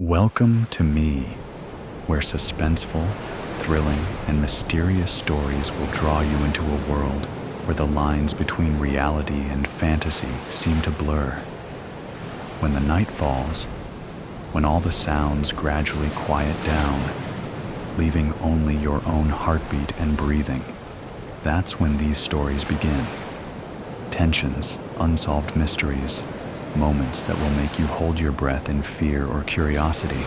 Welcome to me, where suspenseful, thrilling, and mysterious stories will draw you into a world where the lines between reality and fantasy seem to blur. When the night falls, when all the sounds gradually quiet down, leaving only your own heartbeat and breathing, that's when these stories begin. Tensions, unsolved mysteries, moments that will make you hold your breath in fear or curiosity,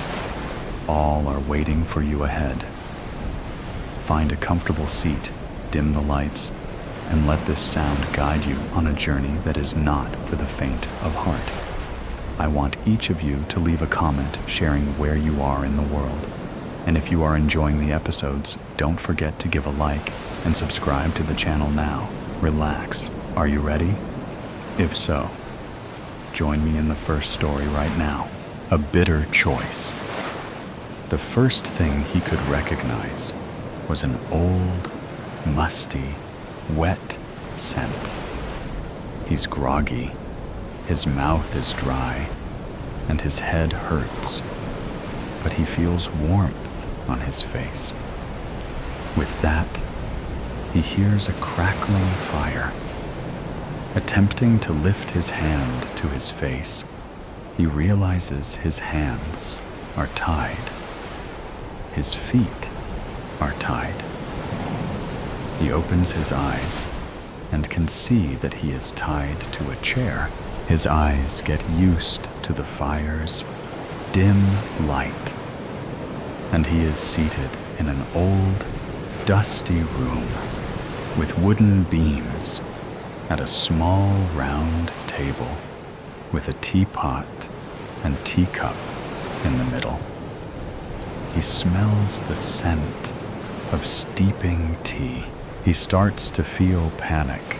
all are waiting for you ahead. Find a comfortable seat, dim the lights, and let this sound guide you on a journey that is not for the faint of heart. I want each of you to leave a comment sharing where you are in the world. And if you are enjoying the episodes, don't forget to give a like and subscribe to the channel now. Relax. Are you ready? If so, join me in the first story right now. A bitter choice. The first thing he could recognize was an old, musty, wet scent. He's groggy, his mouth is dry, and his head hurts, but he feels warmth on his face. With that, he hears a crackling fire. Attempting to lift his hand to his face, he realizes his hands are tied. His feet are tied. He opens his eyes and can see that he is tied to a chair. His eyes get used to the fire's dim light, and he is seated in an old, dusty room with wooden beams at a small round table with a teapot and teacup in the middle. He smells the scent of steeping tea. He starts to feel panic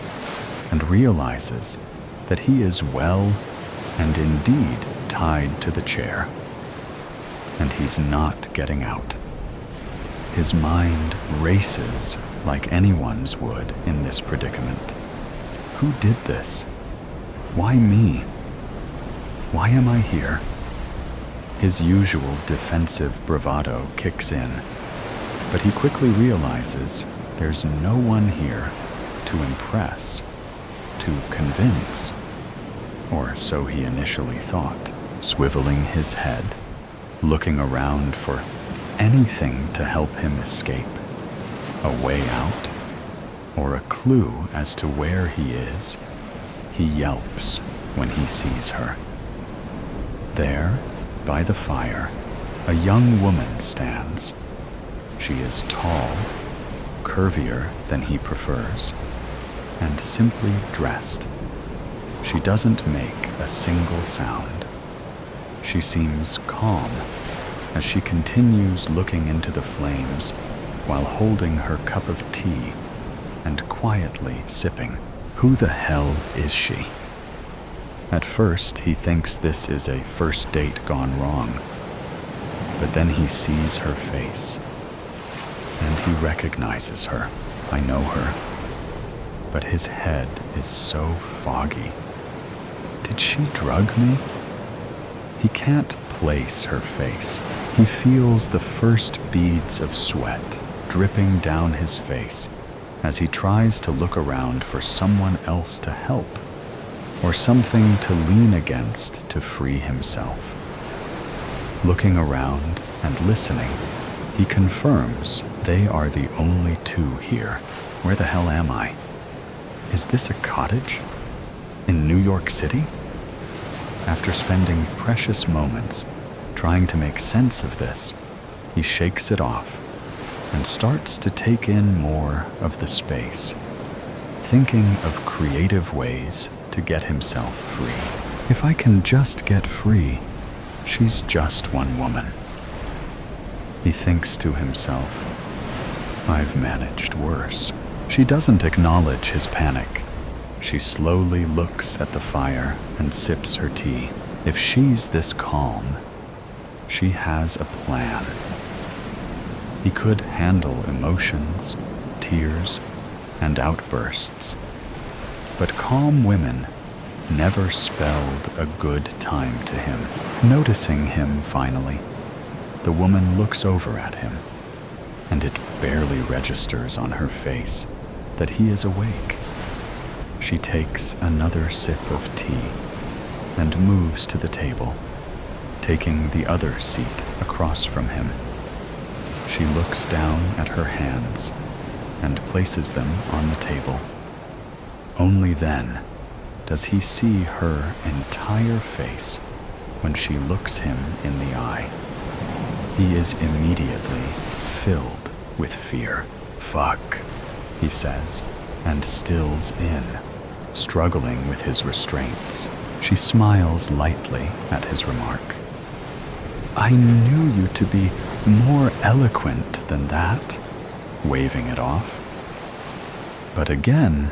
and realizes that he is well and indeed tied to the chair, and he's not getting out. His mind races like anyone's would in this predicament. Who did this? Why me? Why am I here? His usual defensive bravado kicks in, but he quickly realizes there's no one here to impress, to convince, or so he initially thought. Swiveling his head, looking around for anything to help him escape, a way out, or a clue as to where he is, he yelps when he sees her. There, by the fire, a young woman stands. She is tall, curvier than he prefers, and simply dressed. She doesn't make a single sound. She seems calm as she continues looking into the flames while holding her cup of tea and quietly sipping. Who the hell is she? At first, he thinks this is a first date gone wrong, but then he sees her face, and he recognizes her. I know her, but his head is so foggy. Did she drug me? He can't place her face. He feels the first beads of sweat dripping down his face as he tries to look around for someone else to help, or something to lean against to free himself. Looking around and listening, he confirms they are the only two here. Where the hell am I? Is this a cottage? In New York City? After spending precious moments trying to make sense of this, he shakes it off and starts to take in more of the space, thinking of creative ways to get himself free. If I can just get free, she's just one woman. He thinks to himself, I've managed worse. She doesn't acknowledge his panic. She slowly looks at the fire and sips her tea. If she's this calm, she has a plan. He could handle emotions, tears, and outbursts. But calm women never spelled a good time to him. Noticing him finally, the woman looks over at him, and it barely registers on her face that he is awake. She takes another sip of tea and moves to the table, taking the other seat across from him. She looks down at her hands and places them on the table. Only then does he see her entire face when she looks him in the eye. He is immediately filled with fear. "Fuck," he says, and stills in, struggling with his restraints. She smiles lightly at his remark. "I knew you to be more eloquent than that," waving it off. But again,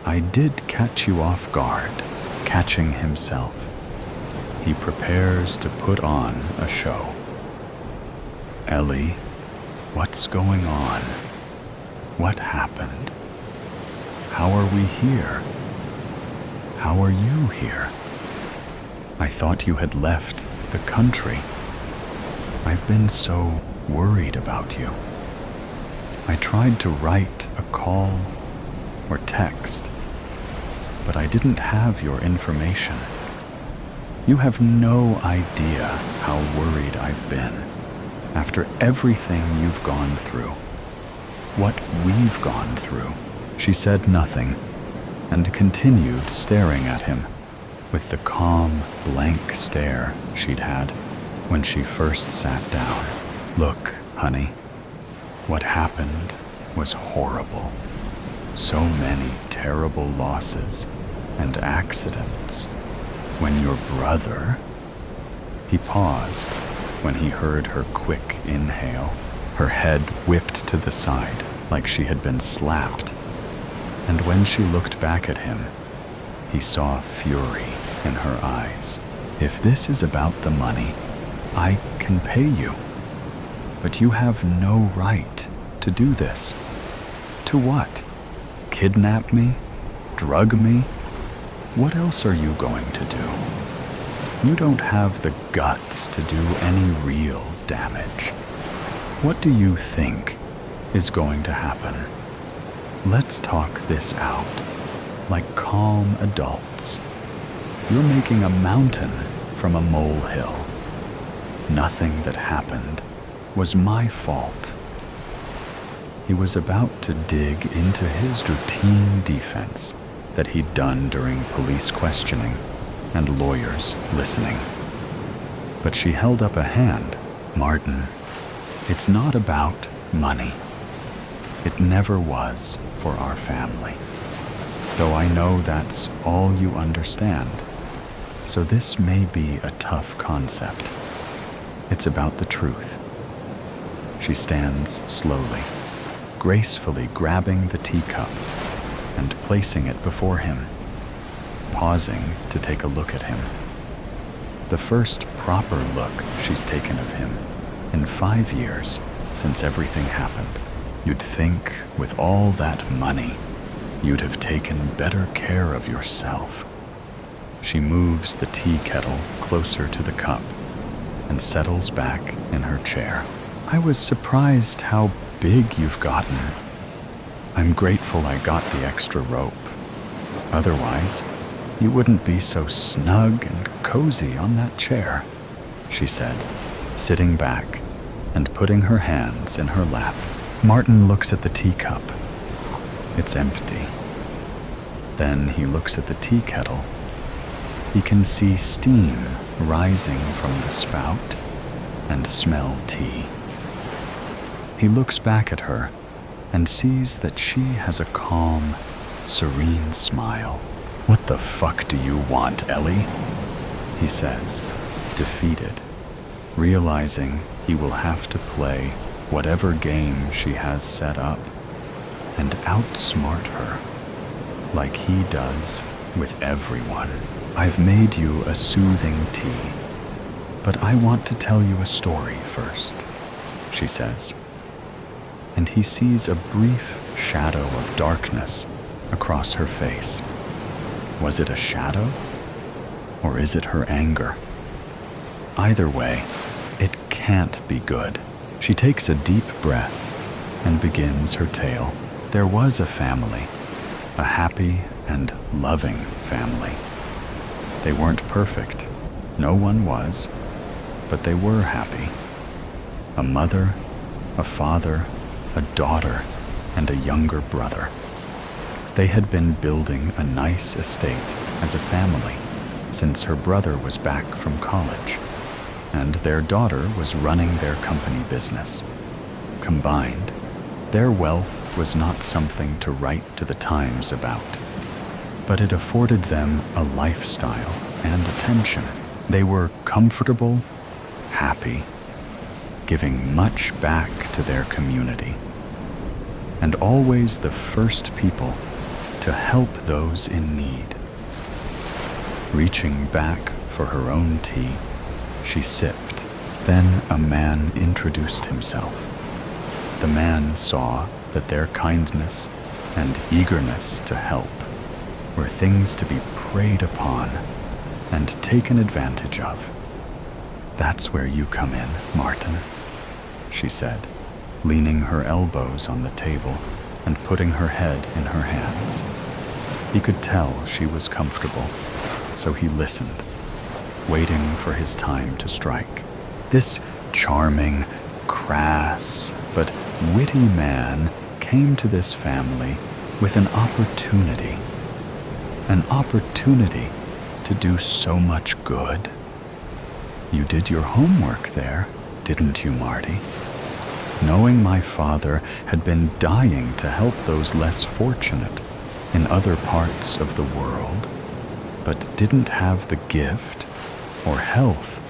I did catch you off guard. Catching himself, he prepares to put on a show. "Ellie, what's going on? What happened? How are we here? How are you here? I thought you had left the country. I've been so worried about you. I tried to write a call or text, but I didn't have your information. You have no idea how worried I've been after everything you've gone through, what we've gone through." She said nothing and continued staring at him with the calm, blank stare she'd had when she first sat down. "Look, honey, what happened was horrible. So many terrible losses and accidents. When your brother..." He paused when he heard her quick inhale. Her head whipped to the side like she had been slapped. And when she looked back at him, he saw fury in her eyes. "If this is about the money, I can pay you. But you have no right to do this. To what? Kidnap me? Drug me? What else are you going to do? You don't have the guts to do any real damage. What do you think is going to happen? Let's talk this out, like calm adults. You're making a mountain from a molehill. Nothing that happened was my fault." He was about to dig into his routine defense that he'd done during police questioning and lawyers listening. But she held up a hand. "Martin, it's not about money. It never was for our family. Though I know that's all you understand. So this may be a tough concept. It's about the truth." She stands slowly, gracefully grabbing the teacup and placing it before him, pausing to take a look at him. The first proper look she's taken of him in 5 years since everything happened. You'd think with all that money, you'd have taken better care of yourself. She moves the tea kettle closer to the cup and settles back in her chair. "I was surprised how big you've gotten. I'm grateful I got the extra rope. Otherwise, you wouldn't be so snug and cozy on that chair," she said, sitting back and putting her hands in her lap. Martin looks at the teacup. It's empty. Then he looks at the tea kettle. He can see steam rising from the spout and smell tea. He looks back at her and sees that she has a calm, serene smile. "What the fuck do you want, Ellie?" he says, defeated, realizing he will have to play whatever game she has set up and outsmart her, like he does with everyone. "I've made you a soothing tea, but I want to tell you a story first," she says. And he sees a brief shadow of darkness across her face. Was it a shadow Or is it her anger? Either way, it can't be good. She takes a deep breath and begins her tale. There was a family, a happy and loving family. They weren't perfect. No one was, but they were happy. A mother, a father, a daughter, and a younger brother. They had been building a nice estate as a family since her brother was back from college, and their daughter was running their company business. Combined, their wealth was not something to write to the Times about, but it afforded them a lifestyle and attention. They were comfortable, happy, giving much back to their community, and always the first people to help those in need. Reaching back for her own tea, she sipped. Then a man introduced himself. The man saw that their kindness and eagerness to help were things to be preyed upon and taken advantage of. "That's where you come in, Martin," she said, leaning her elbows on the table and putting her head in her hands. He could tell she was comfortable, so he listened, waiting for his time to strike. This charming, crass, but witty man came to this family with an opportunity to do so much good. "You did your homework there, didn't you, Marty?" Knowing my father had been dying to help those less fortunate in other parts of the world, but didn't have the gift or health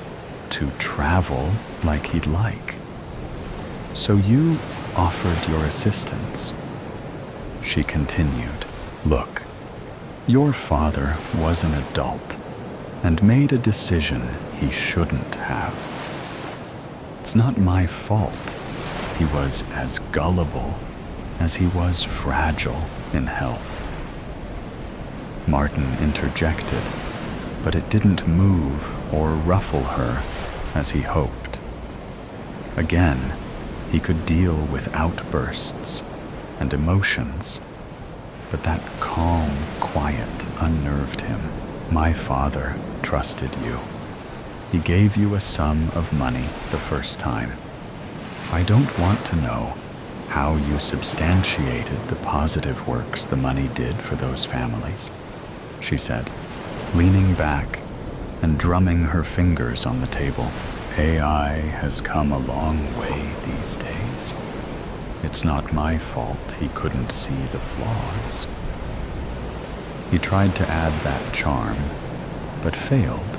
to travel like he'd like. "So you offered your assistance," she continued. "Look, your father was an adult and made a decision he shouldn't have. It's not my fault he was as gullible as he was fragile in health." Martin interjected, but it didn't move or ruffle her as he hoped. Again, he could deal with outbursts and emotions, but that calm quiet unnerved him. "My father trusted you. He gave you a sum of money the first time. I don't want to know how you substantiated the positive works the money did for those families," she said, leaning back and drumming her fingers on the table. "AI has come a long way these days. It's not my fault he couldn't see the flaws." He tried to add that charm, but failed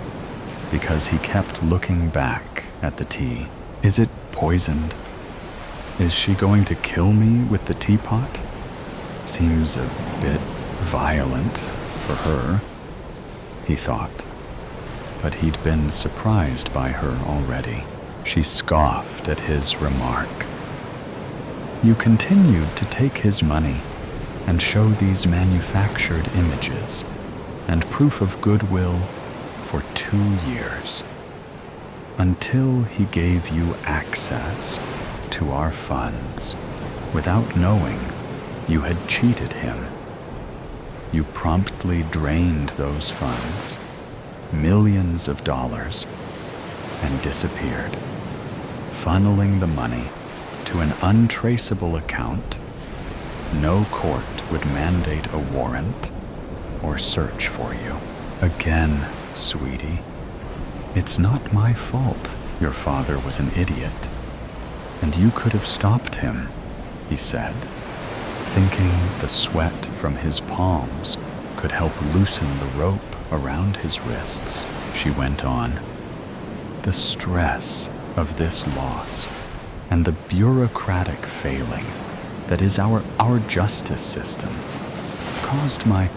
because he kept looking back at the tea. "Is it poisoned? Is she going to kill me with the teapot? Seems a bit violent for her," he thought. But he'd been surprised by her already. She scoffed at his remark. "You continued to take his money and show these manufactured images and proof of goodwill for 2 years, until he gave you access to our funds without knowing you had cheated him. You promptly drained those funds, millions of dollars, and disappeared, funneling the money to an untraceable account. No court would mandate a warrant or search for you. Again, sweetie, it's not my fault your father was an idiot, and you could have stopped him," he said, thinking the sweat from his palms could help loosen the rope around his wrists. She went on. "The stress of this loss and the bureaucratic failing that is our justice system caused my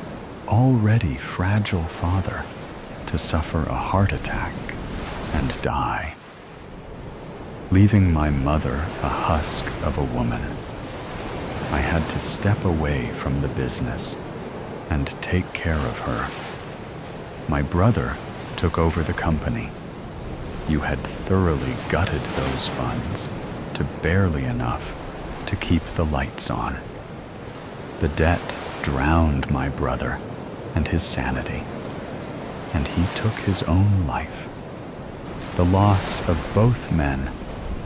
already fragile father to suffer a heart attack and die, leaving my mother a husk of a woman. I had to step away from the business and take care of her. My brother took over the company. You had thoroughly gutted those funds to barely enough to keep the lights on. The debt drowned my brother and his sanity, and he took his own life. The loss of both men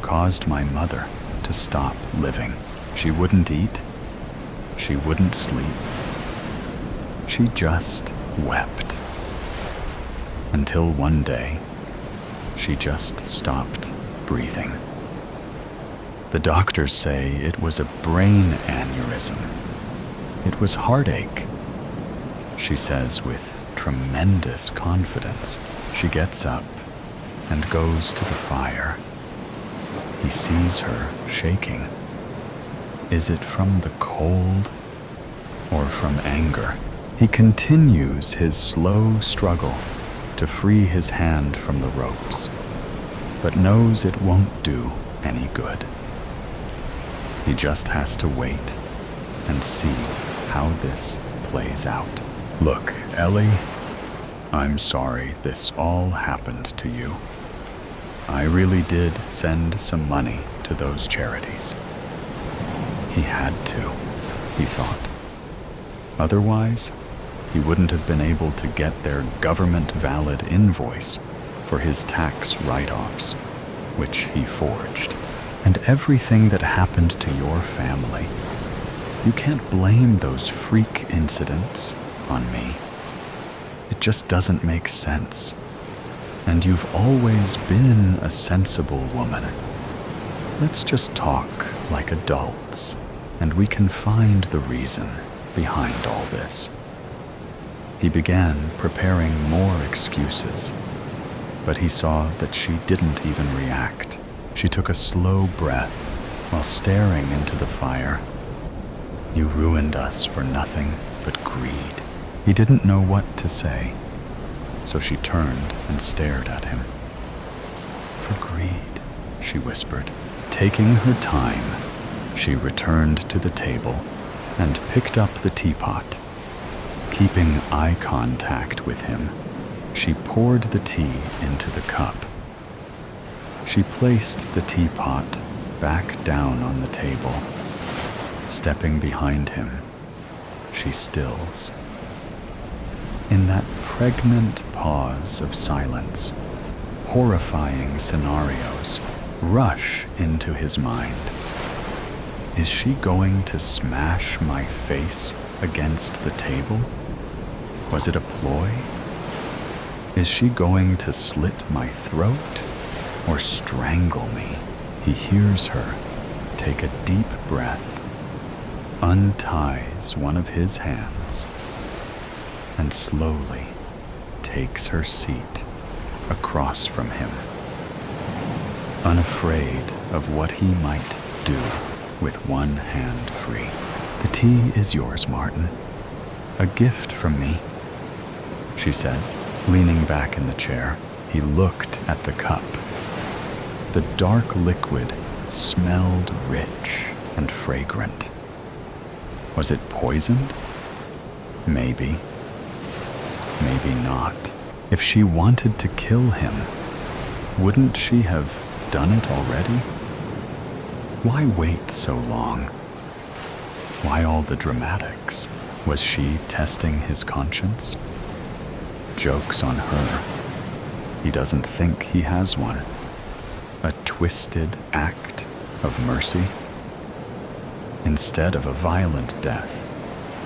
caused my mother to stop living. She wouldn't eat. She wouldn't sleep. She just wept. Until one day, she just stopped breathing. The doctors say it was a brain aneurysm. It was heartache. She says with tremendous confidence. She gets up and goes to the fire. He sees her shaking. Is it from the cold or from anger? He continues his slow struggle to free his hand from the ropes, but knows it won't do any good. He just has to wait and see how this plays out. Look, Ellie, I'm sorry this all happened to you. I really did send some money to those charities. He had to, he thought. Otherwise, he wouldn't have been able to get their government-valid invoice for his tax write-offs, which he forged. And everything that happened to your family, you can't blame those freak incidents on me. It just doesn't make sense. And you've always been a sensible woman. Let's just talk like adults, and we can find the reason behind all this. He began preparing more excuses, but he saw that she didn't even react. She took a slow breath while staring into the fire. You ruined us for nothing but greed. He didn't know what to say, so she turned and stared at him. For greed, she whispered. Taking her time, she returned to the table and picked up the teapot. Keeping eye contact with him, she poured the tea into the cup. She placed the teapot back down on the table. Stepping behind him, she stills. In that pregnant pause of silence, horrifying scenarios rush into his mind. Is she going to smash my face against the table? Was it a ploy? Is she going to slit my throat or strangle me? He hears her take a deep breath, unties one of his hands, and slowly takes her seat across from him, unafraid of what he might do with one hand free. The tea is yours, Martin. A gift from me, she says, leaning back in the chair. He looked at the cup. The dark liquid smelled rich and fragrant. Was it poisoned? Maybe. Maybe not. If she wanted to kill him, wouldn't she have done it already? Why wait so long? Why all the dramatics? Was she testing his conscience? Joke's on her. He doesn't think he has one. A twisted act of mercy? Instead of a violent death,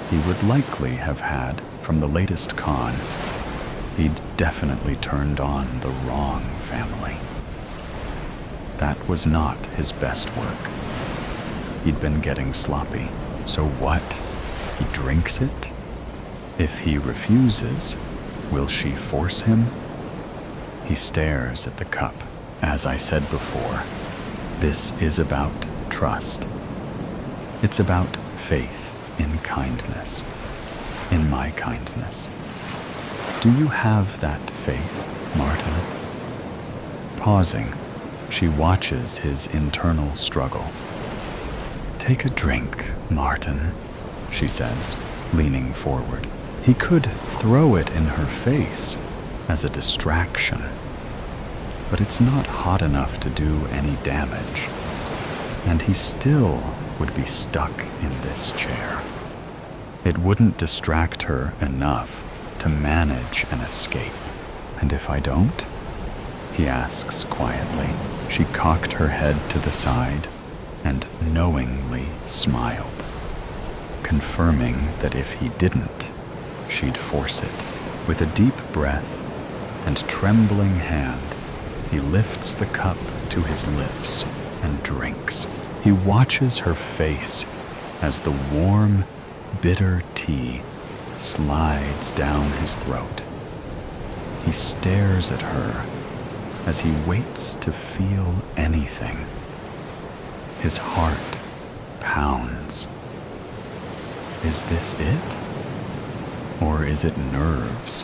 he would likely have had from the latest con. He'd definitely turned on the wrong family. That was not his best work. He'd been getting sloppy. So what? He drinks it? If he refuses, will she force him? He stares at the cup. As I said before, this is about trust. It's about faith in kindness, in my kindness. Do you have that faith, Martin? Pausing, she watches his internal struggle. Take a drink, Martin, she says, leaning forward. He could throw it in her face, as a distraction, but it's not hot enough to do any damage, and he still would be stuck in this chair. It wouldn't distract her enough to manage an escape. And if I don't? He asks quietly. She cocked her head to the side and knowingly smiled, confirming that if he didn't, she'd force it. With a deep breath and trembling hand, he lifts the cup to his lips and drinks. He watches her face as the warm, bitter tea slides down his throat. He stares at her as he waits to feel anything. His heart pounds. Is this it? Or is it nerves?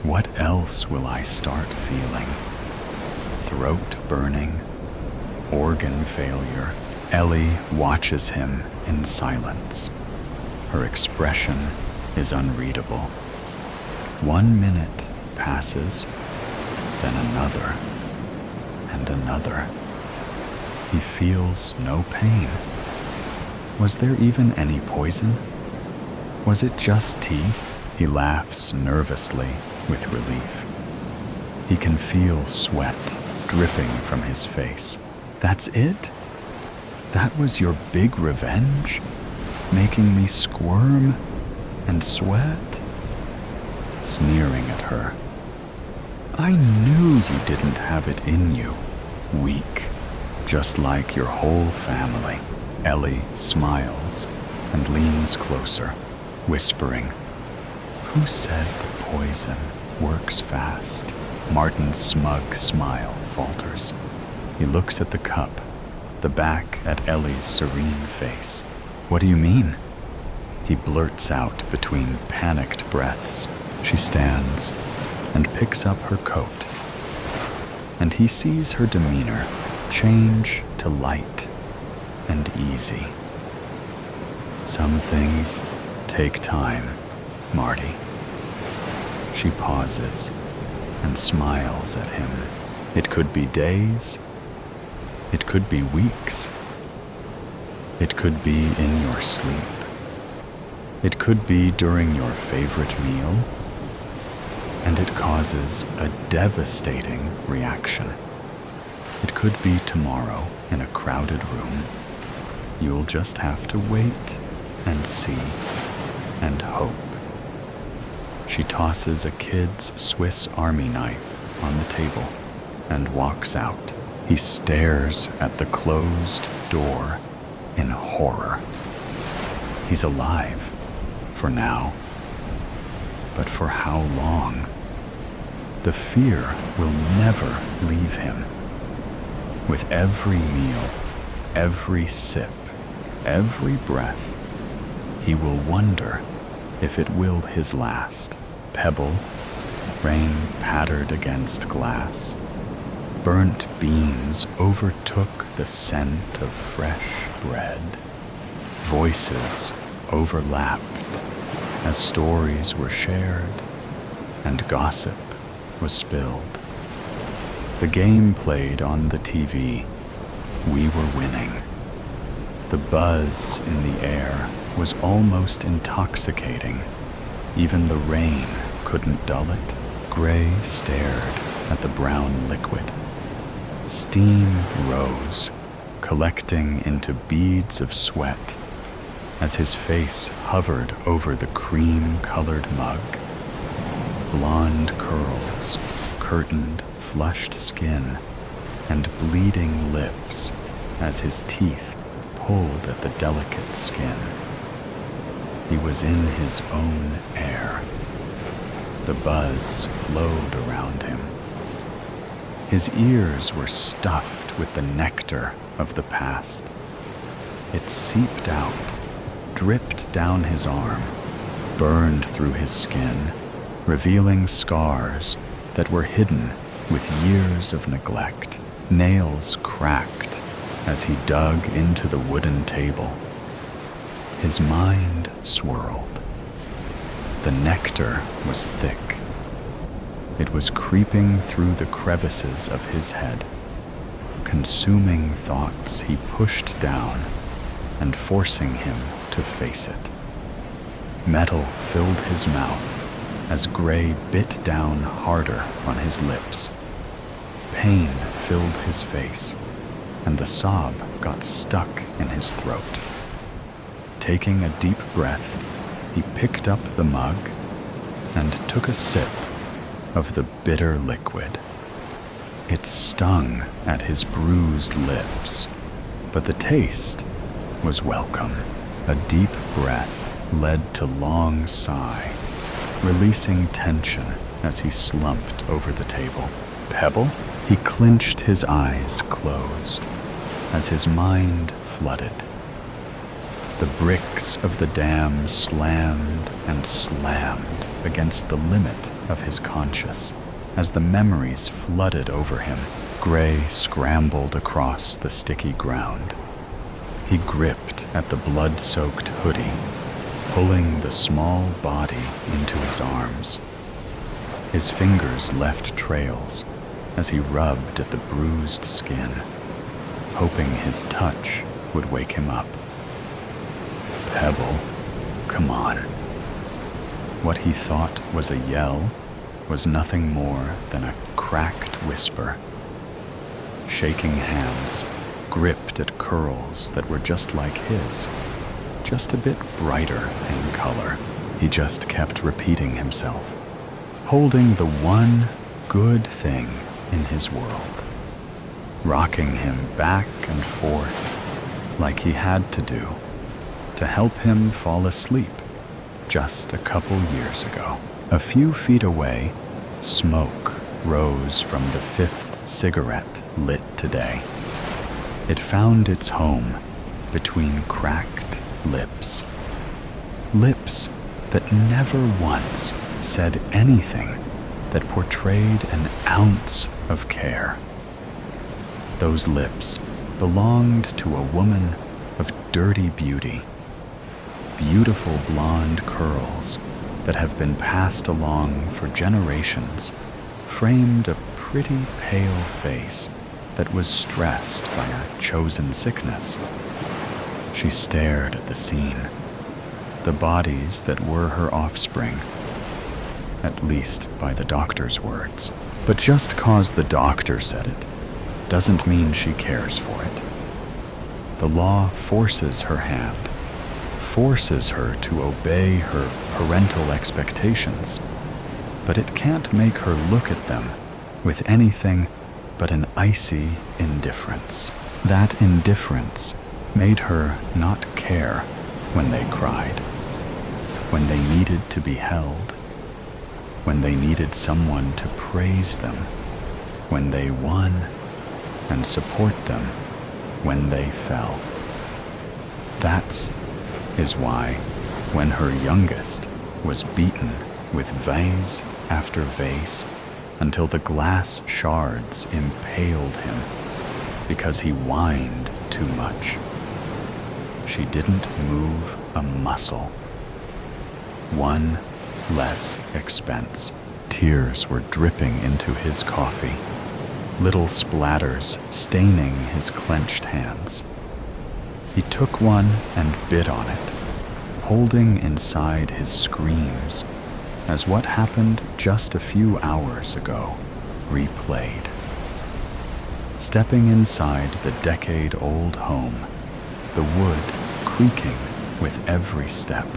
What else will I start feeling? Throat burning, organ failure. Ellie watches him in silence. Her expression is unreadable. 1 minute passes, then another, and another. He feels no pain. Was there even any poison? Was it just tea? He laughs nervously with relief. He can feel sweat dripping from his face. That's it? That was your big revenge? Making me squirm and sweat? Sneering at her. I knew you didn't have it in you. Weak, just like your whole family. Ellie smiles and leans closer, whispering, Who said the poison works fast? Martin's smug smile falters. He looks at the cup, the back at Ellie's serene face. What do you mean? He blurts out between panicked breaths. She stands and picks up her coat, and he sees her demeanor change to light and easy. Some things take time, Marty. She pauses and smiles at him. It could be days. It could be weeks. It could be in your sleep. It could be during your favorite meal. And it causes a devastating reaction. It could be tomorrow in a crowded room. You'll just have to wait and see and hope. She tosses a kid's Swiss Army knife on the table and walks out. He stares at the closed door in horror. He's alive, for now. But for how long? The fear will never leave him. With every meal, every sip, every breath, he will wonder if it will his last. Pebble, rain pattered against glass. Burnt beans overtook the scent of fresh bread. Voices overlapped as stories were shared and gossip was spilled. The game played on the TV. We were winning. The buzz in the air was almost intoxicating. Even the rain couldn't dull it. Gray stared at the brown liquid. Steam rose, collecting into beads of sweat as his face hovered over the cream-colored mug. Blonde curls, curtained, flushed skin, and bleeding lips as his teeth pulled at the delicate skin. He was in his own air. The buzz flowed around him. His ears were stuffed with the nectar of the past. It seeped out, dripped down his arm, burned through his skin, revealing scars that were hidden with years of neglect. Nails cracked as he dug into the wooden table. His mind swirled. The nectar was thick, It was creeping through the crevices of his head, consuming thoughts he pushed down and forcing him to face it. Metal filled his mouth as Gray bit down harder on his lips. Pain filled his face, and the sob got stuck in his throat. Taking a deep breath, he picked up the mug and took a sip of the bitter liquid. It stung at his bruised lips, but the taste was welcome. A deep breath led to long sigh, releasing tension as he slumped over the table. Pebble? He clenched his eyes closed as his mind flooded. The bricks of the dam slammed and slammed against the limit of his conscious as the memories flooded over him. Gray scrambled across the sticky ground. He gripped at the blood-soaked hoodie, pulling the small body into his arms. His fingers left trails as he rubbed at the bruised skin, hoping his touch would wake him up. Pebble, come on. What he thought was a yell was nothing more than a cracked whisper. Shaking hands gripped at curls that were just like his, just a bit brighter in color. He just kept repeating himself, holding the one good thing in his world, rocking him back and forth like he had to do to help him fall asleep just a couple years ago. A few feet away, smoke rose from the fifth cigarette lit today. It found its home between cracked lips. Lips that never once said anything that portrayed an ounce of care. Those lips belonged to a woman of dirty beauty. Beautiful blonde curls that have been passed along for generations framed a pretty pale face that was stressed by a chosen sickness. She stared at the scene, the bodies that were her offspring, at least by the doctor's words. But just 'cause the doctor said it doesn't mean she cares for it. The law forces her hand, forces her to obey her parental expectations, but it can't make her look at them with anything but an icy indifference. That indifference made her not care when they cried, when they needed to be held, when they needed someone to praise them, when they won, and support them when they fell. That is why, when her youngest was beaten with vase after vase until the glass shards impaled him because he whined too much, she didn't move a muscle. One less expense. Tears were dripping into his coffee, little splatters staining his clenched hands. He took one and bit on it, holding inside his screams as what happened just a few hours ago replayed. Stepping inside the decade-old home, the wood creaking with every step,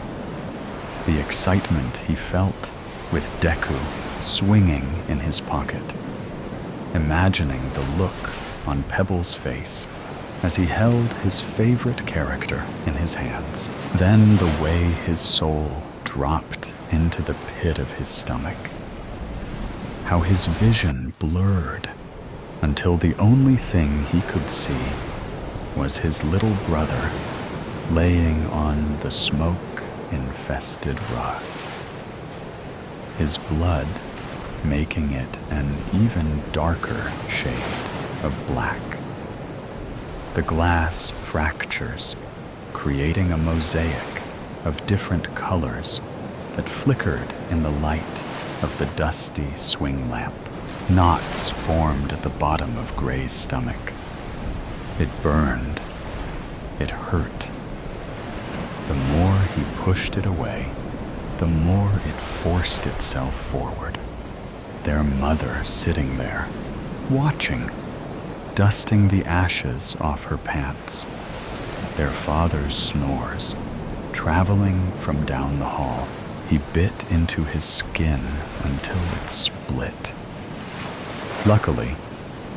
the excitement he felt with Deku swinging in his pocket, imagining the look on Pebble's face as he held his favorite character in his hands. Then the way his soul dropped into the pit of his stomach. How his vision blurred until the only thing he could see was his little brother laying on the smoke-infested rug. His blood making it an even darker shade of black. The glass fractures, creating a mosaic of different colors that flickered in the light of the dusty swing lamp. Knots formed at the bottom of Gray's stomach. It burned. It hurt. The more he pushed it away, the more it forced itself forward. Their mother sitting there, watching, dusting the ashes off her pants. Their father's snores, traveling from down the hall. He bit into his skin until it split. Luckily,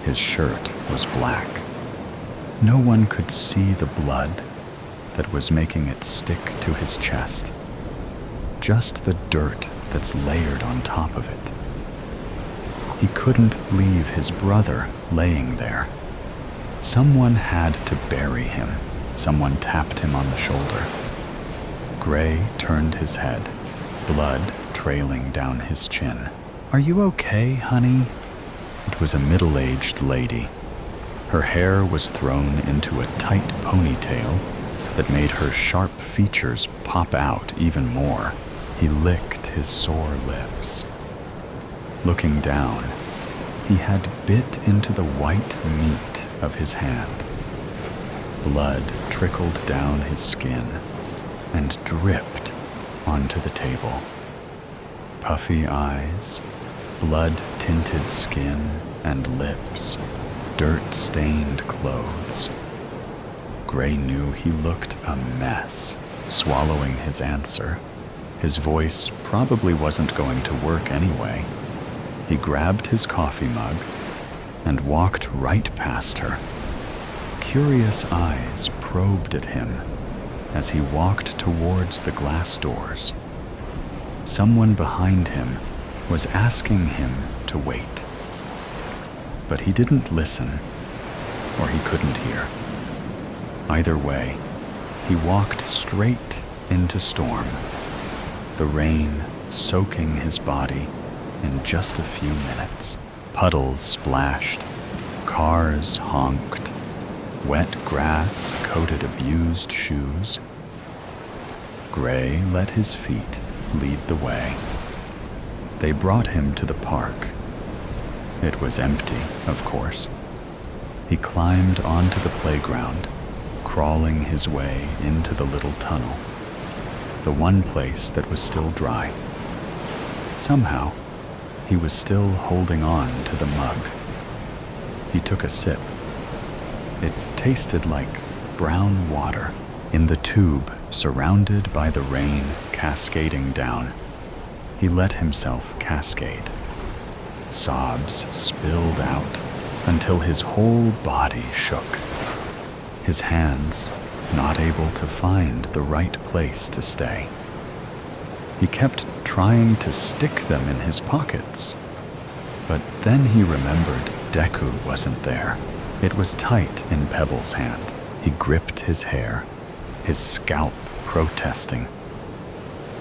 his shirt was black. No one could see the blood that was making it stick to his chest. Just the dirt that's layered on top of it. He couldn't leave his brother laying there. Someone had to bury him. Someone tapped him on the shoulder. Gray turned his head, blood trailing down his chin. "Are you okay, honey?" It was a middle-aged lady. Her hair was thrown into a tight ponytail that made her sharp features pop out even more. He licked his sore lips. Looking down, he had bit into the white meat of his hand. Blood trickled down his skin and dripped onto the table. Puffy eyes, blood-tinted skin and lips, dirt-stained clothes. Gray knew he looked a mess. Swallowing his answer, his voice probably wasn't going to work anyway. He grabbed his coffee mug and walked right past her. Curious eyes probed at him as he walked towards the glass doors. Someone behind him was asking him to wait. But he didn't listen, or he couldn't hear. Either way, he walked straight into storm, the rain soaking his body in just a few minutes. Puddles splashed, cars honked, wet grass coated abused shoes. Gray let his feet lead the way. They brought him to the park. It was empty, of course. He climbed onto the playground, crawling his way into the little tunnel, the one place that was still dry. Somehow, he was still holding on to the mug. He took a sip. It tasted like brown water. In the tube, surrounded by the rain cascading down, he let himself cascade. Sobs spilled out until his whole body shook. His hands not able to find the right place to stay. He kept trying to stick them in his pockets. But then he remembered Deku wasn't there. It was tight in Pebble's hand. He gripped his hair, his scalp protesting.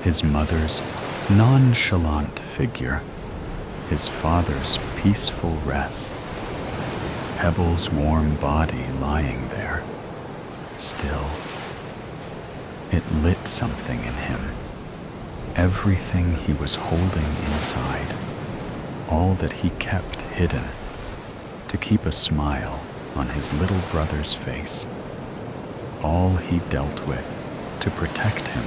His mother's nonchalant figure, his father's peaceful rest, Pebble's warm body lying there, still. It lit something in him. Everything he was holding inside, all that he kept hidden, to keep a smile on his little brother's face, all he dealt with to protect him,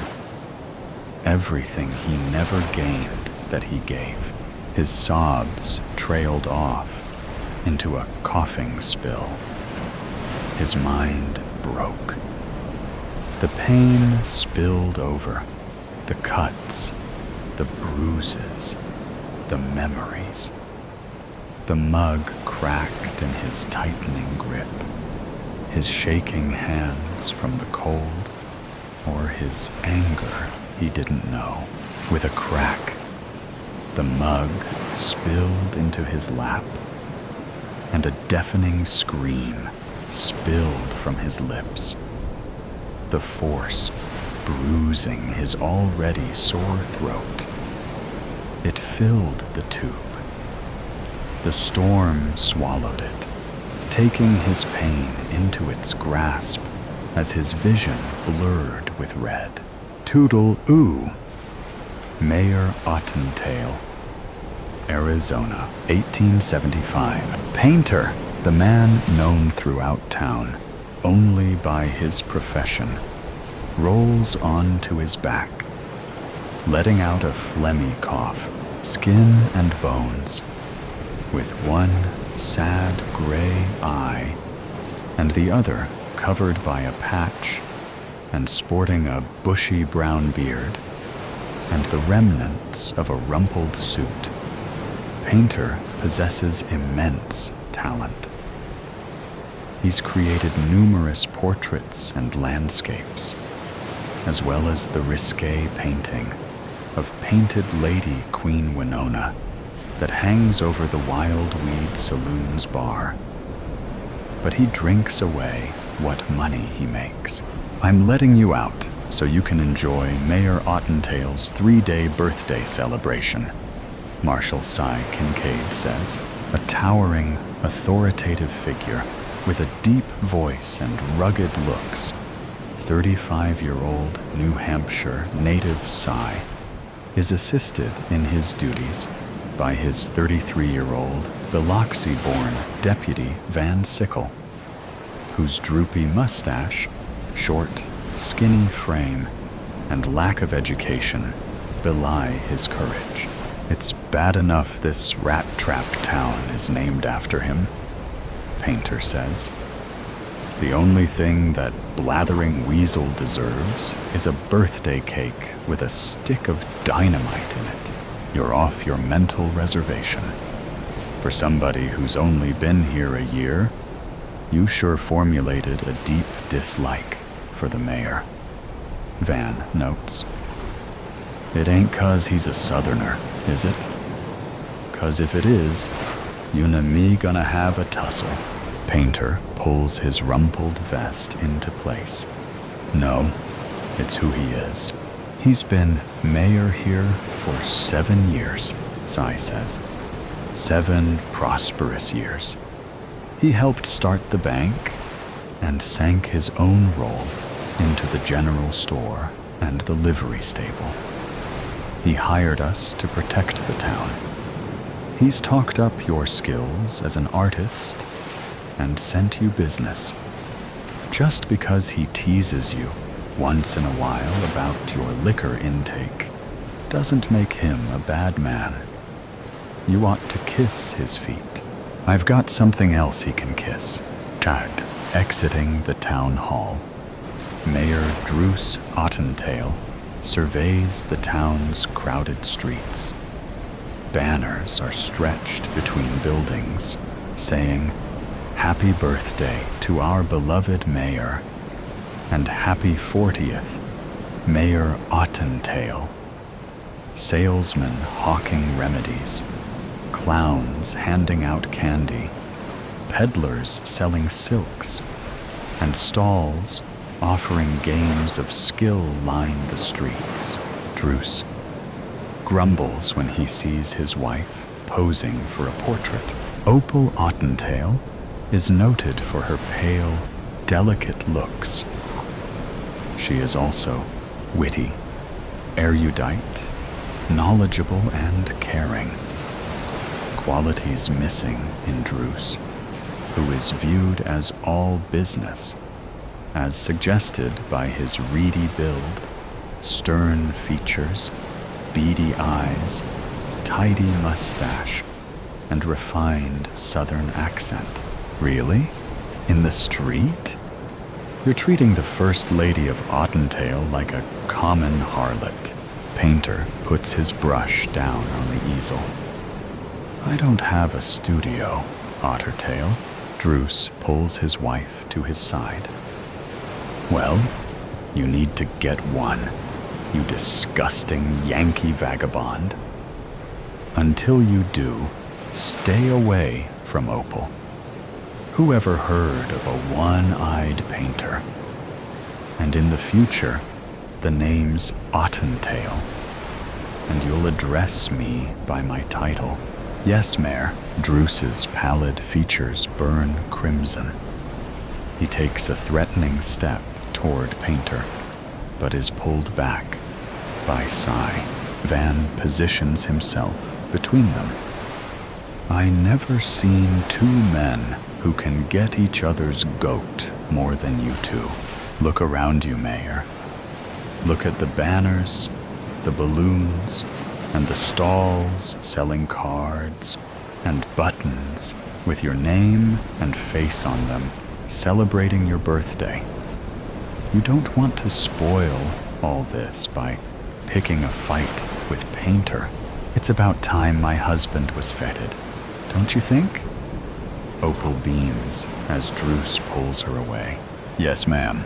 everything he never gained that he gave. His sobs trailed off into a coughing spill. His mind broke. The pain spilled over, the cuts, the bruises, the memories. The mug cracked in his tightening grip, his shaking hands from the cold, or his anger he didn't know. With a crack, the mug spilled into his lap, and a deafening scream spilled from his lips. The force bruising his already sore throat. It filled the tube. The storm swallowed it, taking his pain into its grasp as his vision blurred with red. Toodle-oo! Mayor Autumntail, Arizona, 1875. Painter, the man known throughout town only by his profession, rolls onto his back, letting out a phlegmy cough, skin and bones, with one sad gray eye and the other covered by a patch and sporting a bushy brown beard and the remnants of a rumpled suit. Painter possesses immense talent. He's created numerous portraits and landscapes, as well as the risque painting of Painted Lady Queen Winona that hangs over the Wild Weed Saloon's bar. But he drinks away what money he makes. I'm letting you out so you can enjoy Mayor Ottentail's 3-day birthday celebration, Marshal Cy Kincaid says, a towering, authoritative figure with a deep voice and rugged looks. 35-year-old New Hampshire native Cy is assisted in his duties by his 33-year-old Biloxi-born deputy Van Sickle, whose droopy mustache, short, skinny frame, and lack of education belie his courage. It's bad enough this rat trap town is named after him, Painter says. The only thing that blathering weasel deserves is a birthday cake with a stick of dynamite in it. You're off your mental reservation. For somebody who's only been here a year, you sure formulated a deep dislike for the mayor, Van notes. It ain't 'cause he's a southerner, is it? 'Cause if it is, you and me gonna have a tussle. Painter pulls his rumpled vest into place. No, it's who he is. He's been mayor here for 7 years, Cy says. 7 prosperous years. He helped start the bank and sank his own role into the general store and the livery stable. He hired us to protect the town. He's talked up your skills as an artist and sent you business. Just because he teases you once in a while about your liquor intake doesn't make him a bad man. You ought to kiss his feet. I've got something else he can kiss. Chad, exiting the town hall, Mayor Druce Ottentail surveys the town's crowded streets. Banners are stretched between buildings, saying, "Happy birthday to our beloved mayor," and "Happy 40th, Mayor Ottentail." Salesmen hawking remedies, clowns handing out candy, peddlers selling silks, and stalls offering games of skill line the streets. Druce grumbles when he sees his wife posing for a portrait. Opal Ottentail is noted for her pale, delicate looks. She is also witty, erudite, knowledgeable, and caring. Qualities missing in Druce, who is viewed as all business, as suggested by his reedy build, stern features, beady eyes, tidy mustache, and refined southern accent. Really? In the street? You're treating the First Lady of Ottentail like a common harlot. Painter puts his brush down on the easel. I don't have a studio, Ottertail. Druce pulls his wife to his side. Well, you need to get one, you disgusting Yankee vagabond. Until you do, stay away from Opal. Who ever heard of a one-eyed painter? And in the future, the name's Ottentail, and you'll address me by my title. Yes, Mayor. Druce's pallid features burn crimson. He takes a threatening step toward Painter, but is pulled back by Cy. Van positions himself between them. I never seen two men who can get each other's goat more than you two. Look around you, Mayor. Look at the banners, the balloons, and the stalls selling cards and buttons with your name and face on them, celebrating your birthday. You don't want to spoil all this by picking a fight with Painter. It's about time my husband was feted, don't you think? Opal beams as Druce pulls her away. Yes, ma'am.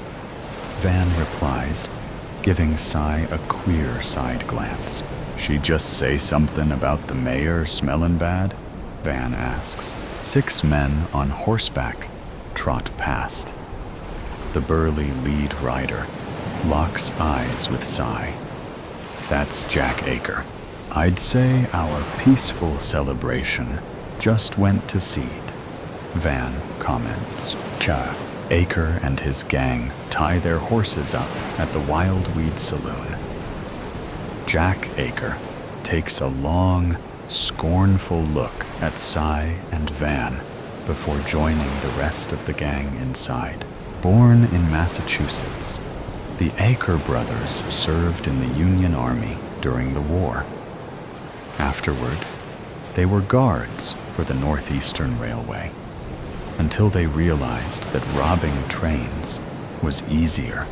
Van replies, giving Cy a queer side glance. She just say something about the mayor smelling bad? Van asks. 6 men on horseback trot past. The burly lead rider locks eyes with Cy. That's Jack Aker. I'd say our peaceful celebration just went to seed, Van comments. Cha. Aker and his gang tie their horses up at the Wildweed Saloon. Jack Aker takes a long, scornful look at Cy and Van before joining the rest of the gang inside. Born in Massachusetts, the Aker brothers served in the Union Army during the war. Afterward, they were guards for the Northeastern Railway, until they realized that robbing trains was easier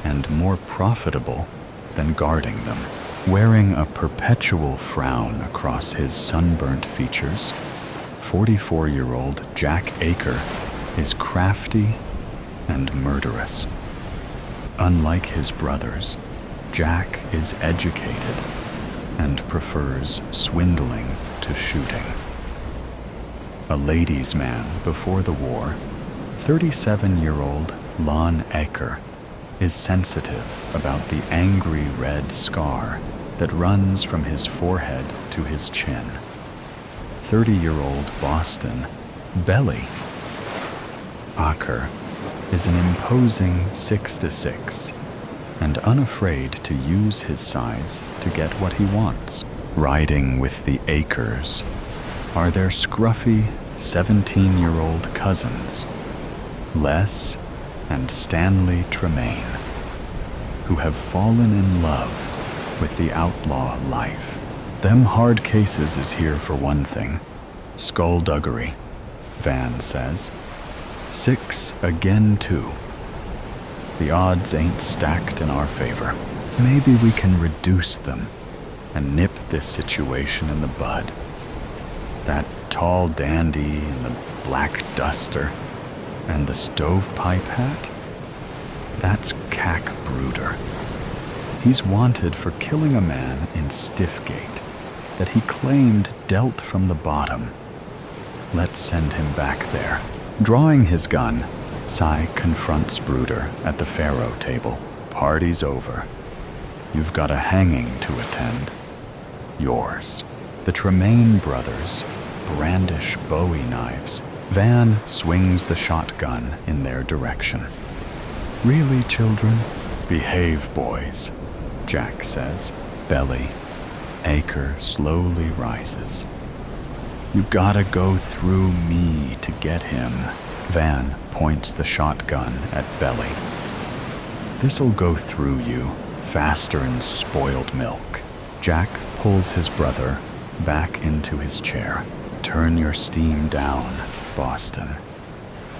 and more profitable than guarding them. Wearing a perpetual frown across his sunburnt features, 44-year-old Jack Aker is crafty and murderous. Unlike his brothers, Jack is educated and prefers swindling to shooting. A ladies' man before the war, 37-year-old Lon Aker is sensitive about the angry red scar that runs from his forehead to his chin. 30-year-old Boston Belly Aker is an imposing 6'6" and unafraid to use his size to get what he wants. Riding with the Akers are their scruffy 17-year-old cousins, Les and Stanley Tremaine, who have fallen in love with the outlaw life. Them hard cases is here for one thing, skullduggery, Van says. 6 again 2. The odds ain't stacked in our favor. Maybe we can reduce them and nip this situation in the bud. That tall dandy in the black duster and the stovepipe hat, that's Cack Bruder. He's wanted for killing a man in Stiffgate that he claimed dealt from the bottom. Let's send him back there. Drawing his gun, Cy confronts Bruder at the faro table. Party's over. You've got a hanging to attend. Yours. The Tremaine brothers brandish Bowie knives. Van swings the shotgun in their direction. Really, children? Behave, boys, Jack says. Belly Aker slowly rises. You gotta go through me to get him. Van points the shotgun at Belly. This'll go through you faster'n spoiled milk. Jack pulls his brother back into his chair. Turn your steam down, Boston.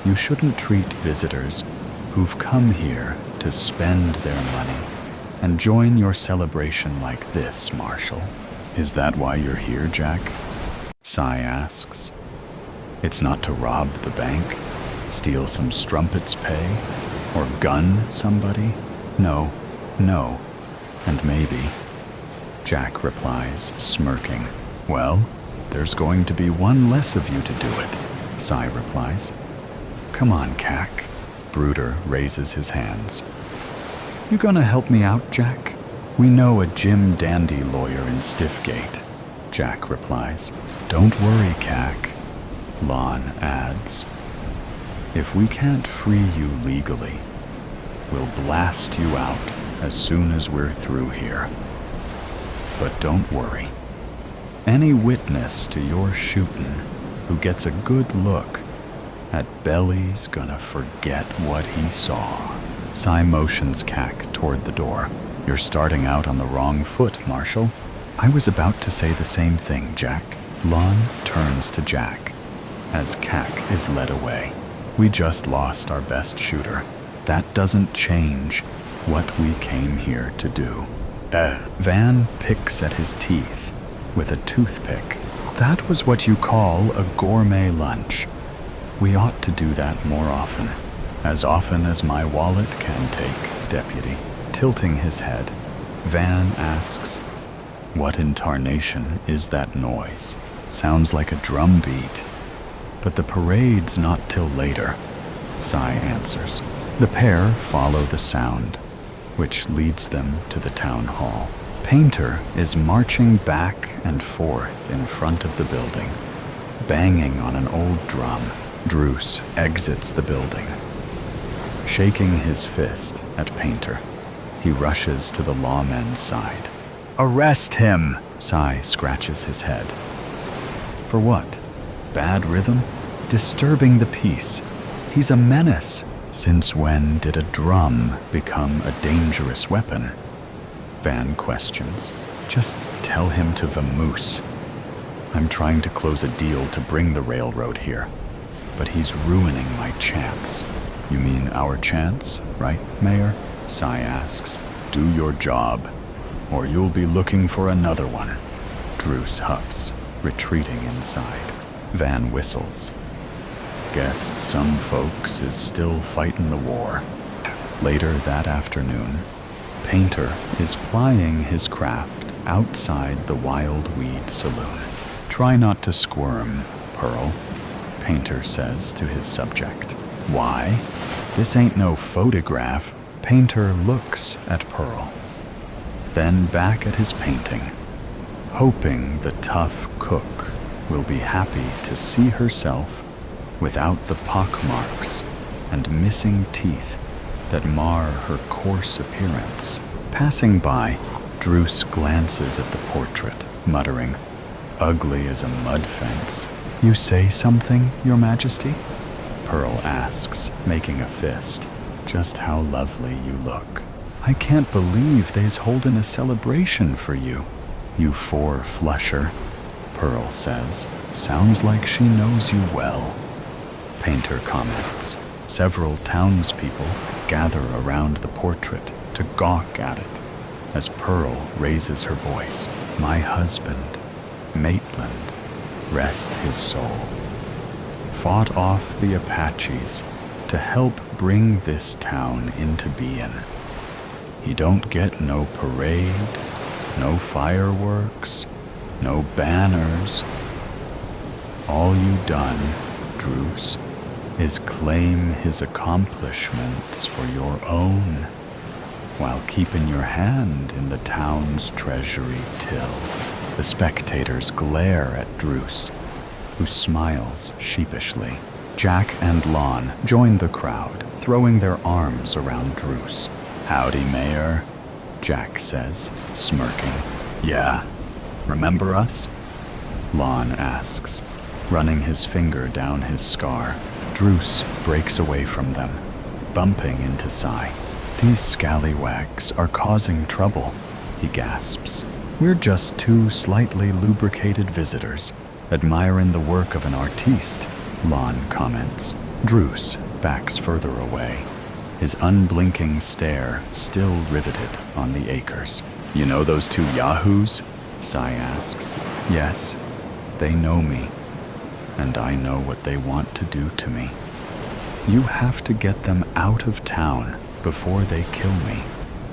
You shouldn't treat visitors who've come here to spend their money and join your celebration like this, Marshall. Is that why you're here, Jack? Cy asks. It's not to rob the bank, steal some strumpet's pay, or gun somebody? No, and maybe. Jack replies, smirking. Well, there's going to be one less of you to do it, Cy replies. Come on, Cack. Bruder raises his hands. You gonna help me out, Jack? We know a Jim Dandy lawyer in Stiffgate, Jack replies. Don't worry, Cack, Lon adds. If we can't free you legally, we'll blast you out as soon as we're through here. But don't worry. Any witness to your shootin' who gets a good look at Belly's gonna forget what he saw. Cy motions Cac toward the door. You're starting out on the wrong foot, Marshall. I was about to say the same thing, Jack. Lon turns to Jack as Cac is led away. We just lost our best shooter. That doesn't change what we came here to do. Van picks at his teeth with a toothpick. That was what you call a gourmet lunch. We ought to do that more often. As often as my wallet can take, Deputy. Tilting his head, Van asks, "What in tarnation is that noise? Sounds like a drum beat." "But the parade's not till later," Cy answers. The pair follow the sound, which leads them to the town hall. Painter is marching back and forth in front of the building, banging on an old drum. Druce exits the building, shaking his fist at Painter. He rushes to the lawman's side. "Arrest him!" Cy scratches his head. For what? Bad rhythm? Disturbing the peace. He's a menace. Since when did a drum become a dangerous weapon? Van questions. Just tell him to vamoose. I'm trying to close a deal to bring the railroad here, but he's ruining my chance. You mean our chance, right, Mayor? Cy asks. Do your job, or you'll be looking for another one. Druce huffs, retreating inside. Van whistles. Guess some folks is still fighting the war. Later that afternoon, Painter is plying his craft outside the Wild Weed Saloon. Try not to squirm, Pearl, Painter says to his subject. Why? This ain't no photograph. Painter looks at Pearl, then back at his painting, hoping the tough cook will be happy to see herself without the pockmarks and missing teeth that mar her coarse appearance. Passing by, Druce glances at the portrait, muttering, ugly as a mud fence. You say something, Your Majesty? Pearl asks, making a fist. Just how lovely you look. I can't believe they's holding a celebration for you, you four-flusher, Pearl says. Sounds like she knows you well. Painter comments. Several townspeople gather around the portrait to gawk at it as Pearl raises her voice. My husband, Maitland, rest his soul, fought off the Apaches to help bring this town into being. He don't get no parade, no fireworks, no banners. All you done, Druce, is claim his accomplishments for your own, while keeping your hand in the town's treasury till. The spectators glare at Druce, who smiles sheepishly. Jack and Lon join the crowd, throwing their arms around Druce. Howdy, Mayor, Jack says, smirking. Yeah, remember us? Lon asks, running his finger down his scar. Druce breaks away from them, bumping into Cy. These scallywags are causing trouble, he gasps. We're just two slightly lubricated visitors, admiring the work of an artiste, Lon comments. Druce backs further away, his unblinking stare still riveted on the acres. You know those two yahoos? Cy asks. Yes, they know me, and I know what they want to do to me. You have to get them out of town before they kill me.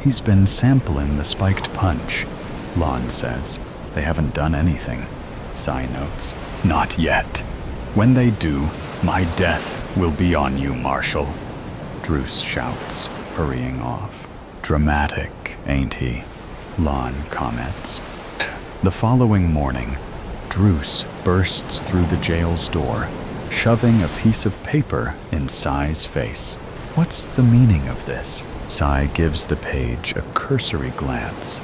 He's been sampling the spiked punch, Lon says. They haven't done anything, Cy notes. Not yet. When they do, my death will be on you, Marshal, Druce shouts, hurrying off. Dramatic, ain't he? Lon comments. The following morning, Druce bursts through the jail's door, shoving a piece of paper in Cy's face. What's the meaning of this? Cy gives the page a cursory glance,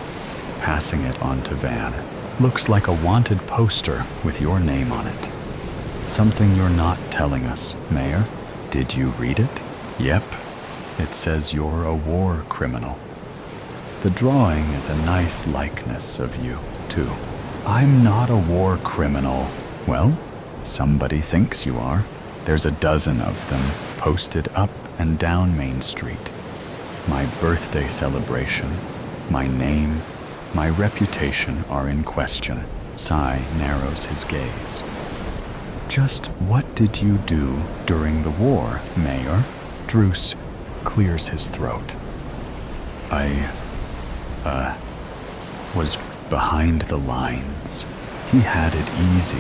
passing it on to Van. Looks like a wanted poster with your name on it. Something you're not telling us, Mayor. Did you read it? Yep. It says you're a war criminal. The drawing is a nice likeness of you, too. I'm not a war criminal. Well, somebody thinks you are. There's a dozen of them posted up and down Main Street. My birthday celebration, my name, my reputation are in question. Sai narrows his gaze. Just what did you do during the war, Mayor? Druce clears his throat. I was behind the lines. He had it easy,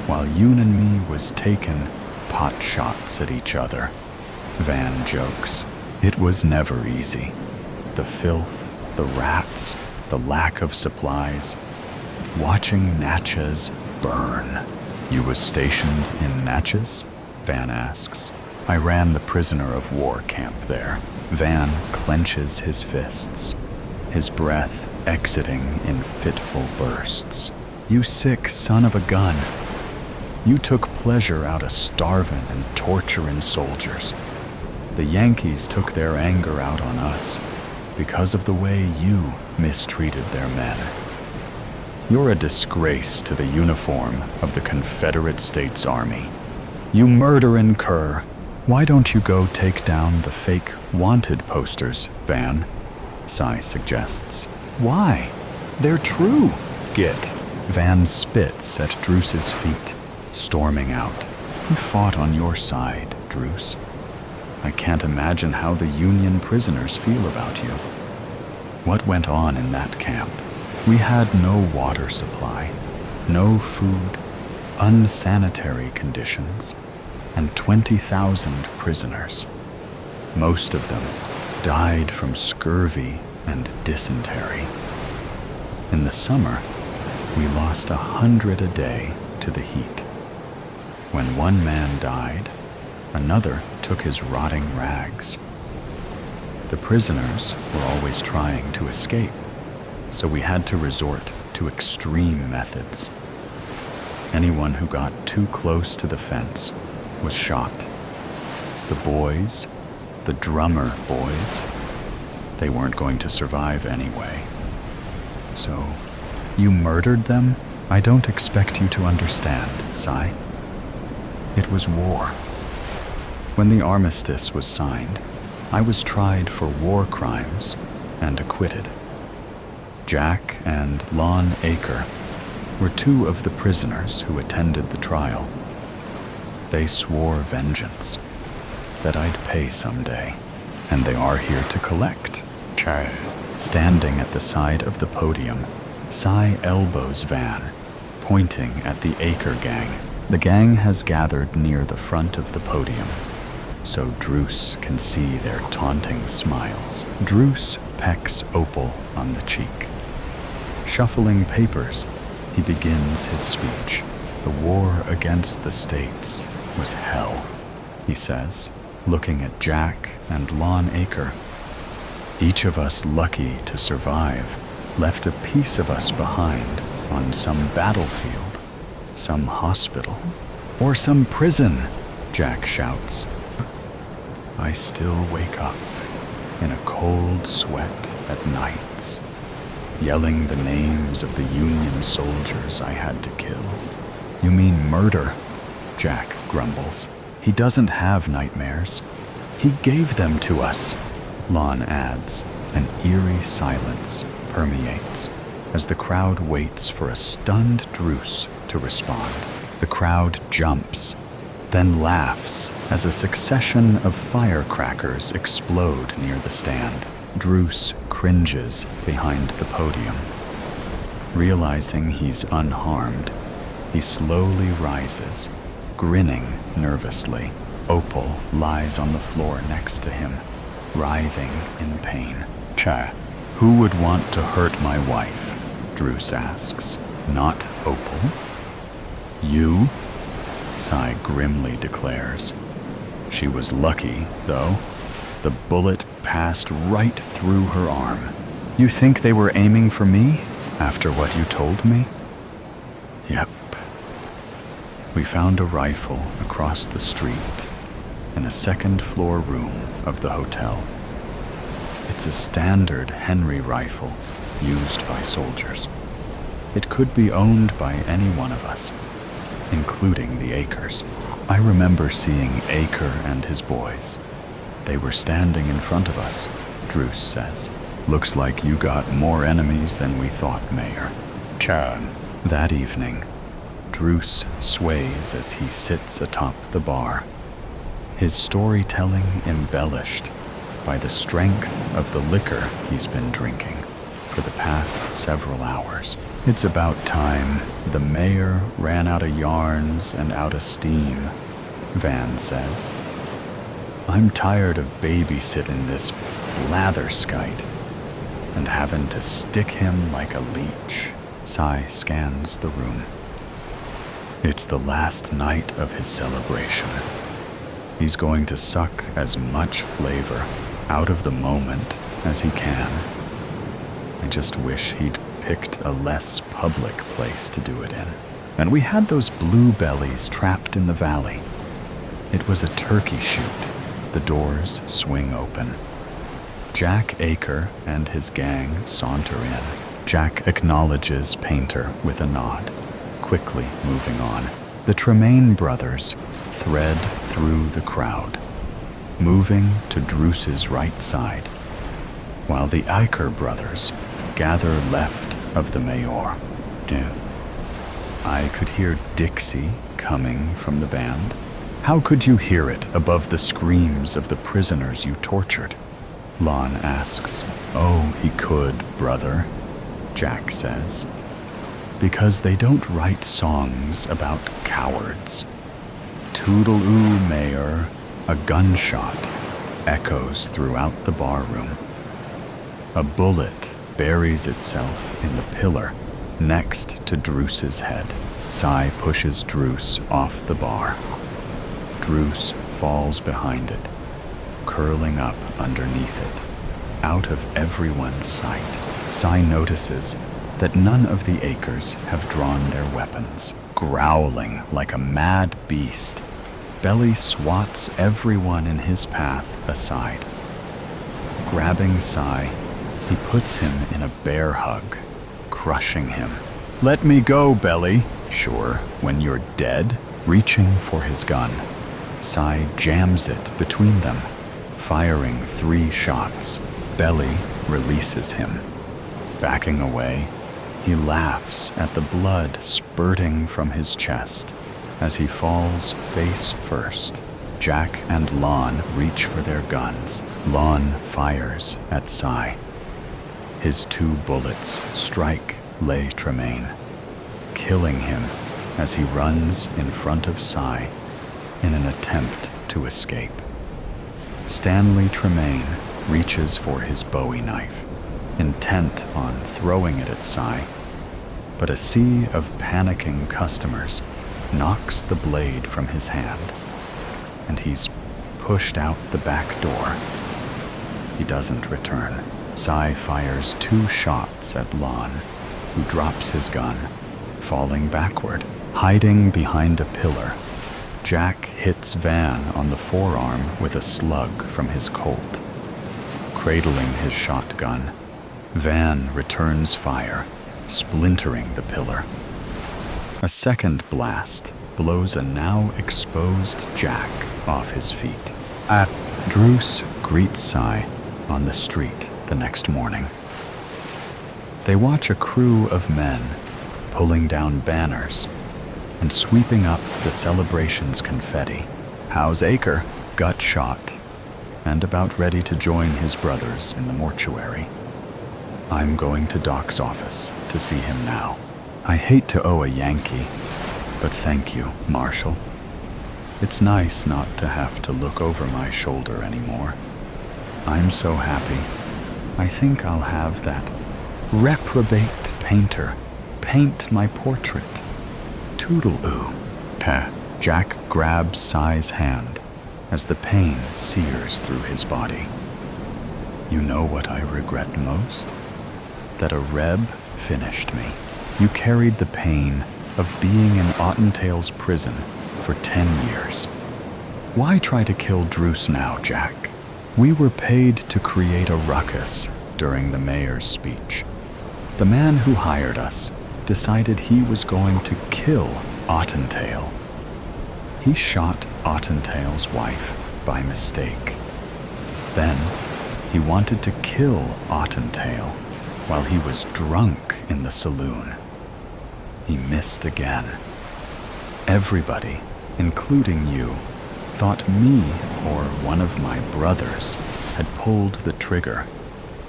while Yoon and me was taking pot shots at each other. Van jokes. It was never easy. The filth, the rats, the lack of supplies. Watching Natchez burn. You was stationed in Natchez? Van asks. I ran the prisoner of war camp there. Van clenches his fists, his breath exiting in fitful bursts. You sick son of a gun. You took pleasure out of starving and torturing soldiers. The Yankees took their anger out on us because of the way you mistreated their men. You're a disgrace to the uniform of the Confederate States Army. You murdering cur. Why don't you go take down the fake wanted posters, Van? Sai suggests. Why? They're true. Git. Van spits at Druce's feet, storming out. He fought on your side, Druce. I can't imagine how the Union prisoners feel about you. What went on in that camp? We had no water supply, no food, unsanitary conditions, and 20,000 prisoners. Most of them died from scurvy and dysentery. In the summer, we lost 100 a day to the heat. When one man died, another took his rotting rags. The prisoners were always trying to escape, so we had to resort to extreme methods. Anyone who got too close to the fence was shot. The boys, the drummer boys, they weren't going to survive anyway. So, you murdered them? I don't expect you to understand, Sai. It was war. When the armistice was signed, I was tried for war crimes and acquitted. Jack and Lon Aker were two of the prisoners who attended the trial. They swore vengeance, that I'd pay someday, and they are here to collect. Standing at the side of the podium, Sai elbows Van, pointing at the Aker gang. The gang has gathered near the front of the podium, so Druce can see their taunting smiles. Druce pecks Opal on the cheek. Shuffling papers, he begins his speech. The war against the states was hell, he says, looking at Jack and Lon Aker. Each of us lucky to survive left a piece of us behind on some battlefield, some hospital, or some prison, Jack shouts. I still wake up in a cold sweat at nights, yelling the names of the Union soldiers I had to kill. You mean murder, Jack grumbles. He doesn't have nightmares. He gave them to us, Lon adds. An eerie silence permeates as the crowd waits for a stunned Druce to respond. The crowd jumps, then laughs as a succession of firecrackers explode near the stand. Druce cringes behind the podium. Realizing he's unharmed, he slowly rises, grinning nervously. Opal lies on the floor next to him, writhing in pain. Who would want to hurt my wife? Druce asks. Not Opal. You? Sai grimly declares. She was lucky, though. The bullet passed right through her arm. You think they were aiming for me after what you told me? Yep. We found a rifle across the street in a second-floor room of the hotel. It's a standard Henry rifle used by soldiers. It could be owned by any one of us, including the Akers. I remember seeing Aker and his boys. They were standing in front of us, Druce says. Looks like you got more enemies than we thought, Mayor. Turn. That evening, Druce sways as he sits atop the bar, his storytelling embellished by the strength of the liquor he's been drinking for the past several hours. It's about time the mayor ran out of yarns and out of steam, Van says. I'm tired of babysitting this blatherskite and having to stick him like a leech. Sai scans the room. It's the last night of his celebration. He's going to suck as much flavor out of the moment as he can. I just wish he'd picked a less public place to do it in. And we had those blue bellies trapped in the valley. It was a turkey shoot. The doors swing open. Jack Aker and his gang saunter in. Jack acknowledges Painter with a nod, quickly moving on. The Tremaine brothers thread through the crowd, moving to Druce's right side, while the Aker brothers gather left of the mayor. I could hear Dixie coming from the band. How could you hear it above the screams of the prisoners you tortured? Lon asks. Oh, he could, brother, Jack says. Because they don't write songs about cowards. Toodle-oo, Mayor, a gunshot echoes throughout the barroom. A bullet buries itself in the pillar next to Druce's head. Sai pushes Druce off the bar. Druce falls behind it, curling up underneath it, out of everyone's sight. Sai notices that none of the Akers have drawn their weapons. Growling like a mad beast, Belly swats everyone in his path aside. Grabbing Sai, he puts him in a bear hug, crushing him. Let me go, Belly. Sure, when you're dead. Reaching for his gun, Sai jams it between them, firing 3 shots. Belly releases him. Backing away, he laughs at the blood spurting from his chest as he falls face first. Jack and Lon reach for their guns. Lon fires at Sai. His 2 bullets strike Le Tremaine, killing him as he runs in front of Sai in an attempt to escape. Stanley Tremaine reaches for his Bowie knife, intent on throwing it at Sai, but a sea of panicking customers knocks the blade from his hand, and he's pushed out the back door. He doesn't return. Sai fires 2 shots at Lon, who drops his gun, falling backward. Hiding behind a pillar, Jack hits Van on the forearm with a slug from his Colt. Cradling his shotgun, Van returns fire, splintering the pillar. A second blast blows a now exposed Jack off his feet. Druce greets Sai on the street the next morning. They watch a crew of men pulling down banners and sweeping up the celebration's confetti. How's Aker? Gut shot and about ready to join his brothers in the mortuary. I'm going to Doc's office to see him now. I hate to owe a Yankee, but thank you, Marshal. It's nice not to have to look over my shoulder anymore. I'm so happy. I think I'll have that reprobate painter paint my portrait. Toodle-oo. Jack grabs Sai's hand as the pain sears through his body. You know what I regret most? That a Reb finished me. You carried the pain of being in Ottentail's prison for 10 years. Why try to kill Druce now, Jack? We were paid to create a ruckus during the mayor's speech. The man who hired us decided he was going to kill Ottentail. He shot Ottentail's wife by mistake. Then he wanted to kill Ottentail while he was drunk in the saloon. He missed again. Everybody, including you, thought me or one of my brothers had pulled the trigger,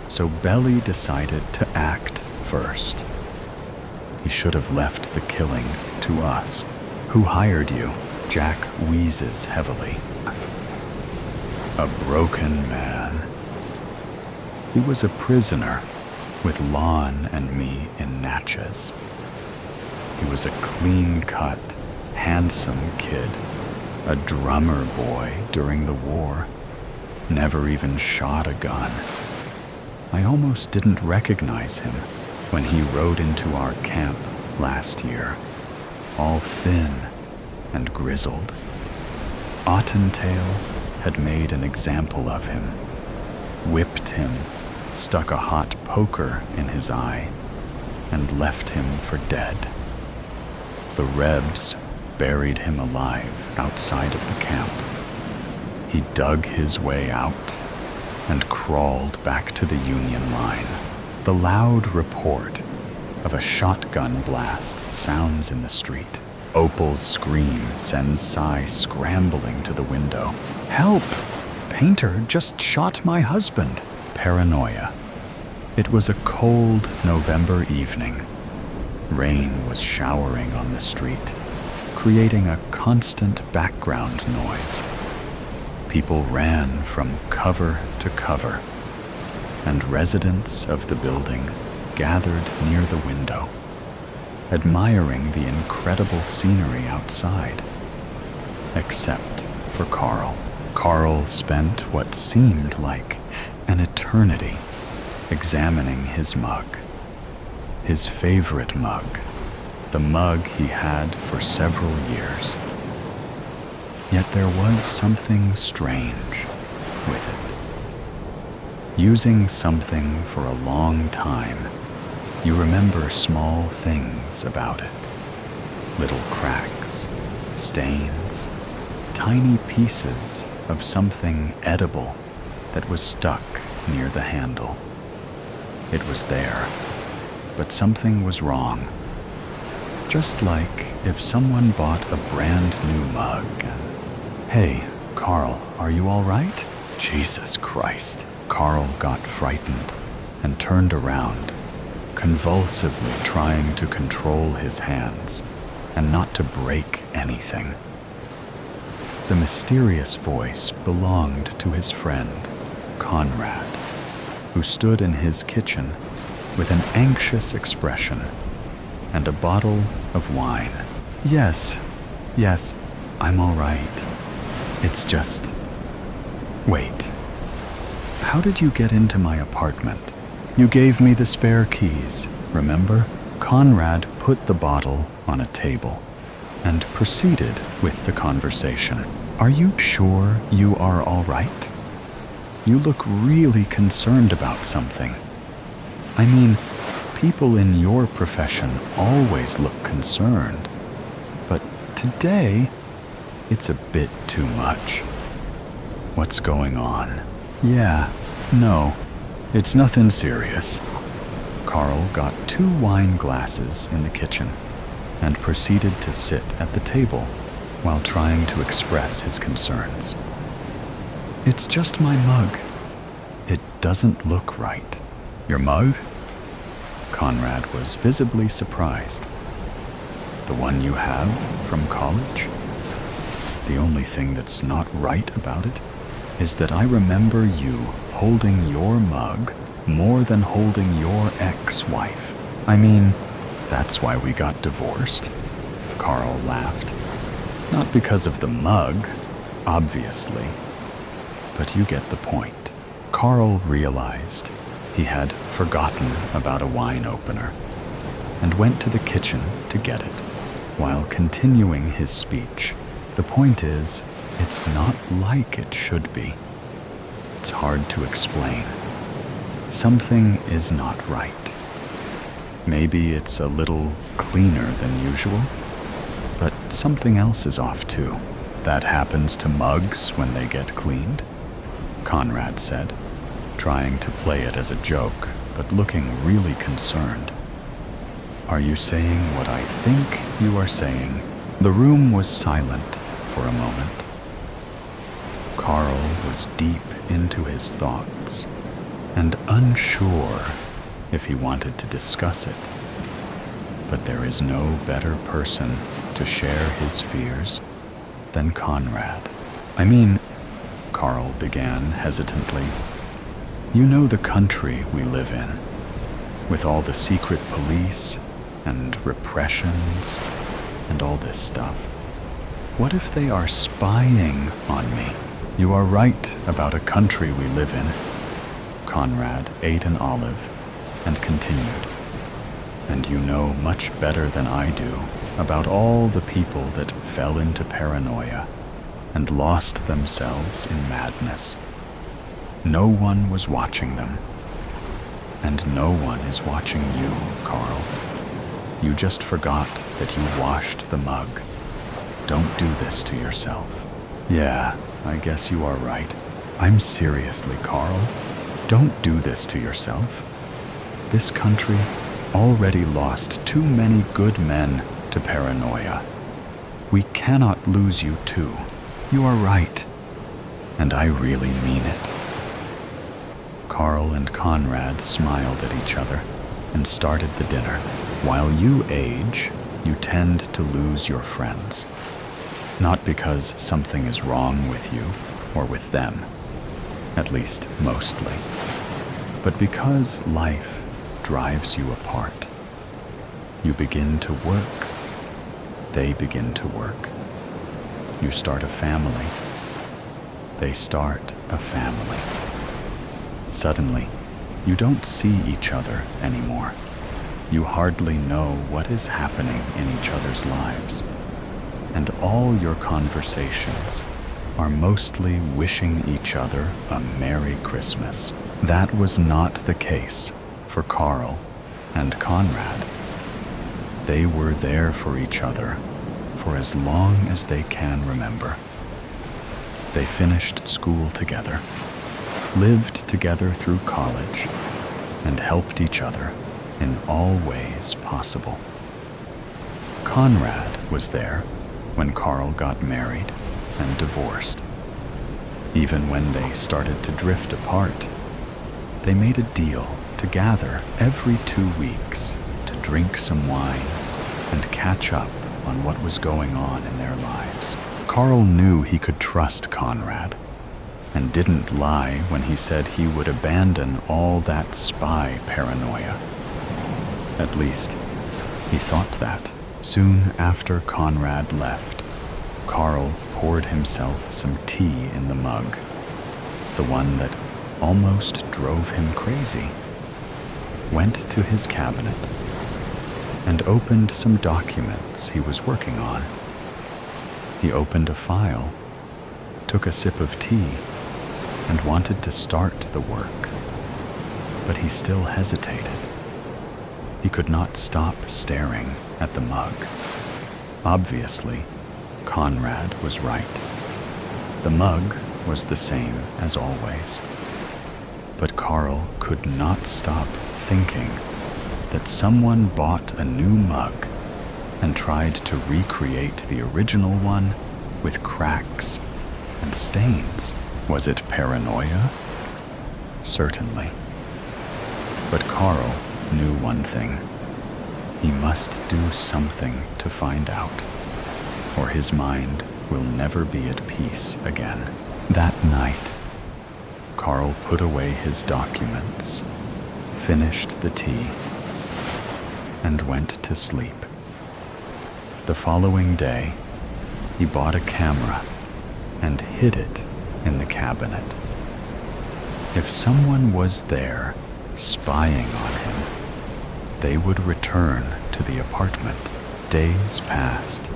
so Belly decided to act first. He should have left the killing to us. Who hired you? Jack wheezes heavily. A broken man. He was a prisoner with Lon and me in Natchez. He was a clean-cut, handsome kid, a drummer boy during the war, never even shot a gun. I almost didn't recognize him when he rode into our camp last year, all thin and grizzled. Ottentail had made an example of him, whipped him, stuck a hot poker in his eye, and left him for dead. The Rebs buried him alive outside of the camp. He dug his way out and crawled back to the Union line. The loud report of a shotgun blast sounds in the street. Opal's scream sends Cy scrambling to the window. Help! Painter just shot my husband. Paranoia. It was a cold November evening. Rain was showering on the street, creating a constant background noise. People ran from cover to cover, and residents of the building gathered near the window, admiring the incredible scenery outside. Except for Carl. Carl spent what seemed like an eternity examining his mug. His favorite mug, the mug he had for several years. Yet there was something strange with it. Using something for a long time, you remember small things about it. Little cracks, stains, tiny pieces of something edible that was stuck near the handle. It was there, but something was wrong. Just like if someone bought a brand new mug and, "Hey, Carl, are you all right?" Jesus Christ. Carl got frightened and turned around, convulsively trying to control his hands and not to break anything. The mysterious voice belonged to his friend, Conrad, who stood in his kitchen with an anxious expression and a bottle of wine. Yes, I'm all right. It's just... Wait. How did you get into my apartment? You gave me the spare keys, remember? Conrad put the bottle on a table and proceeded with the conversation. Are you sure you are all right? You look really concerned about something. I mean, people in your profession always look concerned, but today, it's a bit too much. What's going on? Yeah, no, it's nothing serious. Carl got 2 wine glasses in the kitchen and proceeded to sit at the table while trying to express his concerns. It's just my mug. It doesn't look right. Your mug? Conrad was visibly surprised. The one you have from college? The only thing that's not right about it is that I remember you holding your mug more than holding your ex-wife. I mean, that's why we got divorced. Carl laughed. Not because of the mug, obviously, but you get the point. Carl realized he had forgotten about a wine opener and went to the kitchen to get it. while continuing his speech. The point is, it's not like it should be. It's hard to explain. Something is not right. Maybe it's a little cleaner than usual, but something else is off too. That happens to mugs when they get cleaned, Conrad said, trying to play it as a joke, but looking really concerned. Are you saying what I think you are saying? The room was silent for a moment. Carl was deep into his thoughts and unsure if he wanted to discuss it. But there is no better person to share his fears than Conrad. I mean, Carl began hesitantly, you know the country we live in, with all the secret police and repressions and all this stuff. What if they are spying on me? You are right about a country we live in. Conrad ate an olive and continued. And you know much better than I do about all the people that fell into paranoia and lost themselves in madness. No one was watching them. And no one is watching you, Carl. You just forgot that you washed the mug. Don't do this to yourself. Yeah, I guess you are right. I'm seriously, Carl. Don't do this to yourself. This country already lost too many good men to paranoia. We cannot lose you too. You are right. And I really mean it. Carl and Conrad smiled at each other and started the dinner. While you age, you tend to lose your friends. Not because something is wrong with you or with them, at least mostly, but because life drives you apart. You begin to work. They begin to work. You start a family. They start a family. Suddenly, you don't see each other anymore. You hardly know what is happening in each other's lives. And all your conversations are mostly wishing each other a Merry Christmas. That was not the case for Carl and Conrad. They were there for each other for as long as they can remember. They finished school together, lived together through college, and helped each other in all ways possible. Conrad was there when Carl got married and divorced. Even when they started to drift apart, they made a deal to gather every 2 weeks to drink some wine and catch up on what was going on in their lives. Carl knew he could trust Conrad and didn't lie when he said he would abandon all that spy paranoia. At least, he thought that. Soon after Conrad left, Carl poured himself some tea in the mug, the one that almost drove him crazy, went to his cabinet, and opened some documents he was working on. He opened a file, took a sip of tea, and wanted to start the work, but he still hesitated. He could not stop staring at the mug. Obviously, Conrad was right. The mug was the same as always. But Carl could not stop thinking that someone bought a new mug and tried to recreate the original one with cracks and stains. Was it paranoia? Certainly. But Carl knew one thing. He must do something to find out, or his mind will never be at peace again. That night, Carl put away his documents, finished the tea, and went to sleep. The following day, he bought a camera and hid it in the cabinet. If someone was there spying on him, they would return to the apartment. Days passed,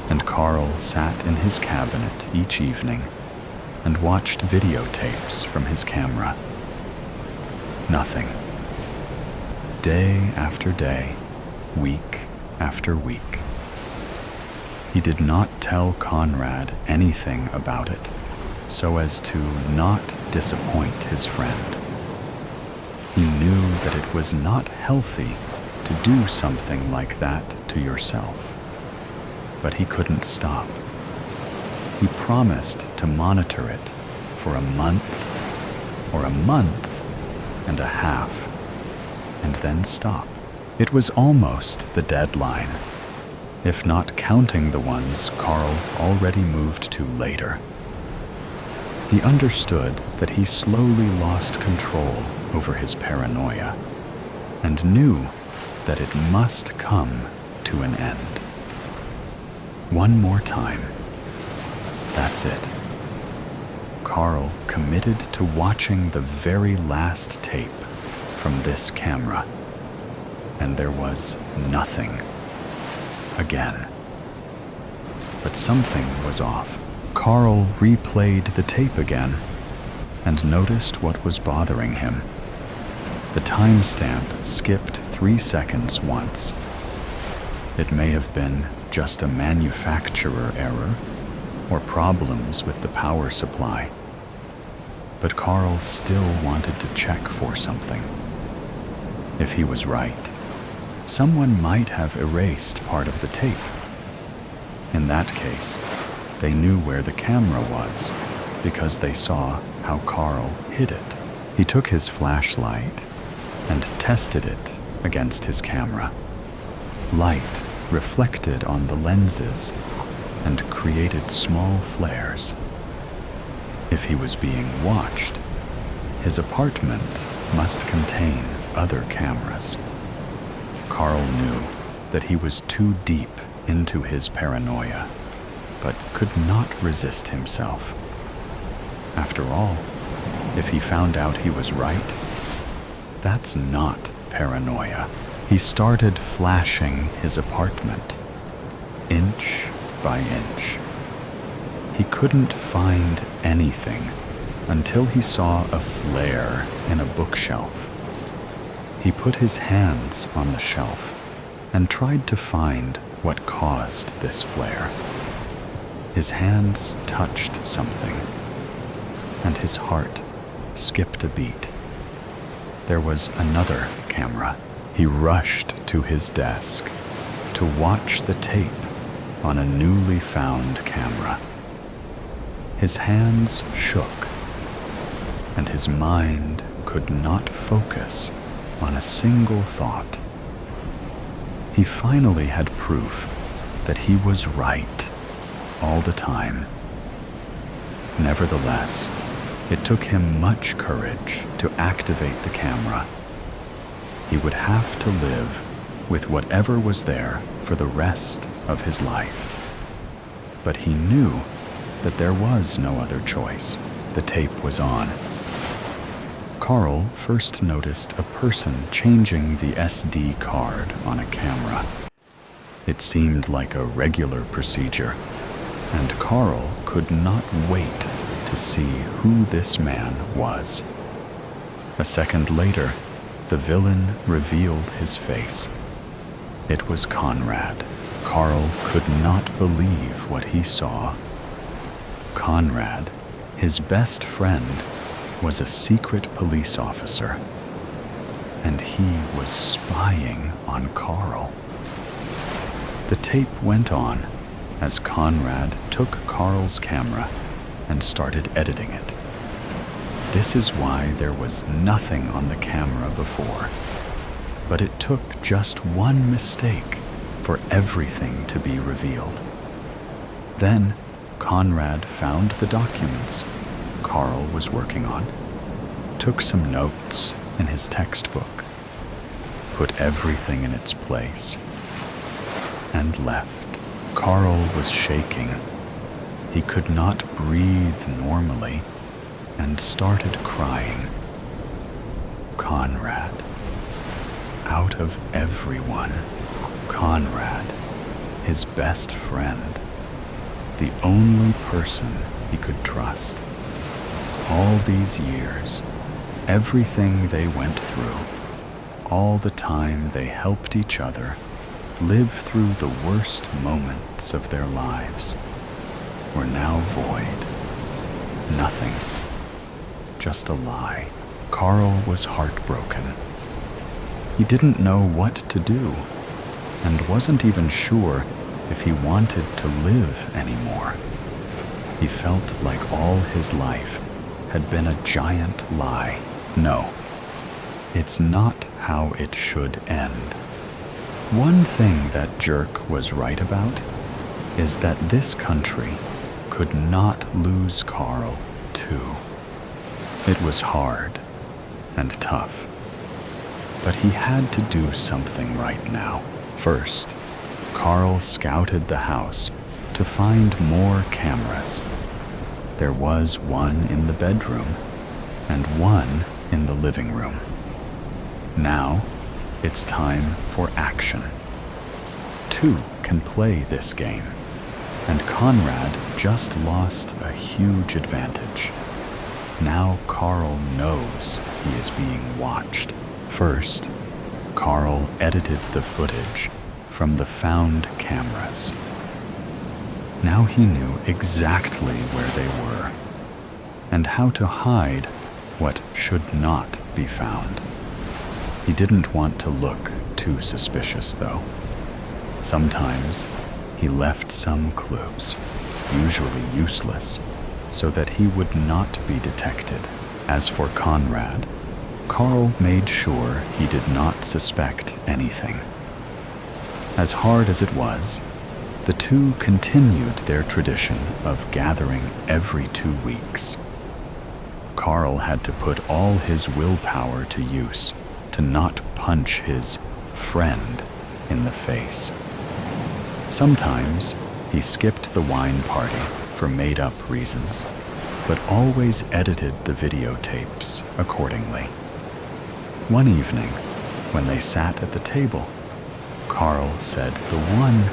and Carl sat in his cabinet each evening and watched videotapes from his camera. Nothing. Day after day, week after week. He did not tell Conrad anything about it, so as to not disappoint his friend. He knew that it was not healthy to do something like that to yourself, but he couldn't stop. He promised to monitor it for a month or a month and a half, and then stop. It was almost the deadline, if not counting the ones Carl already moved to later. He understood that he slowly lost control over his paranoia, and knew that it must come to an end. One more time. That's it. Carl committed to watching the very last tape from this camera, and there was nothing. Again. But something was off. Carl replayed the tape again and noticed what was bothering him. The timestamp skipped 3 seconds once. It may have been just a manufacturer error or problems with the power supply. But Carl still wanted to check for something. If he was right, someone might have erased part of the tape. In that case, they knew where the camera was because they saw how Carl hid it. He took his flashlight and tested it against his camera. Light reflected on the lenses and created small flares. If he was being watched, his apartment must contain other cameras. Carl knew that he was too deep into his paranoia, but could not resist himself. After all, if he found out he was right, that's not paranoia. He started flashing his apartment, inch by inch. He couldn't find anything until he saw a flare in a bookshelf. He put his hands on the shelf and tried to find what caused this flare. His hands touched something, and his heart skipped a beat. There was another camera. He rushed to his desk to watch the tape on a newly found camera. His hands shook, and his mind could not focus on a single thought. He finally had proof that he was right all the time. Nevertheless, it took him much courage to activate the camera. He would have to live with whatever was there for the rest of his life. But he knew that there was no other choice. The tape was on. Carl first noticed a person changing the SD card on a camera. It seemed like a regular procedure, and Carl could not wait to see who this man was. A second later, the villain revealed his face. It was Conrad. Carl could not believe what he saw. Conrad, his best friend, was a secret police officer, and he was spying on Carl. The tape went on as Conrad took Carl's camera and started editing it. This is why there was nothing on the camera before, but it took just one mistake for everything to be revealed. Then Conrad found the documents Carl was working on, took some notes in his textbook, put everything in its place, and left. Carl was shaking. He could not breathe normally and started crying. Conrad, out of everyone, Conrad, his best friend, the only person he could trust. All these years, everything they went through, all the time they helped each other live through the worst moments of their lives, were now void. Nothing. Just a lie. Carl was heartbroken. He didn't know what to do, and wasn't even sure if he wanted to live anymore. He felt like all his life had been a giant lie. No, it's not how it should end. One thing that jerk was right about is that this country could not lose Carl, too. It was hard and tough, but he had to do something right now. First, Carl scouted the house to find more cameras. There was one in the bedroom and one in the living room. Now, it's time for action. Two can play this game, and Conrad just lost a huge advantage. Now Carl knows he is being watched. First, Carl edited the footage from the found cameras. Now he knew exactly where they were and how to hide what should not be found. He didn't want to look too suspicious, though. Sometimes he left some clues, usually useless, so that he would not be detected. As for Conrad, Carl made sure he did not suspect anything. As hard as it was, the two continued their tradition of gathering every 2 weeks. Carl had to put all his willpower to use to not punch his friend in the face. Sometimes he skipped the wine party for made-up reasons, but always edited the videotapes accordingly. One evening, when they sat at the table, Carl said the one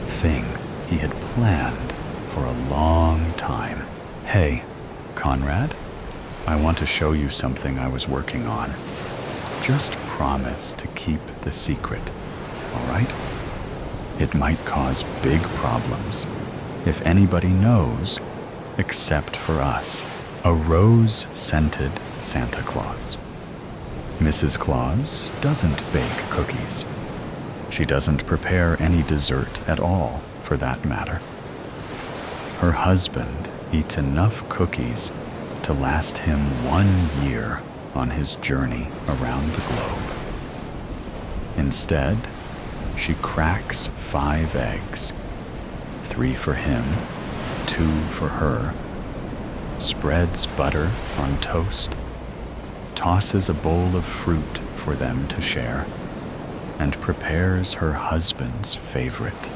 thing he had planned for a long time. "Hey, Conrad, I want to show you something I was working on. Just promise to keep the secret, all right? It might cause big problems if anybody knows, except for us." A rose-scented Santa Claus. Mrs. Claus doesn't bake cookies. She doesn't prepare any dessert at all, for that matter. Her husband eats enough cookies to last him 1 year on his journey around the globe. Instead, she cracks 5 eggs, 3 for him, 2 for her, spreads butter on toast, tosses a bowl of fruit for them to share, and prepares her husband's favorite,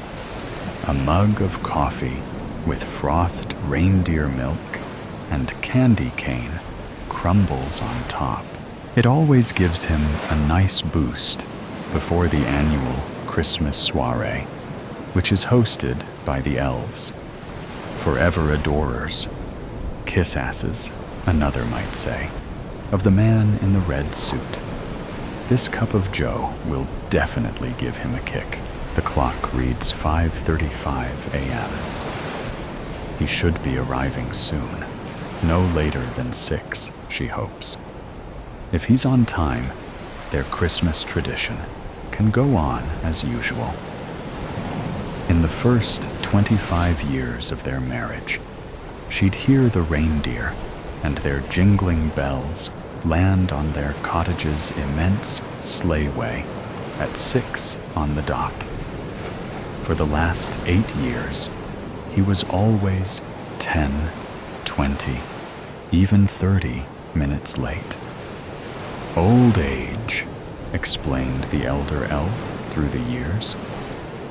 a mug of coffee with frothed reindeer milk and candy cane crumbles on top. It always gives him a nice boost before the annual Christmas soiree, which is hosted by the elves, forever adorers, kiss-asses, another might say, of the man in the red suit. This cup of joe will definitely give him a kick. The clock reads 5:35 a.m. He should be arriving soon, no later than 6, she hopes. If he's on time, their Christmas tradition can go on as usual. In the first 25 years of their marriage, she'd hear the reindeer and their jingling bells land on their cottage's immense sleighway at 6 on the dot. For the last 8 years, he was always 10, 20, even 30 minutes late. "Old age," explained the elder elf through the years.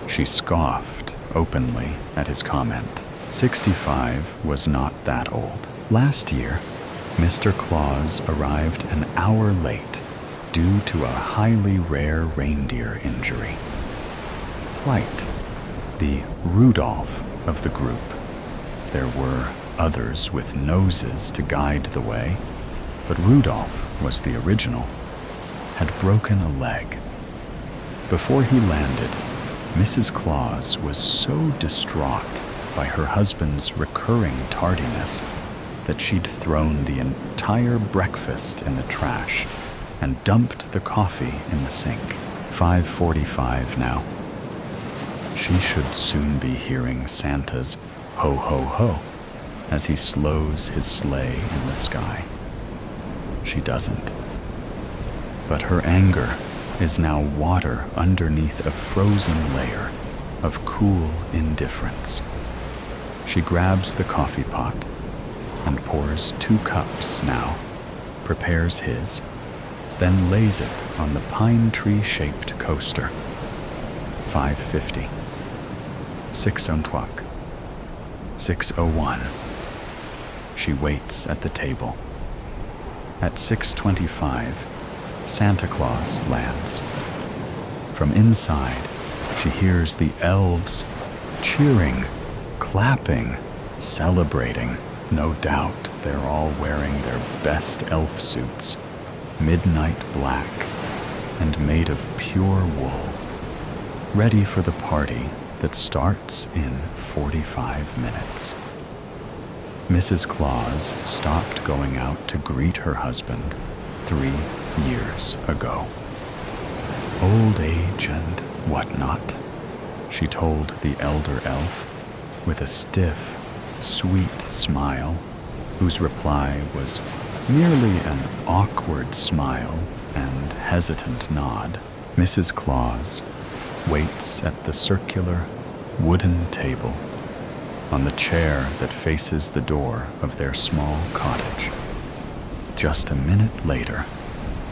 She scoffed openly at his comment. 65 was not that old. Last year, Mr. Claus arrived an hour late due to a highly rare reindeer injury. Plight, the Rudolph of the group. There were others with noses to guide the way, but Rudolph was the original, had broken a leg. Before he landed, Mrs. Claus was so distraught by her husband's recurring tardiness that she'd thrown the entire breakfast in the trash and dumped the coffee in the sink. 5:45 now. She should soon be hearing Santa's ho ho ho as he slows his sleigh in the sky. She doesn't. But her anger is now water underneath a frozen layer of cool indifference. She grabs the coffee pot and pours 2 cups now, prepares his, then lays it on the pine tree-shaped coaster. 5:50. 6:00. 6:01. She waits at the table. At 6:25, Santa Claus lands. From inside, she hears the elves cheering, clapping, celebrating. No doubt they're all wearing their best elf suits, midnight black and made of pure wool, ready for the party that starts in 45 minutes. Mrs. Claus stopped going out to greet her husband 3 years ago. Old age and whatnot, she told the elder elf with a stiff, sweet smile, whose reply was merely an awkward smile and hesitant nod. Mrs. Claus waits at the circular wooden table on the chair that faces the door of their small cottage. Just a minute later,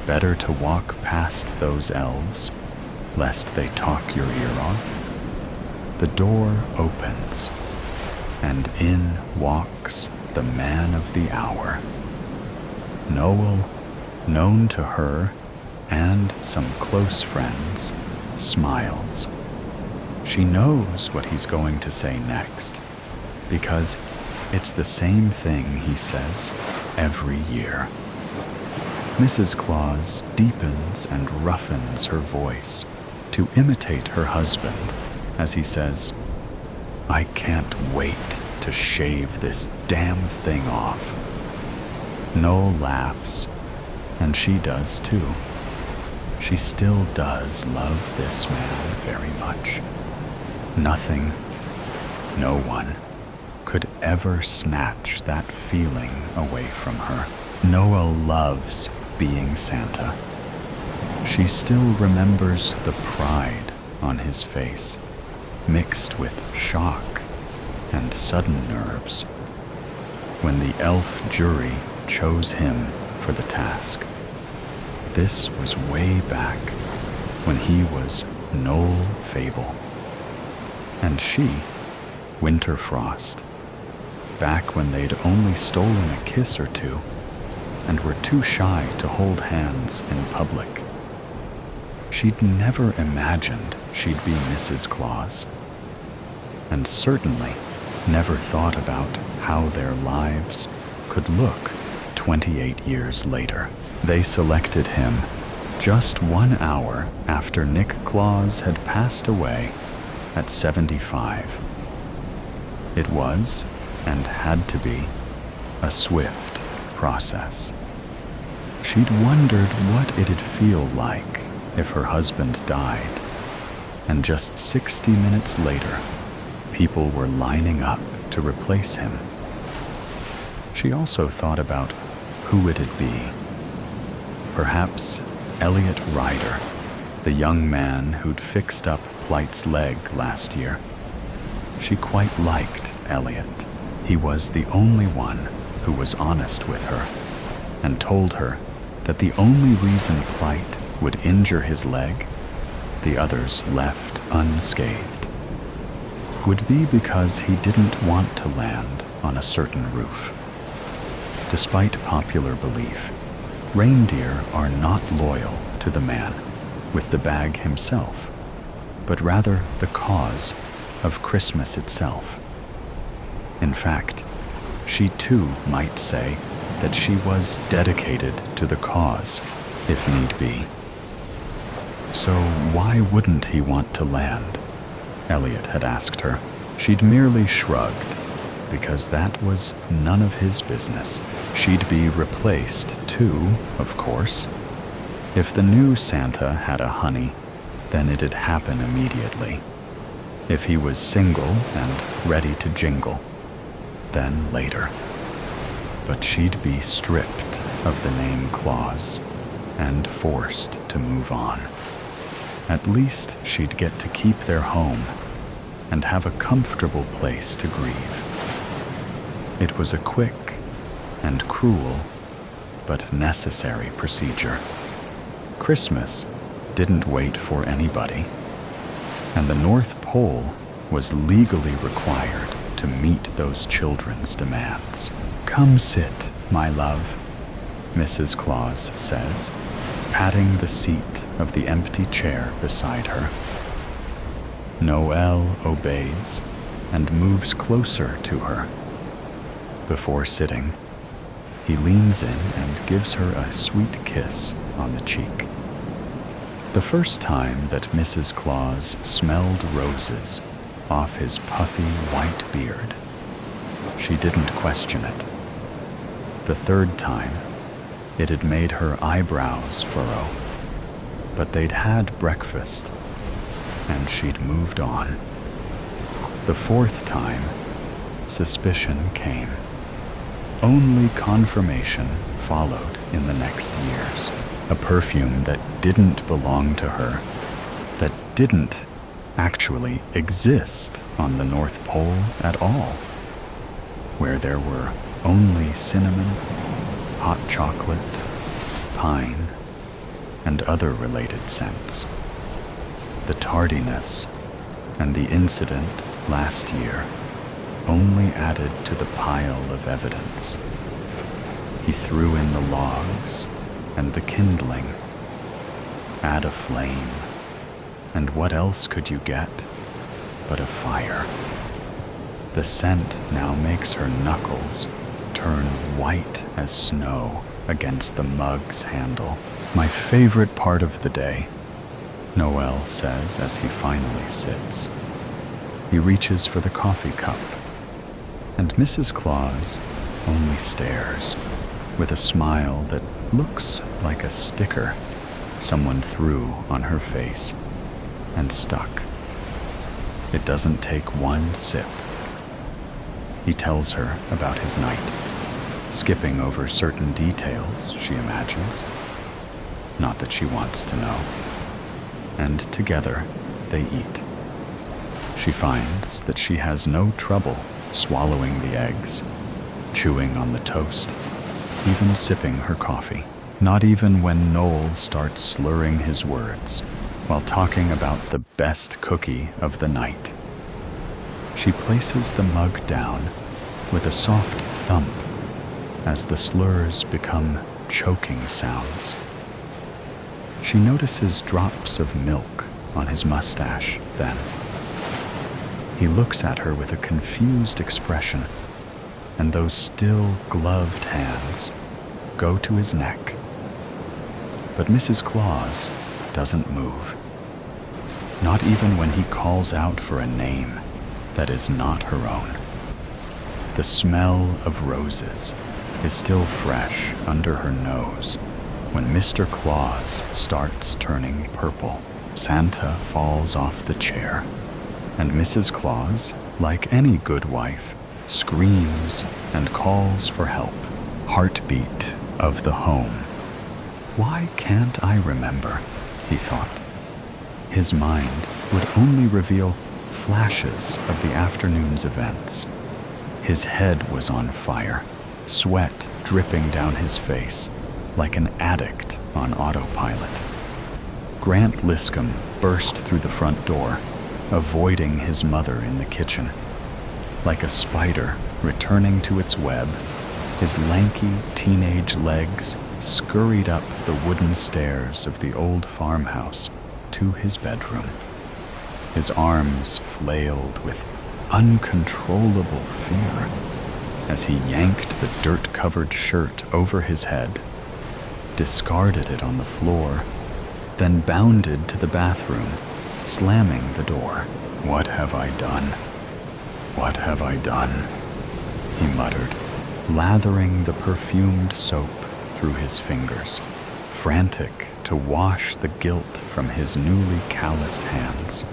better to walk past those elves, lest they talk your ear off. The door opens, and in walks the man of the hour. Noel, known to her and some close friends, smiles. She knows what he's going to say next, because it's the same thing he says every year. Mrs. Claus deepens and roughens her voice to imitate her husband as he says, "I can't wait to shave this damn thing off." Noel laughs, and she does too. She still does love this man very much. Nothing, no one, could ever snatch that feeling away from her. Noel loves being Santa. She still remembers the pride on his face, mixed with shock and sudden nerves, when the elf jury chose him for the task. This was way back when he was Noel Fable, and she, Winterfrost, back when they'd only stolen a kiss or two and were too shy to hold hands in public. She'd never imagined she'd be Mrs. Claus, and certainly never thought about how their lives could look 28 years later. They selected him just 1 hour after Nick Claus had passed away at 75. It was, and had to be, a swift process. She'd wondered what it'd feel like if her husband died, and just 60 minutes later, people were lining up to replace him. She also thought about who it'd be. Perhaps Elliot Ryder, the young man who'd fixed up Plight's leg last year. She quite liked Elliot. He was the only one who was honest with her and told her that the only reason Plight would injure his leg, the others left unscathed, would be because he didn't want to land on a certain roof. Despite popular belief, reindeer are not loyal to the man with the bag himself. but rather the cause of Christmas itself. In fact, she too might say that she was dedicated to the cause, if need be. So why wouldn't he want to land? Elliot had asked her. She'd merely shrugged, because that was none of his business. She'd be replaced too, of course. If the new Santa had a honey, then it'd happen immediately. If he was single and ready to jingle, then later. But she'd be stripped of the name Claus and forced to move on. At least she'd get to keep their home and have a comfortable place to grieve. It was a quick and cruel but necessary procedure. Christmas didn't wait for anybody, and the North Pole was legally required to meet those children's demands. "Come sit, my love," Mrs. Claus says, patting the seat of the empty chair beside her. Noel obeys and moves closer to her. Before sitting, he leans in and gives her a sweet kiss on the cheek. The first time that Mrs. Claus smelled roses off his puffy white beard, she didn't question it. The third time, it had made her eyebrows furrow, but they'd had breakfast, and she'd moved on. The fourth time, suspicion came. Only confirmation followed in the next years. A perfume that didn't belong to her, that didn't actually exist on the North Pole at all, where there were only cinnamon, hot chocolate, pine, and other related scents. The tardiness and the incident last year only added to the pile of evidence. He threw in the logs and the kindling. Add a flame, and what else could you get but a fire? The scent now makes her knuckles turn white as snow against the mug's handle. "My favorite part of the day," Noel says as he finally sits. He reaches for the coffee cup, and Mrs. Claus only stares with a smile that looks like a sticker someone threw on her face and stuck. It doesn't take one sip. He tells her about his night, skipping over certain details, she imagines. Not that she wants to know. And together, they eat. She finds that she has no trouble swallowing the eggs, chewing on the toast, even sipping her coffee. Not even when Noel starts slurring his words while talking about the best cookie of the night. She places the mug down with a soft thump as the slurs become choking sounds. She notices drops of milk on his mustache then. He looks at her with a confused expression, and those still gloved hands go to his neck. But Mrs. Claus doesn't move, not even when he calls out for a name that is not her own. The smell of roses is still fresh under her nose when Mr. Claus starts turning purple. Santa falls off the chair, and Mrs. Claus, like any good wife, screams and calls for help. Heartbeat of the home. Why can't I remember? He thought. His mind would only reveal flashes of the afternoon's events. His head was on fire, sweat dripping down his face, like an addict on autopilot. Grant Liscombe burst through the front door, avoiding his mother in the kitchen. Like a spider returning to its web, his lanky teenage legs scurried up the wooden stairs of the old farmhouse to his bedroom. His arms flailed with uncontrollable fear as he yanked the dirt-covered shirt over his head, discarded it on the floor, then bounded to the bathroom, slamming the door. "What have I done? What have I done?" he muttered, lathering the perfumed soap through his fingers, frantic to wash the guilt from his newly calloused hands,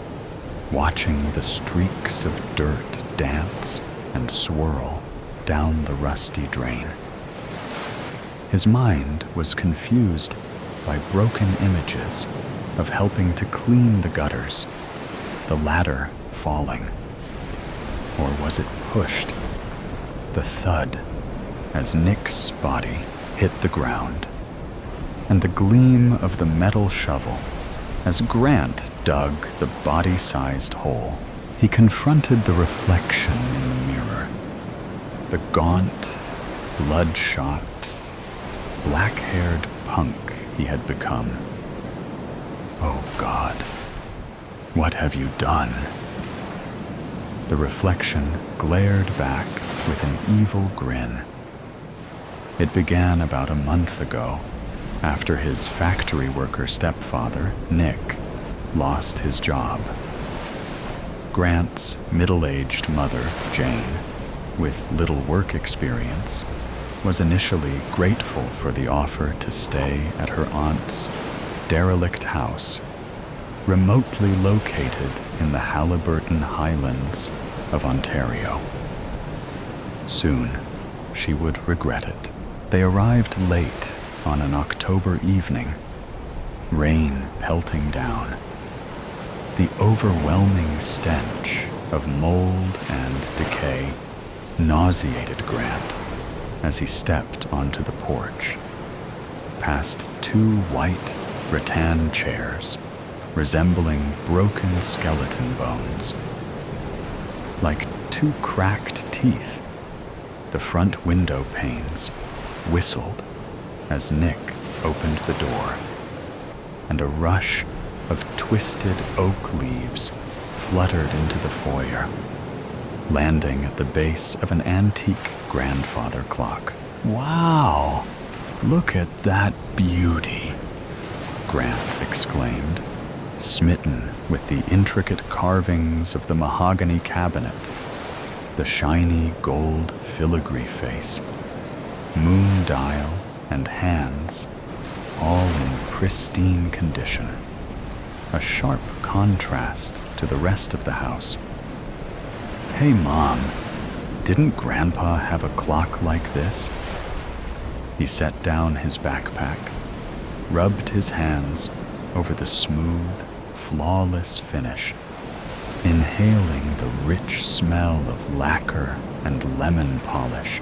watching the streaks of dirt dance and swirl down the rusty drain. His mind was confused by broken images of helping to clean the gutters, the ladder falling. Or was it pushed? The thud as Nick's body hit the ground, and the gleam of the metal shovel as Grant dug the body-sized hole. He confronted the reflection in the mirror, the gaunt, bloodshot, black-haired punk he had become. "Oh God, what have you done?" The reflection glared back with an evil grin. It began about a month ago, after his factory worker stepfather, Nick, lost his job. Grant's middle-aged mother, Jane, with little work experience, was initially grateful for the offer to stay at her aunt's derelict house, remotely located in the Haliburton Highlands of Ontario. Soon, she would regret it. They arrived late on an October evening, rain pelting down. The overwhelming stench of mold and decay nauseated Grant as he stepped onto the porch, past two white rattan chairs resembling broken skeleton bones. Like two cracked teeth, the front window panes whistled as Nick opened the door, and a rush of twisted oak leaves fluttered into the foyer, landing at the base of an antique grandfather clock. "Wow, look at that beauty," Grant exclaimed, smitten with the intricate carvings of the mahogany cabinet, the shiny gold filigree face, moon dial, and hands, all in pristine condition, a sharp contrast to the rest of the house. "Hey, Mom, didn't Grandpa have a clock like this?" He set down his backpack, rubbed his hands over the smooth, flawless finish, inhaling the rich smell of lacquer and lemon polish,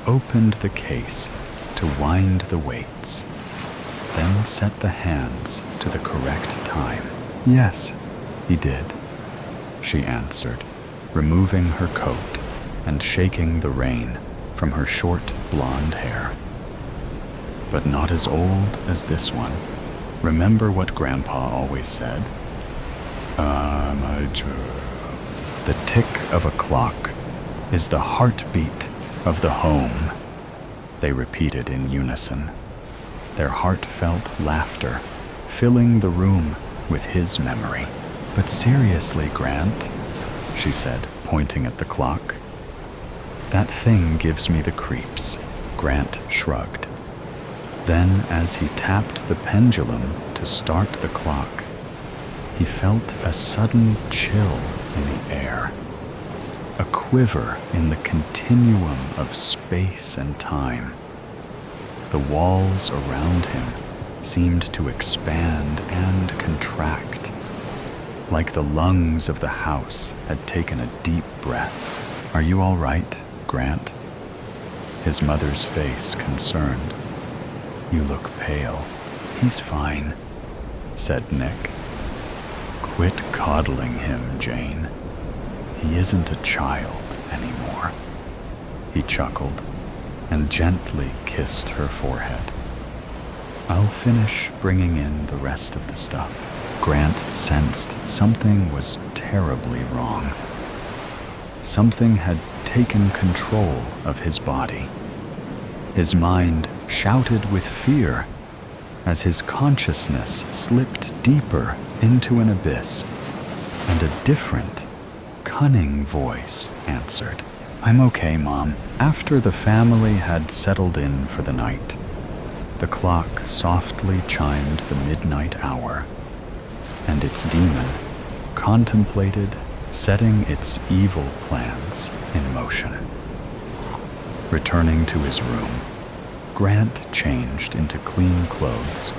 opened the case to wind the weights, then set the hands to the correct time. "Yes, he did," she answered, removing her coat and shaking the rain from her short blonde hair. "But not as old as this one. Remember what Grandpa always said? The tick of a clock is the heartbeat of the home," they repeated in unison, their heartfelt laughter filling the room with his memory. "But seriously, Grant," she said, pointing at the clock. "That thing gives me the creeps," Grant shrugged. Then, as he tapped the pendulum to start the clock, he felt a sudden chill in the air, a quiver in the continuum of space and time. The walls around him seemed to expand and contract, like the lungs of the house had taken a deep breath. "Are you all right, Grant?" His mother's face concerned. "You look pale." "He's fine," said Nick. "Quit coddling him, Jane. He isn't a child anymore." He chuckled and gently kissed her forehead. "I'll finish bringing in the rest of the stuff." Grant sensed something was terribly wrong. Something had taken control of his body. His mind shouted with fear as his consciousness slipped deeper into an abyss, and a different, cunning voice answered, "I'm okay, Mom." After the family had settled in for the night, the clock softly chimed the midnight hour, and its demon contemplated setting its evil plans in motion. Returning to his room, Grant changed into clean clothes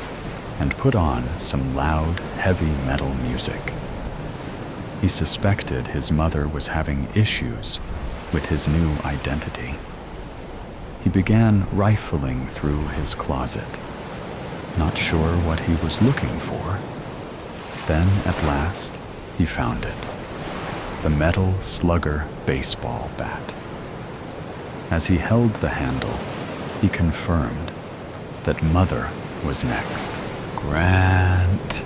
and put on some loud, heavy metal music. He suspected his mother was having issues with his new identity. He began rifling through his closet, not sure what he was looking for. Then, at last, he found it: the metal slugger baseball bat. As he held the handle, he confirmed that Mother was next. "Grant,"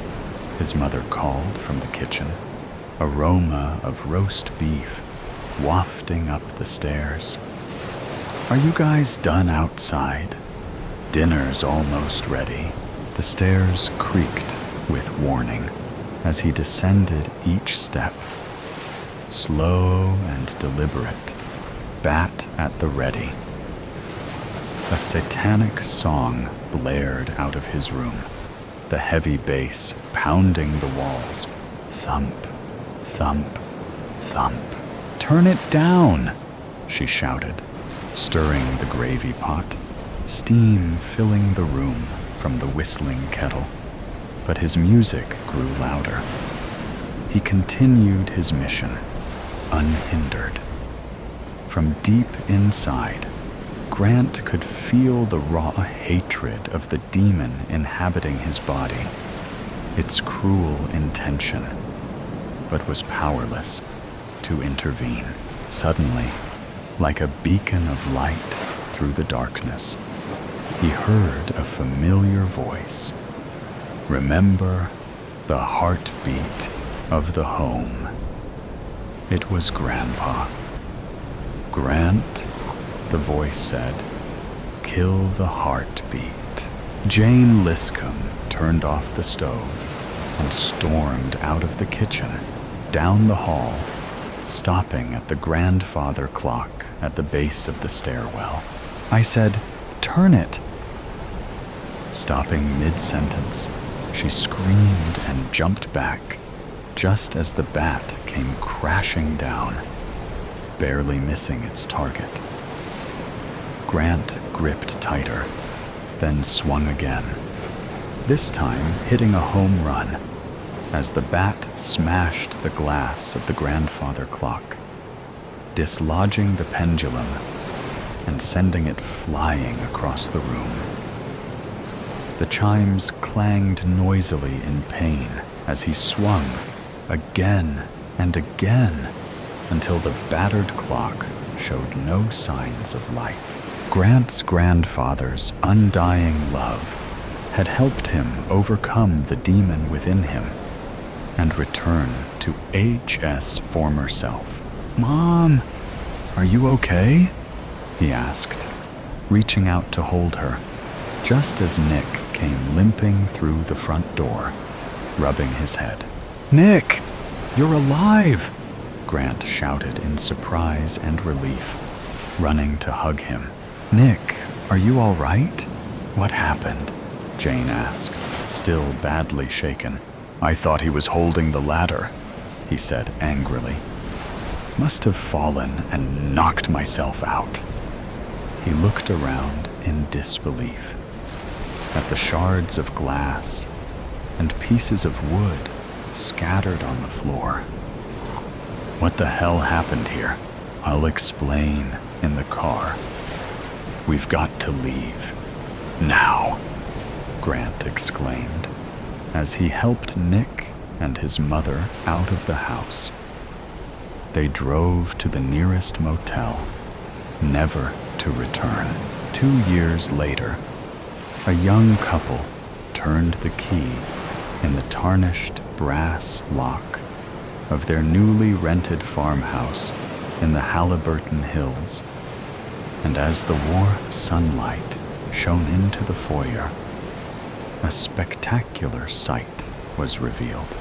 his mother called from the kitchen, aroma of roast beef wafting up the stairs. "Are you guys done outside? Dinner's almost ready." The stairs creaked with warning as he descended each step. Slow and deliberate, bat at the ready. A satanic song blared out of his room, the heavy bass pounding the walls. Thump, thump, thump. "Turn it down," she shouted, stirring the gravy pot, steam filling the room from the whistling kettle. But his music grew louder. He continued his mission, unhindered. From deep inside, Grant could feel the raw hatred of the demon inhabiting his body, its cruel intention, but was powerless to intervene. Suddenly, like a beacon of light through the darkness, he heard a familiar voice. "Remember the heartbeat of the home." It was Grandpa. "Grant," the voice said, "kill the heartbeat." Jane Liscombe turned off the stove and stormed out of the kitchen, down the hall, stopping at the grandfather clock at the base of the stairwell. "I said, turn it." Stopping mid-sentence, she screamed and jumped back, just as the bat came crashing down, barely missing its target. Grant gripped tighter, then swung again, this time hitting a home run as the bat smashed the glass of the grandfather clock, dislodging the pendulum and sending it flying across the room. The chimes clanged noisily in pain as he swung again and again until the battered clock showed no signs of life. Grant's grandfather's undying love had helped him overcome the demon within him and return to H.'s former self. "Mom, are you okay?" he asked, reaching out to hold her, just as Nick came limping through the front door, rubbing his head. "Nick, you're alive!" Grant shouted in surprise and relief, running to hug him. "Nick, are you all right?" "What happened?" Jane asked, still badly shaken. "I thought he was holding the ladder," he said angrily. "Must have fallen and knocked myself out." He looked around in disbelief at the shards of glass and pieces of wood scattered on the floor. "What the hell happened here?" "I'll explain in the car. We've got to leave. Now," Grant exclaimed as he helped Nick and his mother out of the house. They drove to the nearest motel, never to return. 2 years later, a young couple turned the key in the tarnished brass lock of their newly rented farmhouse in the Halliburton Hills. And as the warm sunlight shone into the foyer, a spectacular sight was revealed.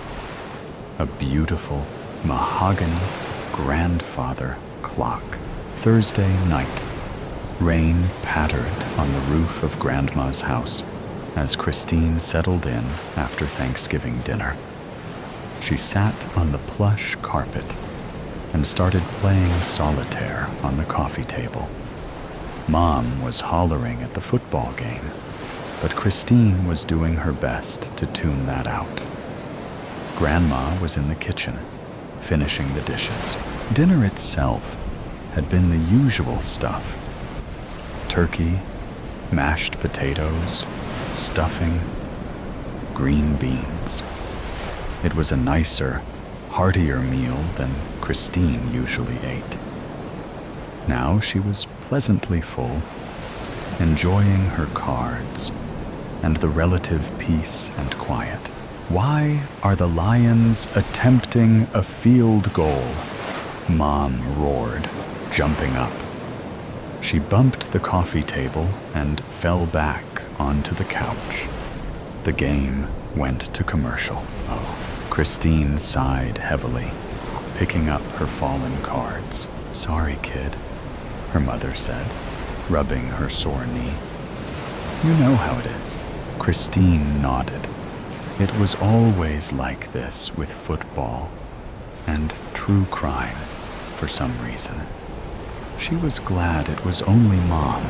A beautiful mahogany grandfather clock. Thursday night, rain pattered on the roof of Grandma's house as Christine settled in after Thanksgiving dinner. She sat on the plush carpet and started playing solitaire on the coffee table. Mom was hollering at the football game, but Christine was doing her best to tune that out. Grandma was in the kitchen, finishing the dishes. Dinner itself had been the usual stuff: turkey, mashed potatoes, stuffing, green beans. It was a nicer, heartier meal than Christine usually ate. Now she was pleasantly full, enjoying her cards and the relative peace and quiet. Why are the Lions attempting a field goal? Mom roared, jumping up. She bumped the coffee table and fell back onto the couch. The game went to commercial. Oh, Christine sighed heavily, picking up her fallen cards. "Sorry, kid," her mother said, rubbing her sore knee. "You know how it is." Christine nodded. It was always like this with football and true crime for some reason. She was glad it was only Mom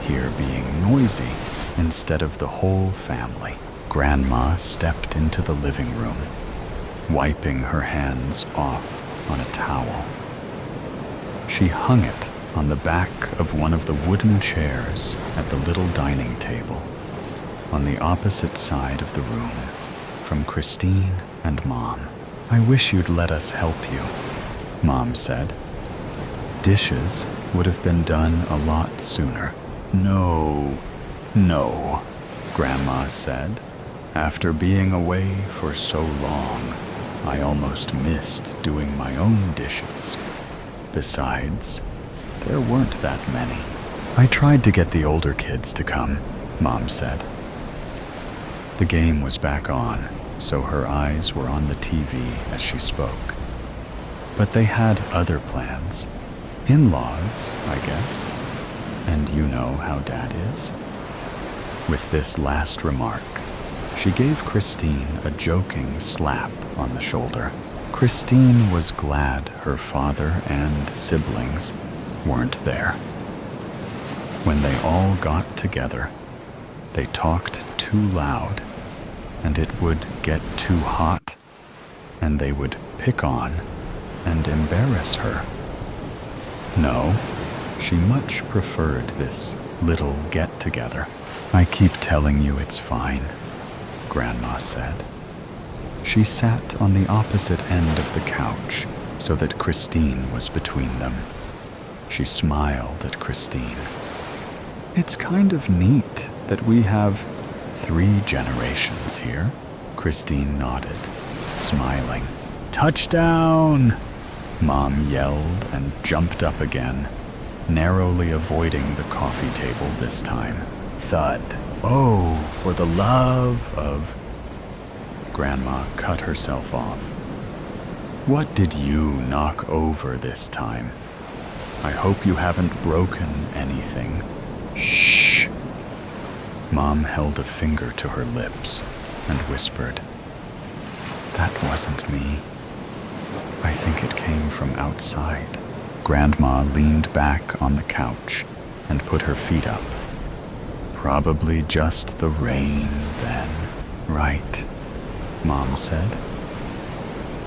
here being noisy instead of the whole family. Grandma stepped into the living room, wiping her hands off on a towel. She hung it on the back of one of the wooden chairs at the little dining table on the opposite side of the room from Christine and Mom. "I wish you'd let us help you," Mom said. "Dishes would have been done a lot sooner." No, Grandma said. "After being away for so long, I almost missed doing my own dishes. Besides, there weren't that many." "I tried to get the older kids to come," Mom said. The game was back on, so her eyes were on the TV as she spoke. But they had other plans. In-laws, I guess. And you know how Dad is. With this last remark, she gave Christine a joking slap on the shoulder. Christine was glad her father and siblings weren't there. When they all got together, they talked too loud, and it would get too hot, and they would pick on and embarrass her. No, she much preferred this little get-together. "I keep telling you it's fine," Grandma said. She sat on the opposite end of the couch so that Christine was between them. She smiled at Christine. "It's kind of neat that we have 3 generations here." Christine nodded, smiling. "Touchdown!" Mom yelled and jumped up again, narrowly avoiding the coffee table this time. Thud. "Oh, for the love of..." Grandma cut herself off. "What did you knock over this time? I hope you haven't broken anything." "Shh." Mom held a finger to her lips and whispered, "That wasn't me. I think it came from outside." Grandma leaned back on the couch and put her feet up. "Probably just the rain, then." "Right," Mom said.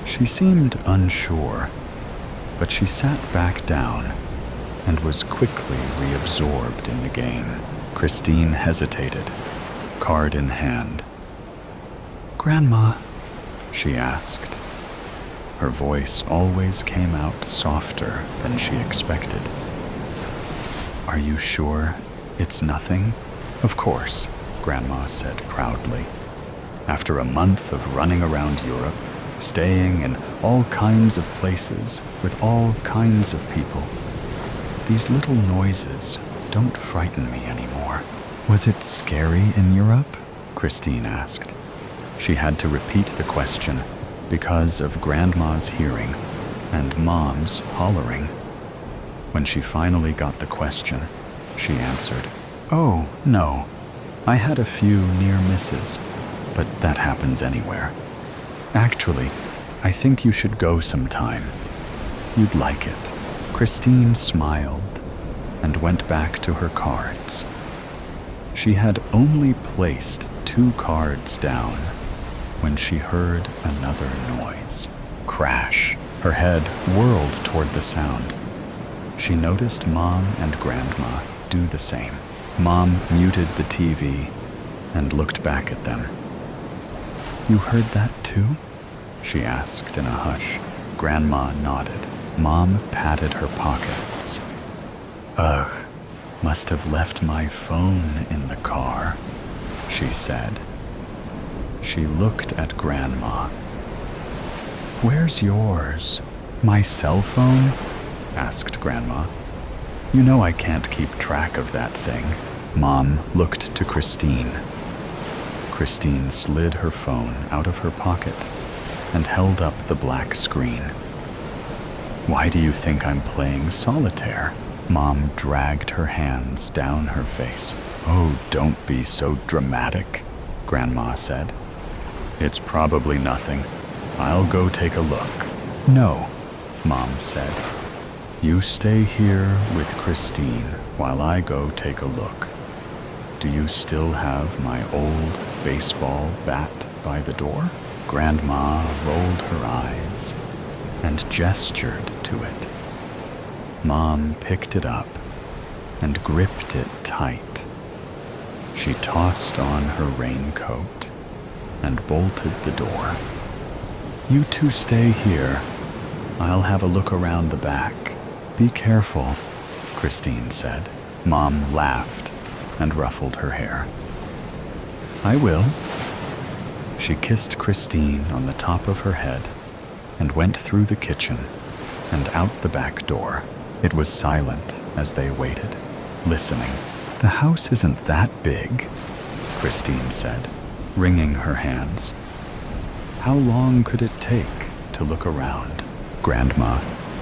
She seemed unsure, but she sat back down and was quickly reabsorbed in the game. Christine hesitated, card in hand. "Grandma," she asked. Her voice always came out softer than she expected. "Are you sure it's nothing?" "Of course," Grandma said proudly. After a month of running around Europe, staying in all kinds of places with all kinds of people, these little noises don't frighten me anymore. Was it scary in Europe? Christine asked. She had to repeat the question because of Grandma's hearing and Mom's hollering. When she finally got the question, she answered, "Oh, no. I had a few near misses, but that happens anywhere. Actually, I think you should go sometime. You'd like it." Christine smiled and went back to her cards. She had only placed 2 cards down when she heard another noise. Crash. Her head whirled toward the sound. She noticed Mom and Grandma do the same. Mom muted the TV and looked back at them. "You heard that too?" she asked in a hush. Grandma nodded. Mom patted her pockets. "Ugh, must have left my phone in the car," she said. She looked at Grandma. "Where's yours?" "My cell phone?" asked Grandma. "You know I can't keep track of that thing." Mom looked to Christine. Christine slid her phone out of her pocket and held up the black screen. "Why do you think I'm playing solitaire?" Mom dragged her hands down her face. "Oh, don't be so dramatic," Grandma said. "It's probably nothing. I'll go take a look." "No," Mom said. "You stay here with Christine while I go take a look. Do you still have my old baseball bat by the door?" Grandma rolled her eyes and gestured to it. Mom picked it up and gripped it tight. She tossed on her raincoat and bolted the door. "You two stay here. I'll have a look around the back. Be careful," Christine said. Mom laughed and ruffled her hair. "I will." She kissed Christine on the top of her head and went through the kitchen and out the back door. It was silent as they waited, listening. "The house isn't that big," Christine said, wringing her hands. "How long could it take to look around?" Grandma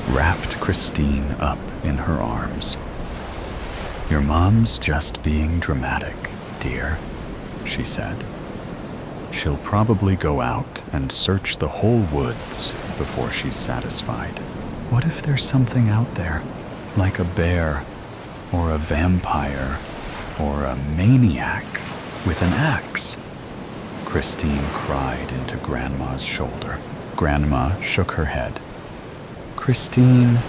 wrapped Christine up in her arms. "Your mom's just being dramatic, dear," she said. "She'll probably go out and search the whole woods before she's satisfied. What if there's something out there, like a bear, or a vampire, or a maniac with an axe?" Christine cried into Grandma's shoulder. Grandma shook her head. "Christine,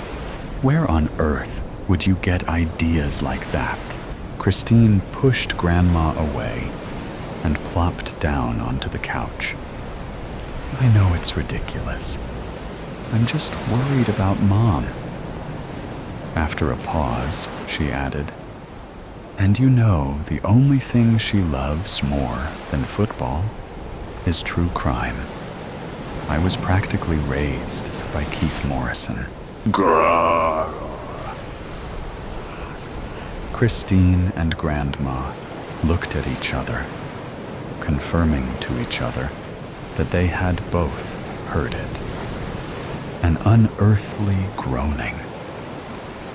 where on earth would you get ideas like that?" Christine pushed Grandma away and plopped down onto the couch. "I know it's ridiculous. I'm just worried about Mom." After a pause, she added, "And you know the only thing she loves more than football is true crime. I was practically raised by Keith Morrison." Christine and Grandma looked at each other, confirming to each other that they had both heard it. An unearthly groaning.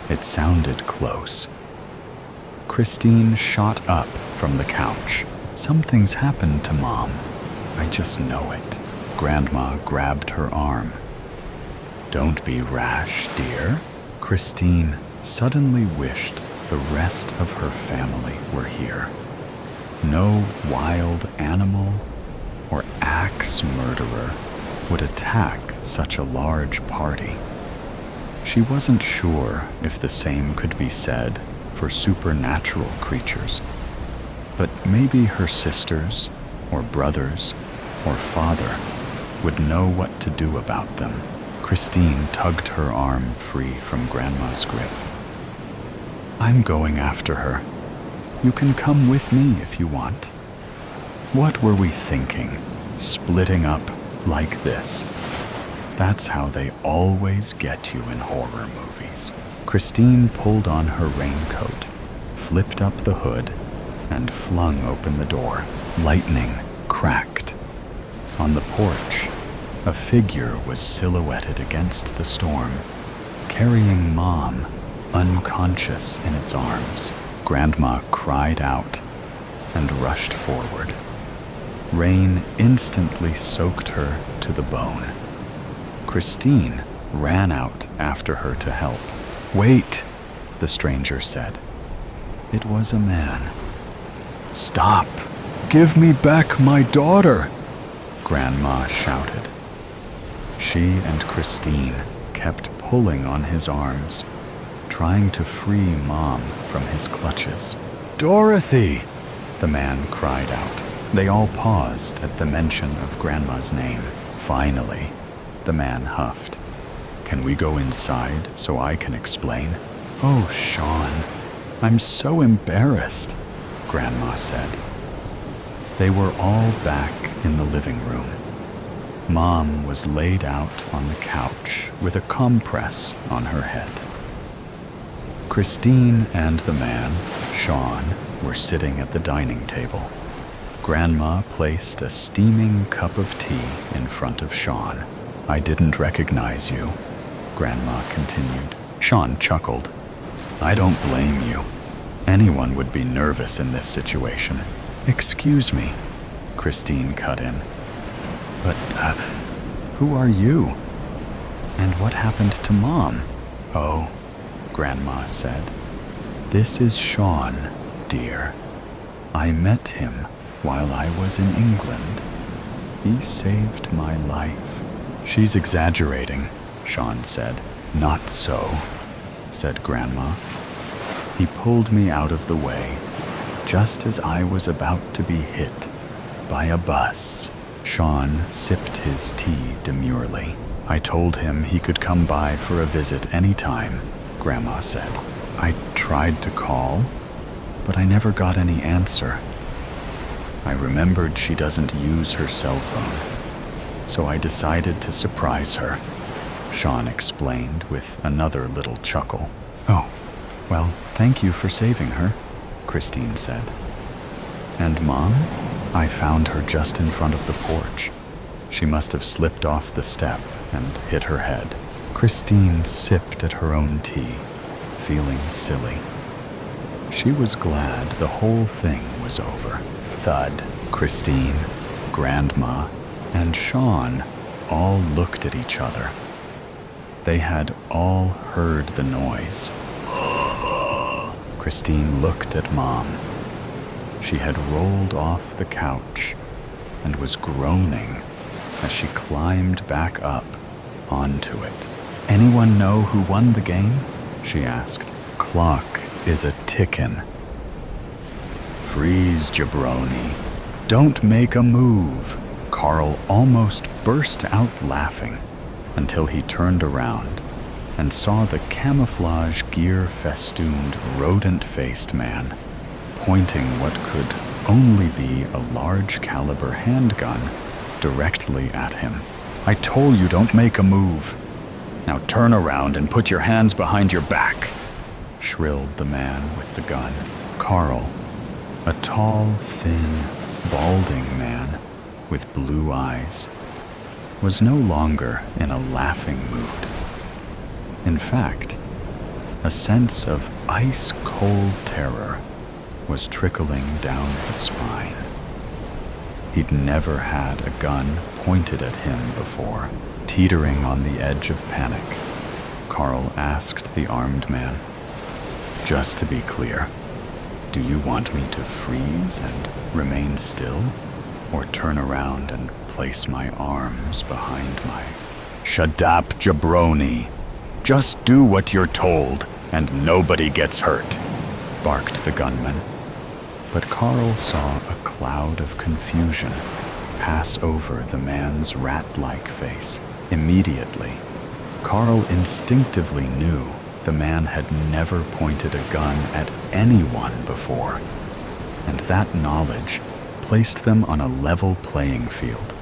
It sounded close. Christine shot up from the couch. "Something's happened to Mom. I just know it." Grandma grabbed her arm. "Don't be rash, dear." Christine suddenly wished the rest of her family were here. No wild animal or axe murderer would attack such a large party. She wasn't sure if the same could be said for supernatural creatures, but maybe her sisters or brothers or father would know what to do about them. Christine tugged her arm free from Grandma's grip. "I'm going after her. You can come with me if you want." What were we thinking? Splitting up like this? That's how they always get you in horror movies. Christine pulled on her raincoat, flipped up the hood, and flung open the door. Lightning cracked. On the porch, a figure was silhouetted against the storm, carrying Mom, unconscious in its arms. Grandma cried out and rushed forward. Rain instantly soaked her to the bone. Christine ran out after her to help. "Wait," the stranger said. It was a man. "Stop! Give me back my daughter!" Grandma shouted. She and Christine kept pulling on his arms, trying to free Mom from his clutches. "Dorothy!" the man cried out. They all paused at the mention of Grandma's name. Finally, the man huffed. "Can we go inside so I can explain?" "Oh, Sean, I'm so embarrassed," Grandma said. They were all back in the living room. Mom was laid out on the couch with a compress on her head. Christine and the man, Sean, were sitting at the dining table. Grandma placed a steaming cup of tea in front of Sean. "I didn't recognize you," Grandma continued. Sean chuckled. "I don't blame you. Anyone would be nervous in this situation." "Excuse me," Christine cut in. "But, who are you? And what happened to Mom?" "Oh," Grandma said. "This is Sean, dear. I met him while I was in England. He saved my life." "She's exaggerating," Sean said. "Not so," said Grandma. "He pulled me out of the way, just as I was about to be hit by a bus." Sean sipped his tea demurely. "I told him he could come by for a visit any time," Grandma said. "I tried to call, but I never got any answer. I remembered she doesn't use her cell phone, so I decided to surprise her," Sean explained with another little chuckle. "Oh, well, thank you for saving her," Christine said. "And Mom? I found her just in front of the porch. She must have slipped off the step and hit her head." Christine sipped at her own tea, feeling silly. She was glad the whole thing was over. Thud. Christine, Grandma, and Sean all looked at each other. They had all heard the noise. Christine looked at Mom. She had rolled off the couch and was groaning as she climbed back up onto it. "Anyone know who won the game?" she asked. "Clock is a tickin'." "Freeze, jabroni. Don't make a move." Carl almost burst out laughing until he turned around and saw the camouflage gear-festooned, rodent-faced man pointing what could only be a large-caliber handgun directly at him. "I told you don't make a move. Now turn around and put your hands behind your back," shrilled the man with the gun. Carl, a tall, thin, balding man with blue eyes, was no longer in a laughing mood. In fact, a sense of ice-cold terror was trickling down his spine. He'd never had a gun pointed at him before. Teetering on the edge of panic, Carl asked the armed man, "Just to be clear, do you want me to freeze and remain still, or turn around and place my arms behind my—" "Shut up, jabroni! Just do what you're told, and nobody gets hurt," barked the gunman. But Carl saw a cloud of confusion pass over the man's rat-like face. Immediately, Carl instinctively knew the man had never pointed a gun at anyone before, and that knowledge placed them on a level playing field,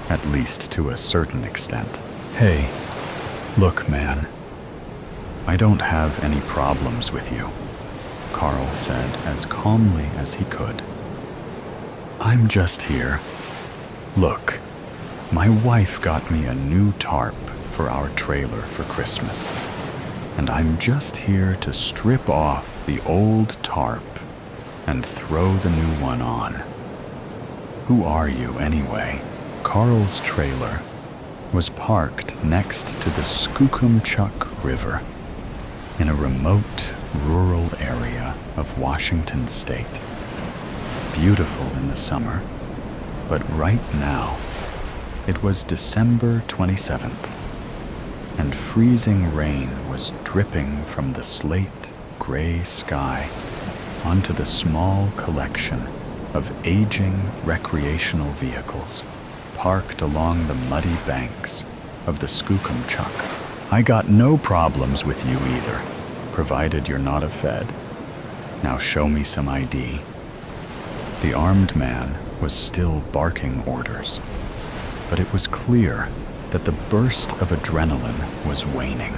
at least to a certain extent. "Hey, look, man, I don't have any problems with you," Carl said as calmly as he could. "I'm just here. Look, my wife got me a new tarp for our trailer for Christmas, and I'm just here to strip off the old tarp and throw the new one on. Who are you anyway?" Carl's trailer was parked next to the Skookumchuck River in a remote rural area of Washington state. Beautiful in the summer, but right now it was December 27th, and freezing rain was dripping from the slate gray sky onto the small collection of aging recreational vehicles parked along the muddy banks of the Skookumchuck. "I got no problems with you either, provided you're not a Fed. Now show me some ID." The armed man was still barking orders, but it was clear that the burst of adrenaline was waning,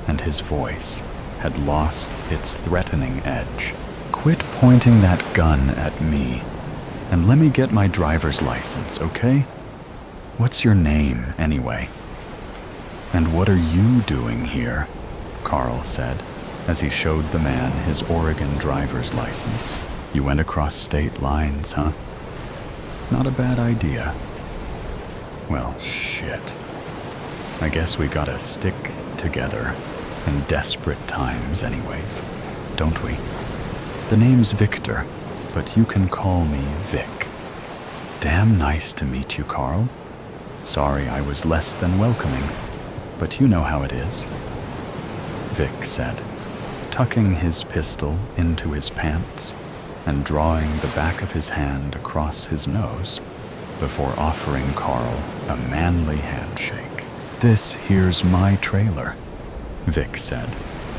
and his voice had lost its threatening edge. "Quit pointing that gun at me, and let me get my driver's license, okay? What's your name, anyway?" "And what are you doing here?" Carl said, as he showed the man his Oregon driver's license. "You went across state lines, huh? Not a bad idea. Well, shit. I guess we gotta stick together in desperate times anyways, don't we? The name's Victor, but you can call me Vic." "Damn nice to meet you, Carl. Sorry I was less than welcoming, but you know how it is," Vic said, tucking his pistol into his pants and drawing the back of his hand across his nose before offering Carl a manly handshake. "This here's my trailer," Vic said,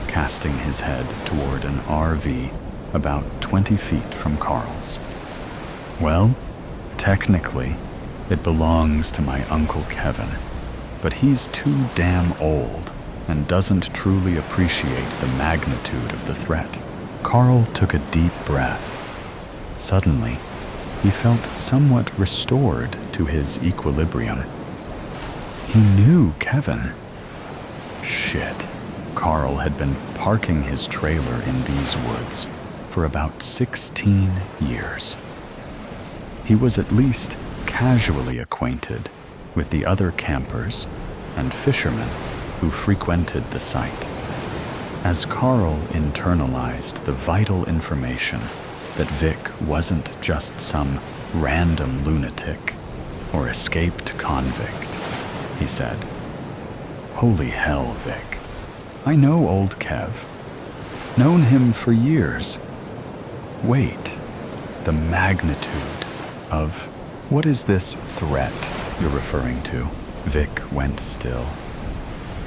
casting his head toward an RV about 20 feet from Carl's. "Well, technically, it belongs to my Uncle Kevin, but he's too damn old and doesn't truly appreciate the magnitude of the threat." Carl took a deep breath. Suddenly, he felt somewhat restored to his equilibrium. He knew Kevin. Shit. Carl had been parking his trailer in these woods for about 16 years. He was at least casually acquainted with the other campers and fishermen who frequented the site. As Carl internalized the vital information that Vic wasn't just some random lunatic or escaped convict, he said, "Holy hell, Vic. I know old Kev. Known him for years. Wait, the magnitude of... What is this threat you're referring to?" Vic went still,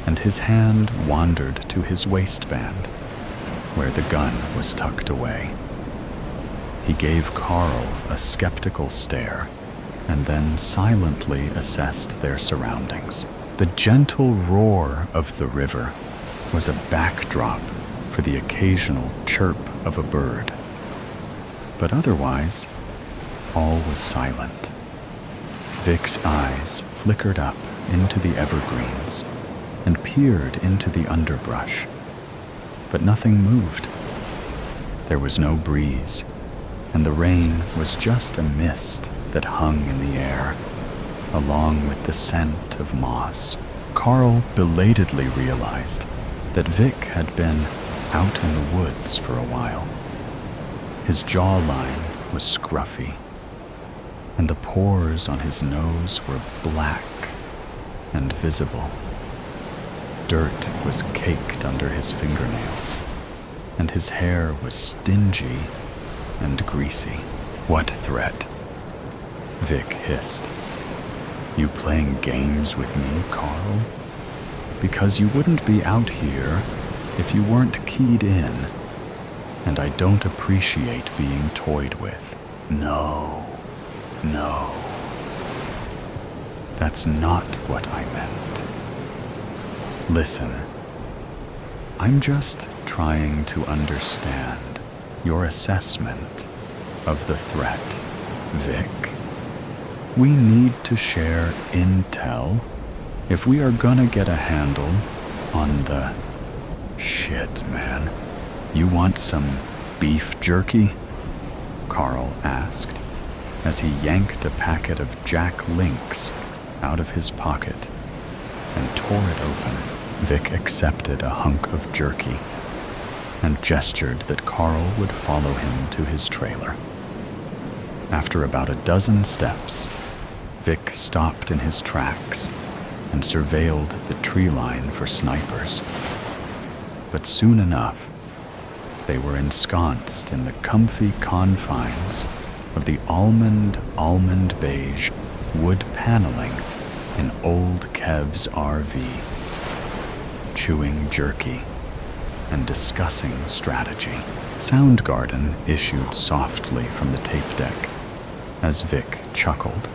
and his hand wandered to his waistband, where the gun was tucked away. He gave Carl a skeptical stare, and then silently assessed their surroundings. The gentle roar of the river was a backdrop for the occasional chirp of a bird. But otherwise, all was silent. Vic's eyes flickered up into the evergreens and peered into the underbrush, but nothing moved. There was no breeze, and the rain was just a mist that hung in the air, along with the scent of moss. Carl belatedly realized that Vic had been out in the woods for a while. His jawline was scruffy, and the pores on his nose were black and visible. Dirt was caked under his fingernails, and his hair was stingy and greasy. "What threat?" Vic hissed. "You playing games with me, Carl? Because you wouldn't be out here if you weren't keyed in, and I don't appreciate being toyed with." No, no. That's not what I meant. Listen, I'm just trying to understand your assessment of the threat, Vic. We need to share intel if we are gonna get a handle on the... Shit, man. You want some beef jerky? Carl asked as he yanked a packet of Jack Links out of his pocket and tore it open. Vic accepted a hunk of jerky and gestured that Carl would follow him to his trailer. After about a dozen steps, Vic stopped in his tracks and surveilled the tree line for snipers. But soon enough, they were ensconced in the comfy confines of the almond beige wood paneling in old Kev's RV, chewing jerky and discussing strategy. Soundgarden issued softly from the tape deck as Vic chuckled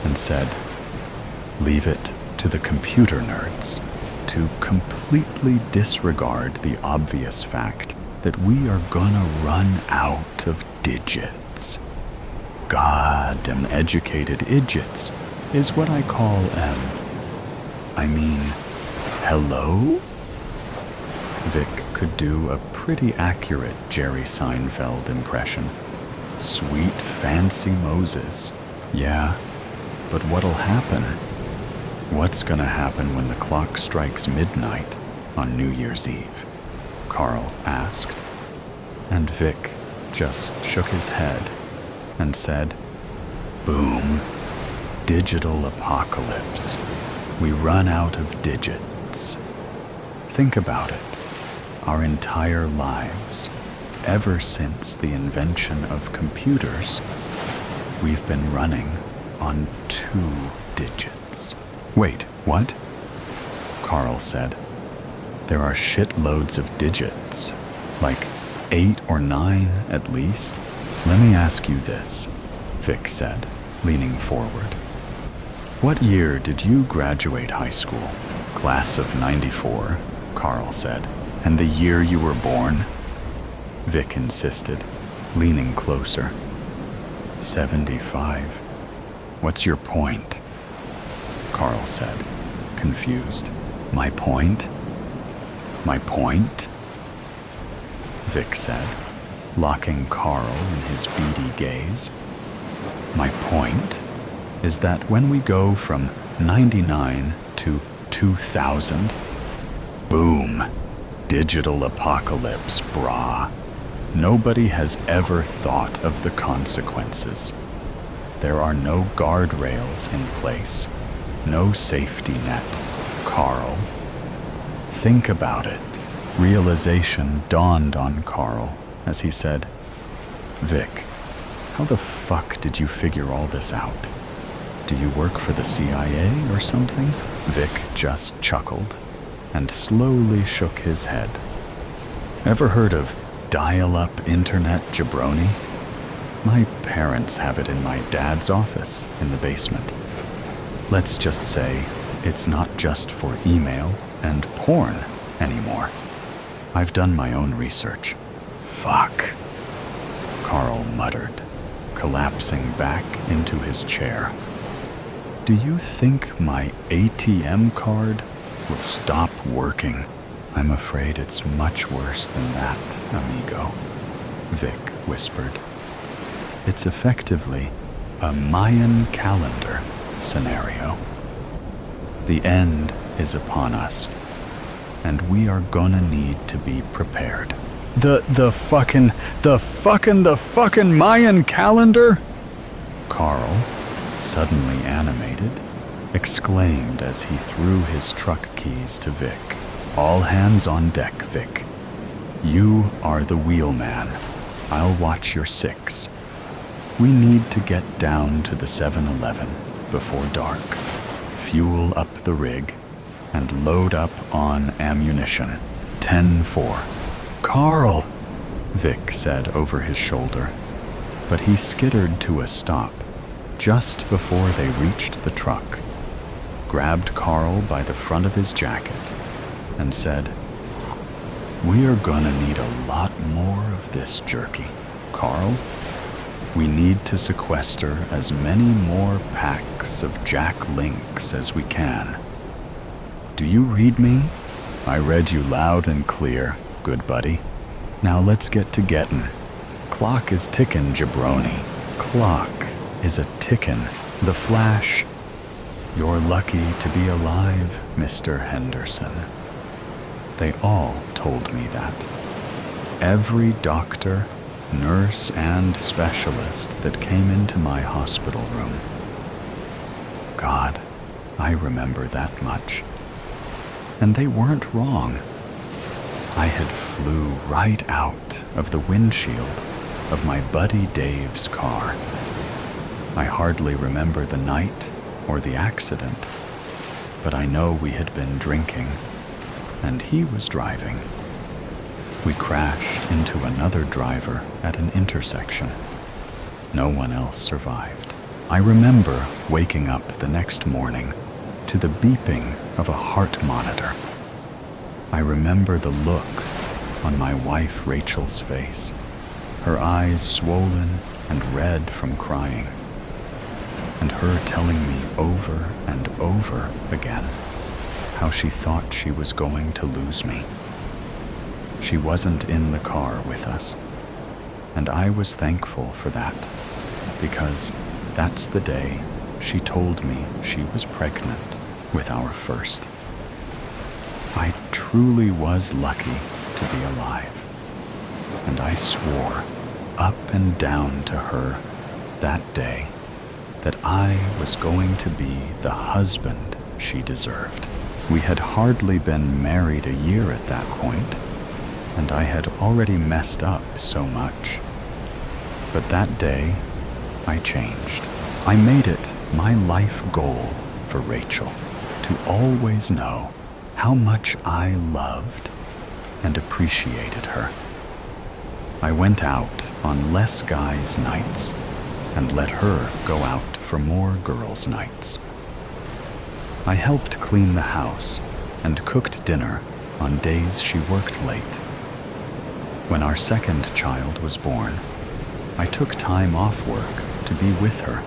and said, "Leave it to the computer nerds to completely disregard the obvious fact that we are gonna run out of digits. Goddamn educated idiots is what I call hello?" Vic could do a pretty accurate Jerry Seinfeld impression. Sweet fancy Moses. Yeah, but what'll happen? What's gonna happen when the clock strikes midnight on New Year's Eve? Carl asked. And Vic just shook his head and said, "Boom. Digital apocalypse. We run out of digits. Think about it. Our entire lives, ever since the invention of computers, we've been running on 2 digits. Wait, what?" Carl said. "There are shitloads of digits, like 8 or 9 at least." "Let me ask you this," Vic said, leaning forward. "What year did you graduate high school?" "Class of '94, Carl said. "And the year you were born?" Vic insisted, leaning closer. "'75. What's your point?" Carl said, confused. "My point? My point?" Vic said, locking Carl in his beady gaze. "My point is that when we go from 99 to 2000, boom, digital apocalypse, brah. Nobody has ever thought of the consequences. There are no guardrails in place, no safety net, Carl. Think about it." Realization dawned on Carl as he said, "Vic, how the fuck did you figure all this out? Do you work for the CIA or something?" Vic just chuckled and slowly shook his head. "Ever heard of dial-up internet jabroni? My parents have it in my dad's office in the basement. Let's just say it's not just for email and porn anymore. I've done my own research." "Fuck," Carl muttered, collapsing back into his chair. "Do you think my ATM card will stop working?" "I'm afraid it's much worse than that, amigo," Vic whispered. "It's effectively a Mayan calendar scenario. The end is upon us, and we are gonna need to be prepared." The fucking Mayan calendar?" Carl, suddenly animated, exclaimed as he threw his truck keys to Vic. "All hands on deck, Vic. You are the wheelman. I'll watch your 6. We need to get down to the 7-Eleven before dark, fuel up the rig, and load up on ammunition. 10-4. "Carl," Vic said over his shoulder. but he skittered to a stop just before they reached the truck, grabbed Carl by the front of his jacket, and said, "We are gonna need a lot more of this jerky, Carl. We need to sequester as many more packs of Jack Links as we can. Do you read me? I read you loud and clear, good buddy. Now let's get to gettin'. Clock is tickin', jabroni. Clock is a tickin'. The Flash. You're lucky to be alive, Mr. Henderson." They all told me that. Every doctor, nurse, and specialist that came into my hospital room. God, I remember that much. And they weren't wrong. I had flew right out of the windshield of my buddy Dave's car. I hardly remember the night or the accident, but I know we had been drinking, and he was driving. We crashed into another driver at an intersection. No one else survived. I remember waking up the next morning to the beeping of a heart monitor. I remember the look on my wife Rachel's face, her eyes swollen and red from crying, and her telling me over and over again how she thought she was going to lose me. She wasn't in the car with us, and I was thankful for that, because that's the day she told me she was pregnant with our first. I truly was lucky to be alive, and I swore up and down to her that day that I was going to be the husband she deserved. We had hardly been married a year at that point, and I had already messed up so much. But that day, I changed. I made it my life goal for Rachel to always know how much I loved and appreciated her. I went out on less guys' nights and let her go out for more girls' nights. I helped clean the house and cooked dinner on days she worked late. When our second child was born, I took time off work to be with her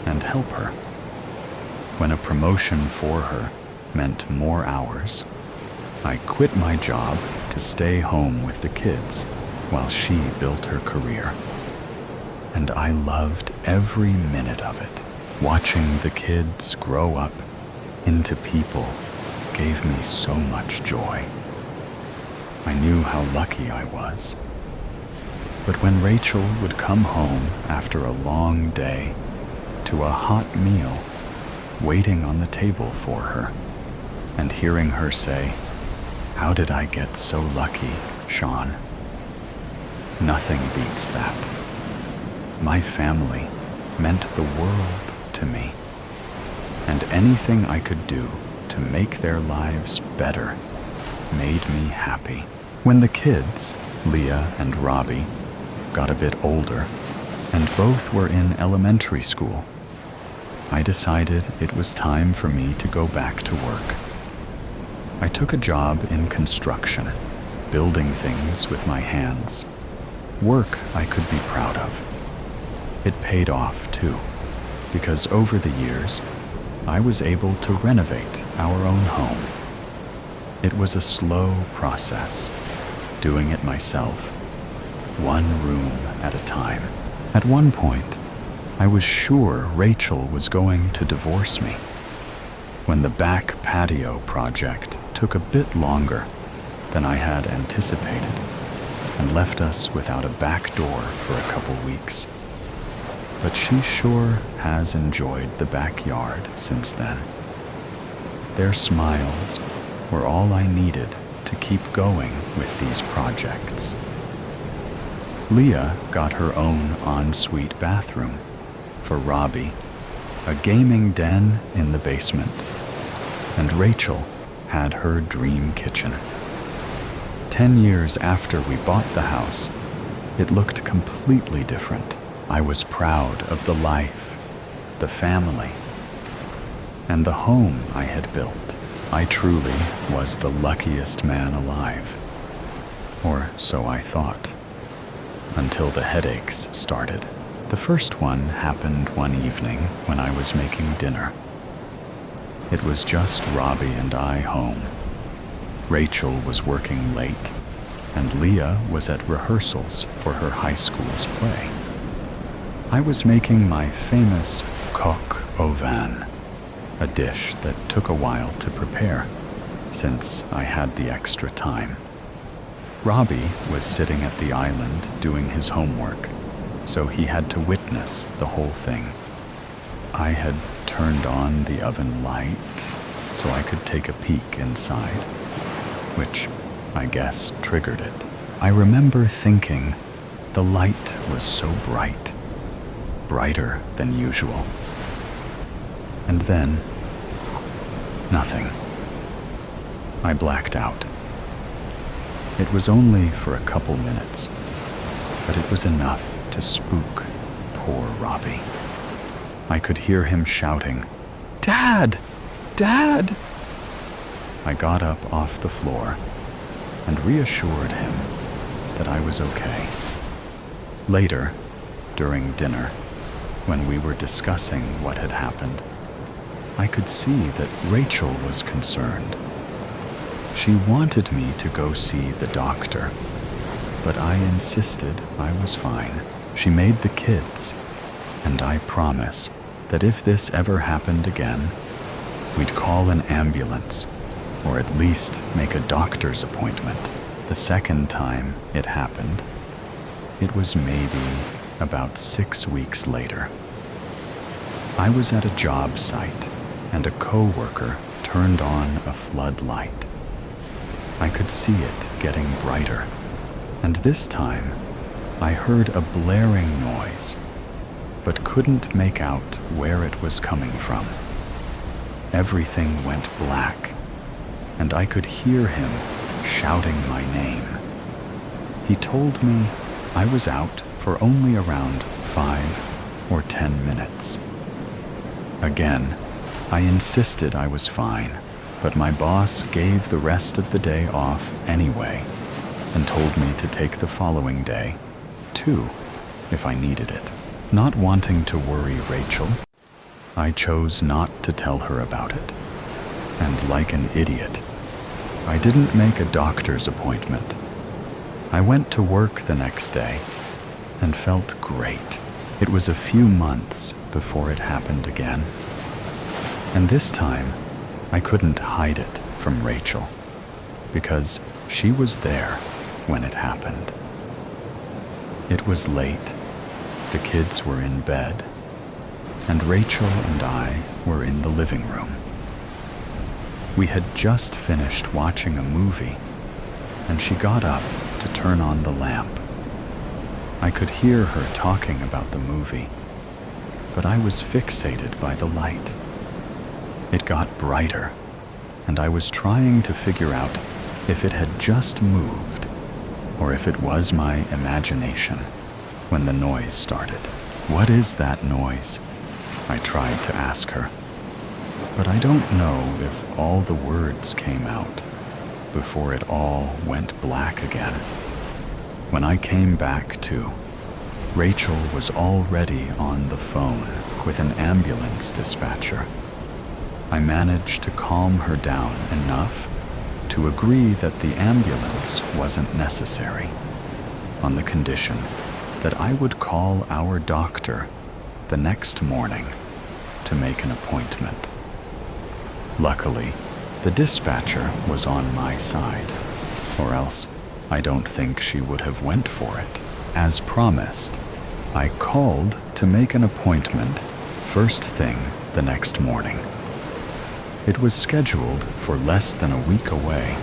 and help her. When a promotion for her meant more hours, I quit my job to stay home with the kids while she built her career. And I loved every minute of it. Watching the kids grow up into people gave me so much joy. I knew how lucky I was. But when Rachel would come home after a long day to a hot meal waiting on the table for her, and hearing her say, "How did I get so lucky, Sean?" Nothing beats that. My family meant the world to me, and anything I could do to make their lives better made me happy. When the kids, Leah and Robbie, got a bit older, and both were in elementary school, I decided it was time for me to go back to work. I took a job in construction, building things with my hands. Work I could be proud of. It paid off too, because over the years, I was able to renovate our own home. It was a slow process, doing it myself, one room at a time. At one point, I was sure Rachel was going to divorce me. When the back patio project took a bit longer than I had anticipated and left us without a back door for a couple weeks. But she sure has enjoyed the backyard since then. Their smiles were all I needed to keep going with these projects. Leah got her own ensuite bathroom for Robbie, a gaming den in the basement, and Rachel had her dream kitchen. 10 years after we bought the house, it looked completely different. I was proud of the life, the family, and the home I had built. I truly was the luckiest man alive. Or so I thought, until the headaches started. The first one happened one evening when I was making dinner. It was just Robbie and I home. Rachel was working late, and Leah was at rehearsals for her high school's play. I was making my famous coq au vin, a dish that took a while to prepare, since I had the extra time. Robbie was sitting at the island doing his homework, so he had to witness the whole thing. I had turned on the oven light so I could take a peek inside, which I guess triggered it. I remember thinking the light was so bright, brighter than usual. And then, nothing. I blacked out. It was only for a couple minutes, but it was enough to spook poor Robbie. I could hear him shouting, "Dad! Dad!" I got up off the floor and reassured him that I was okay. Later, during dinner, when we were discussing what had happened, I could see that Rachel was concerned. She wanted me to go see the doctor, but I insisted I was fine. She made the kids, and I promise that if this ever happened again, we'd call an ambulance, or at least make a doctor's appointment. The second time it happened, it was maybe about 6 weeks later. I was at a job site, and a coworker turned on a floodlight. I could see it getting brighter, and this time I heard a blaring noise, but couldn't make out where it was coming from. Everything went black, and I could hear him shouting my name. He told me I was out for only around 5 or 10 minutes. Again, I insisted I was fine, but my boss gave the rest of the day off anyway and told me to take the following day, too, if I needed it. Not wanting to worry Rachel, I chose not to tell her about it. And like an idiot, I didn't make a doctor's appointment. I went to work the next day and felt great. It was a few months before it happened again. And this time, I couldn't hide it from Rachel, because she was there when it happened. It was late, the kids were in bed, and Rachel and I were in the living room. We had just finished watching a movie, and she got up to turn on the lamp. I could hear her talking about the movie, but I was fixated by the light. It got brighter, and I was trying to figure out if it had just moved or if it was my imagination when the noise started. "What is that noise?" I tried to ask her, but I don't know if all the words came out before it all went black again. When I came back to, Rachel was already on the phone with an ambulance dispatcher. I managed to calm her down enough to agree that the ambulance wasn't necessary, on the condition that I would call our doctor the next morning to make an appointment. Luckily, the dispatcher was on my side, or else I don't think she would have went for it. As promised, I called to make an appointment first thing the next morning. It was scheduled for less than a week away,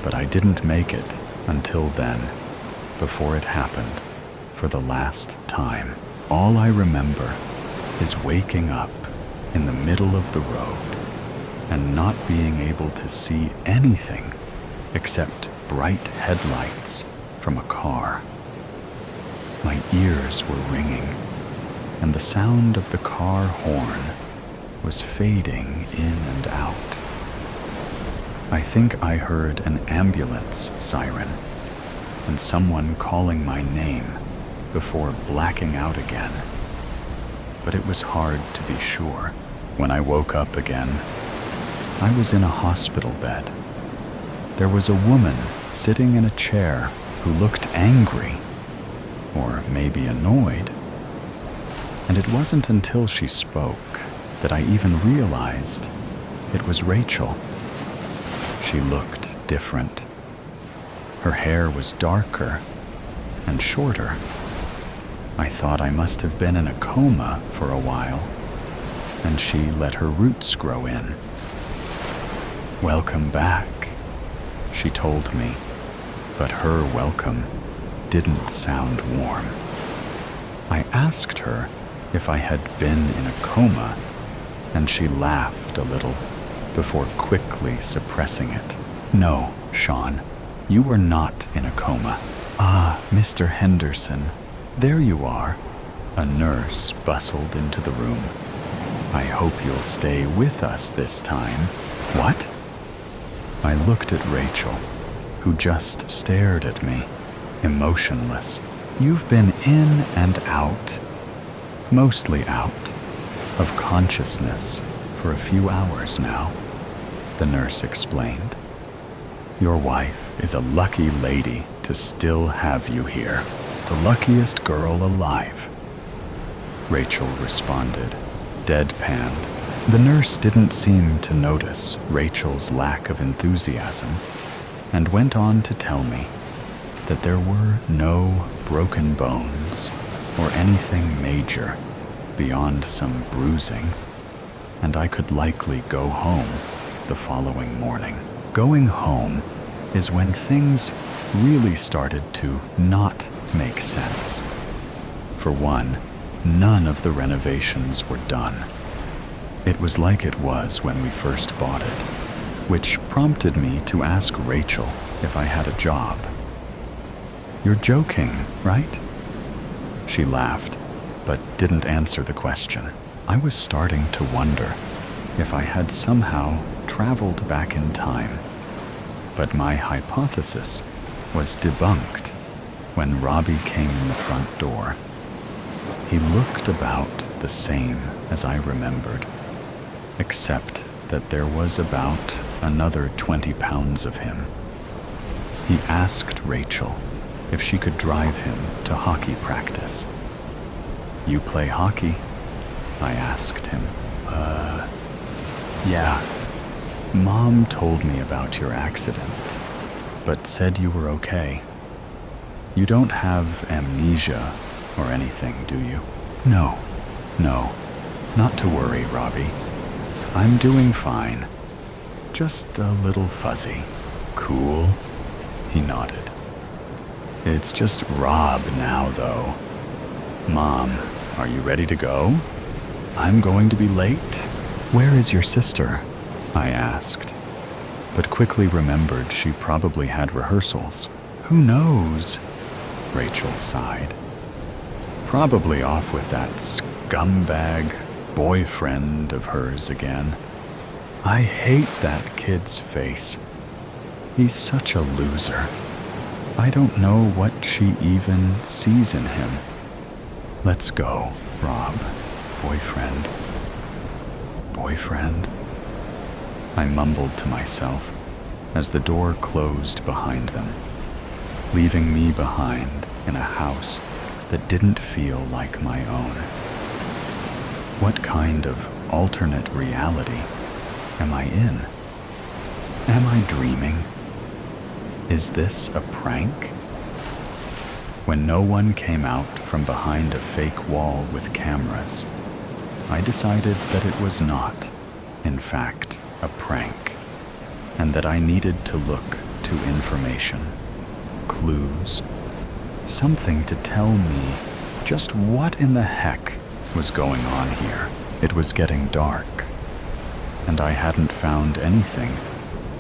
but I didn't make it until then, before it happened for the last time. All I remember is waking up in the middle of the road and not being able to see anything except bright headlights from a car. My ears were ringing, and the sound of the car horn was fading in and out. I think I heard an ambulance siren and someone calling my name before blacking out again. But it was hard to be sure. When I woke up again, I was in a hospital bed. There was a woman sitting in a chair who looked angry, or maybe annoyed. And it wasn't until she spoke that I even realized it was Rachel. She looked different. Her hair was darker and shorter. I thought I must have been in a coma for a while, and she let her roots grow in. "Welcome back," she told me, but her welcome didn't sound warm. I asked her if I had been in a coma, and she laughed a little before quickly suppressing it. "No, Sean, you were not in a coma." "Ah, Mr. Henderson, there you are." A nurse bustled into the room. "I hope you'll stay with us this time." "What?" I looked at Rachel, who just stared at me, emotionless. "You've been in and out, mostly out, of consciousness for a few hours now," the nurse explained. "Your wife is a lucky lady to still have you here. The luckiest girl alive," Rachel responded, deadpanned. The nurse didn't seem to notice Rachel's lack of enthusiasm and went on to tell me that there were no broken bones or anything major beyond some bruising, and I could likely go home the following morning. Going home is when things really started to not make sense. For one, none of the renovations were done. It was like it was when we first bought it, which prompted me to ask Rachel if I had a job. "You're joking, right?" She laughed, but didn't answer the question. I was starting to wonder if I had somehow traveled back in time, but my hypothesis was debunked when Robbie came in the front door. He looked about the same as I remembered, except that there was about another 20 pounds of him. He asked Rachel if she could drive him to hockey practice. "You play hockey?" I asked him. Yeah. Mom told me about your accident, but said you were okay. You don't have amnesia or anything, do you?" No, not to worry, Robbie. I'm doing fine. Just a little fuzzy." "Cool," he nodded. "It's just Rob now, though. Mom, are you ready to go? I'm going to be late." "Where is your sister?" I asked, but quickly remembered she probably had rehearsals. "Who knows?" Rachel sighed. "Probably off with that scumbag boyfriend of hers again. I hate that kid's face. He's such a loser. I don't know what she even sees in him." "Let's go, Rob. Boyfriend. I mumbled to myself as the door closed behind them, leaving me behind in a house that didn't feel like my own. What kind of alternate reality am I in? Am I dreaming? Is this a prank? When no one came out from behind a fake wall with cameras, I decided that it was not, in fact, a prank, and that I needed to look to information, clues, something to tell me just what in the heck was going on here. It was getting dark, and I hadn't found anything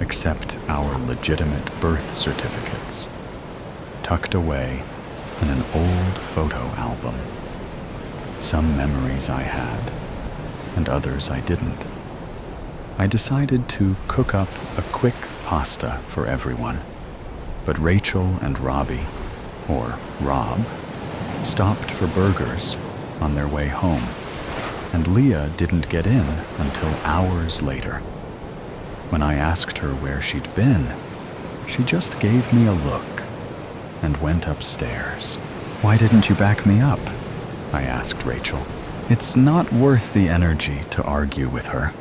except our legitimate birth certificates, tucked away in an old photo album. Some memories I had, and others I didn't. I decided to cook up a quick pasta for everyone, but Rachel and Robbie, or Rob, stopped for burgers on their way home, and Leah didn't get in until hours later. When I asked her where she'd been, she just gave me a look and went upstairs. "Why didn't you back me up?" I asked Rachel. "It's not worth the energy to argue with her,"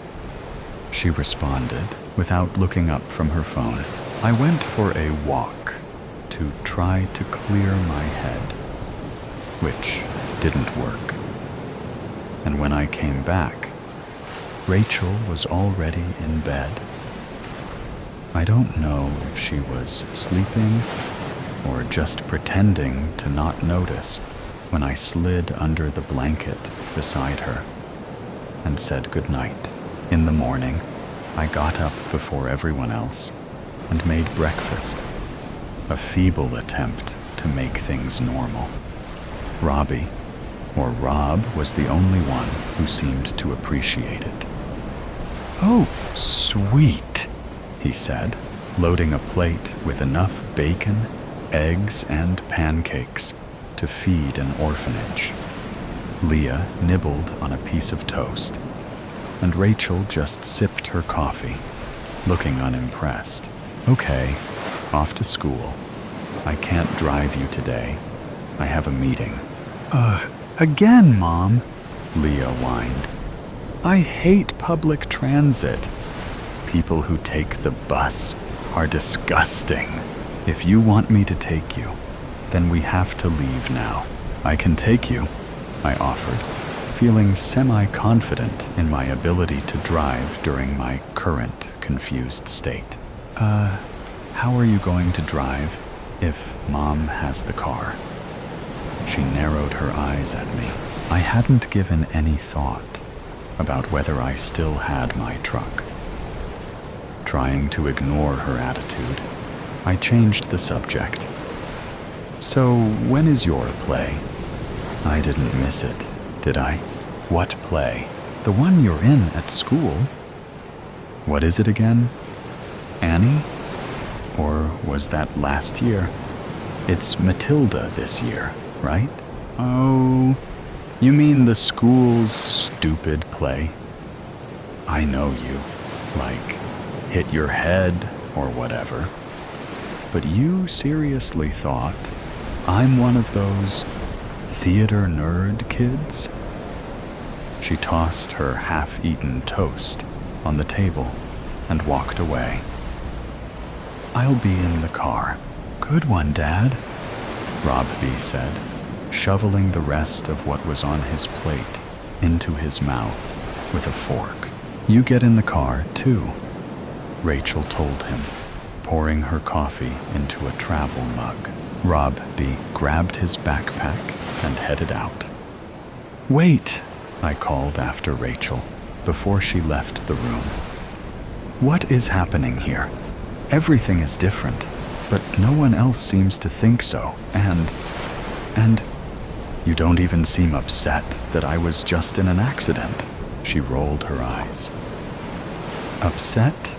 she responded without looking up from her phone. "I went for a walk to try to clear my head, which didn't work. And when I came back, Rachel was already in bed. I don't know if she was sleeping or just pretending to not notice when I slid under the blanket beside her and said goodnight. In the morning, I got up before everyone else and made breakfast, a feeble attempt to make things normal. Robbie, or Rob, was the only one who seemed to appreciate it. "Oh, sweet," he said, loading a plate with enough bacon, eggs, and pancakes to feed an orphanage. Leah nibbled on a piece of toast, and Rachel just sipped her coffee, looking unimpressed. "Okay, off to school. I can't drive you today. I have a meeting." Again, Mom," Leah whined. "I hate public transit. People who take the bus are disgusting. If you want me to take you, then we have to leave now." "I can take you," I offered, feeling semi-confident in my ability to drive during my current confused state. How are you going to drive if Mom has the car?" She narrowed her eyes at me. I hadn't given any thought about whether I still had my truck. Trying to ignore her attitude, I changed the subject. "So, when is your play?" I didn't miss it, did I? "What play?" "The one you're in at school." "What is it again? Annie? Or was that last year?" "It's Matilda this year, right?" "Oh, you mean the school's stupid play?" "I know you, like hit your head or whatever. But you seriously thought I'm one of those theater nerd kids?" She tossed her half-eaten toast on the table and walked away. "I'll be in the car." "Good one, Dad," Rob B. said, shoveling the rest of what was on his plate into his mouth with a fork. "You get in the car, too," Rachel told him, pouring her coffee into a travel mug. Rob B. grabbed his backpack and headed out. "Wait," I called after Rachel before she left the room. "What is happening here? Everything is different, but no one else seems to think so, and you don't even seem upset that I was just in an accident." She rolled her eyes. "Upset?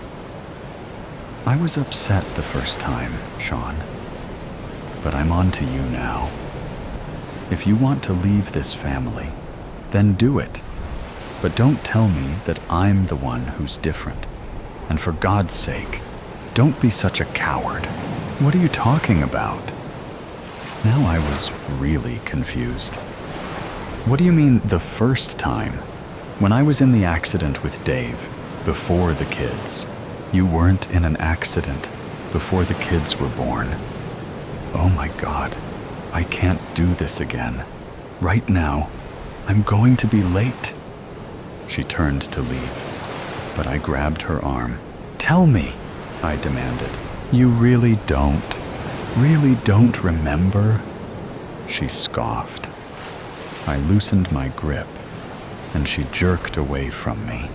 I was upset the first time, Sean. But I'm on to you now. If you want to leave this family, then do it. But don't tell me that I'm the one who's different. And for God's sake, don't be such a coward." "What are you talking about?" Now I was really confused. "What do you mean the first time? When I was in the accident with Dave, before the kids." "You weren't in an accident before the kids were born." "Oh my God, I can't do this again. Right now, I'm going to be late." She turned to leave, but I grabbed her arm. "Tell me," I demanded. "You really don't remember?" She scoffed. I loosened my grip, and she jerked away from me.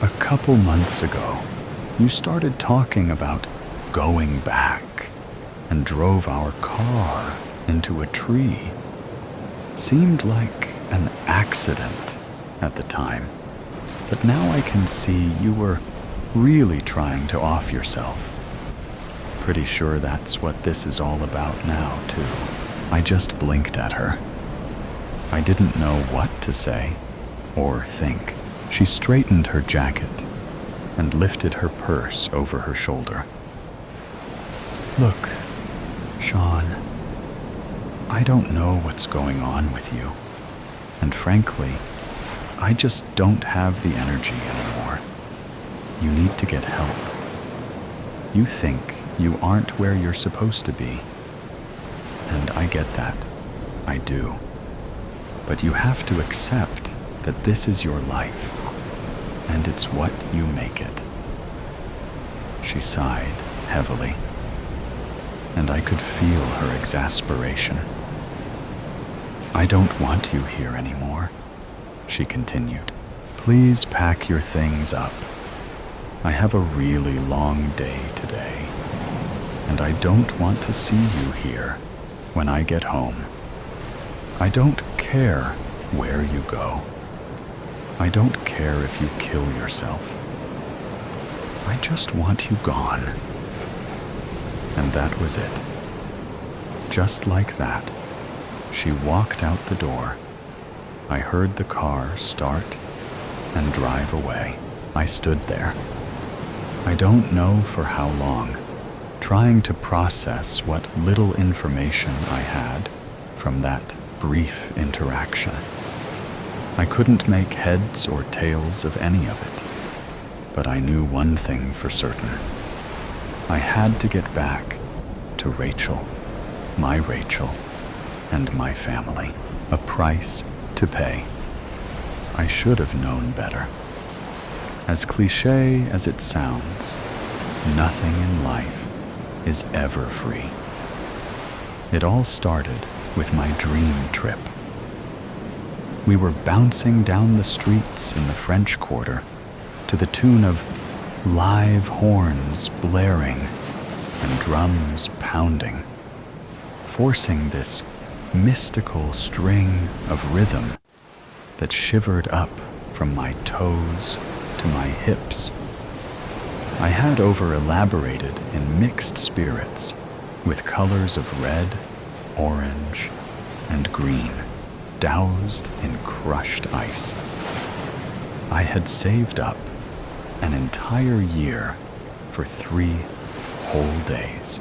"A couple months ago, you started talking about going back and drove our car into a tree seemed like an accident at the time. But now I can see you were really trying to off yourself. Pretty sure that's what this is all about now, too. I just blinked at her. I didn't know what to say or think. She straightened her jacket and lifted her purse over her shoulder. Look, Sean, I don't know what's going on with you. And frankly, I just don't have the energy anymore. You need to get help. You think you aren't where you're supposed to be. And I get that. I do. But you have to accept that this is your life, and it's what you make it. She sighed heavily, and I could feel her exasperation. I don't want you here anymore, she continued. Please pack your things up. I have a really long day today, and I don't want to see you here when I get home. I don't care where you go. I don't care if you kill yourself. I just want you gone. And that was it. Just like that, she walked out the door. I heard the car start and drive away. I stood there. I don't know for how long, trying to process what little information I had from that brief interaction. I couldn't make heads or tails of any of it, but I knew one thing for certain. I had to get back to Rachel, and my family. A price to pay. I should have known better. As cliché as it sounds, nothing in life is ever free. It all started with my dream trip. We were bouncing down the streets in the French Quarter to the tune of live horns blaring and drums pounding, forcing this mystical string of rhythm that shivered up from my toes to my hips. I had over-elaborated in mixed spirits with colors of red, orange, and green, doused in crushed ice. I had saved up an entire year for 3 whole days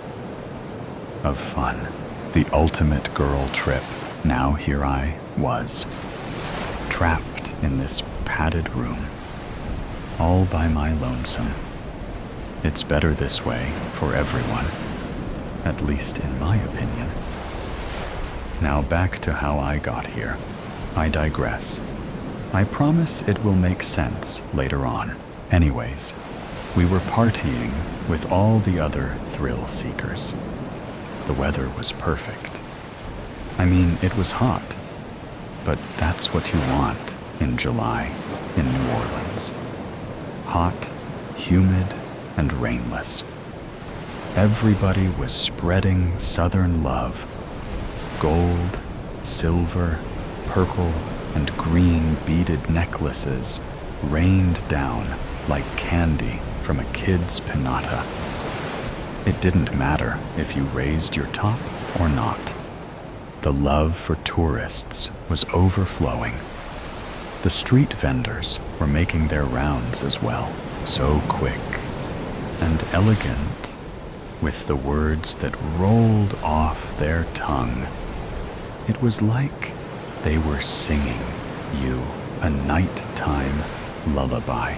of fun. The ultimate girl trip. Now here I was, trapped in this padded room, all by my lonesome. It's better this way for everyone, at least in my opinion. Now back to how I got here. I digress. I promise it will make sense later on. Anyways, we were partying with all the other thrill seekers. The weather was perfect. I mean, it was hot, but that's what you want in July in New Orleans. Hot, humid, and rainless. Everybody was spreading Southern love. Gold, silver, purple, and green beaded necklaces rained down like candy from a kid's piñata. It didn't matter if you raised your top or not. The love for tourists was overflowing. The street vendors were making their rounds as well, so quick and elegant, with the words that rolled off their tongue. It was like they were singing you a nighttime lullaby,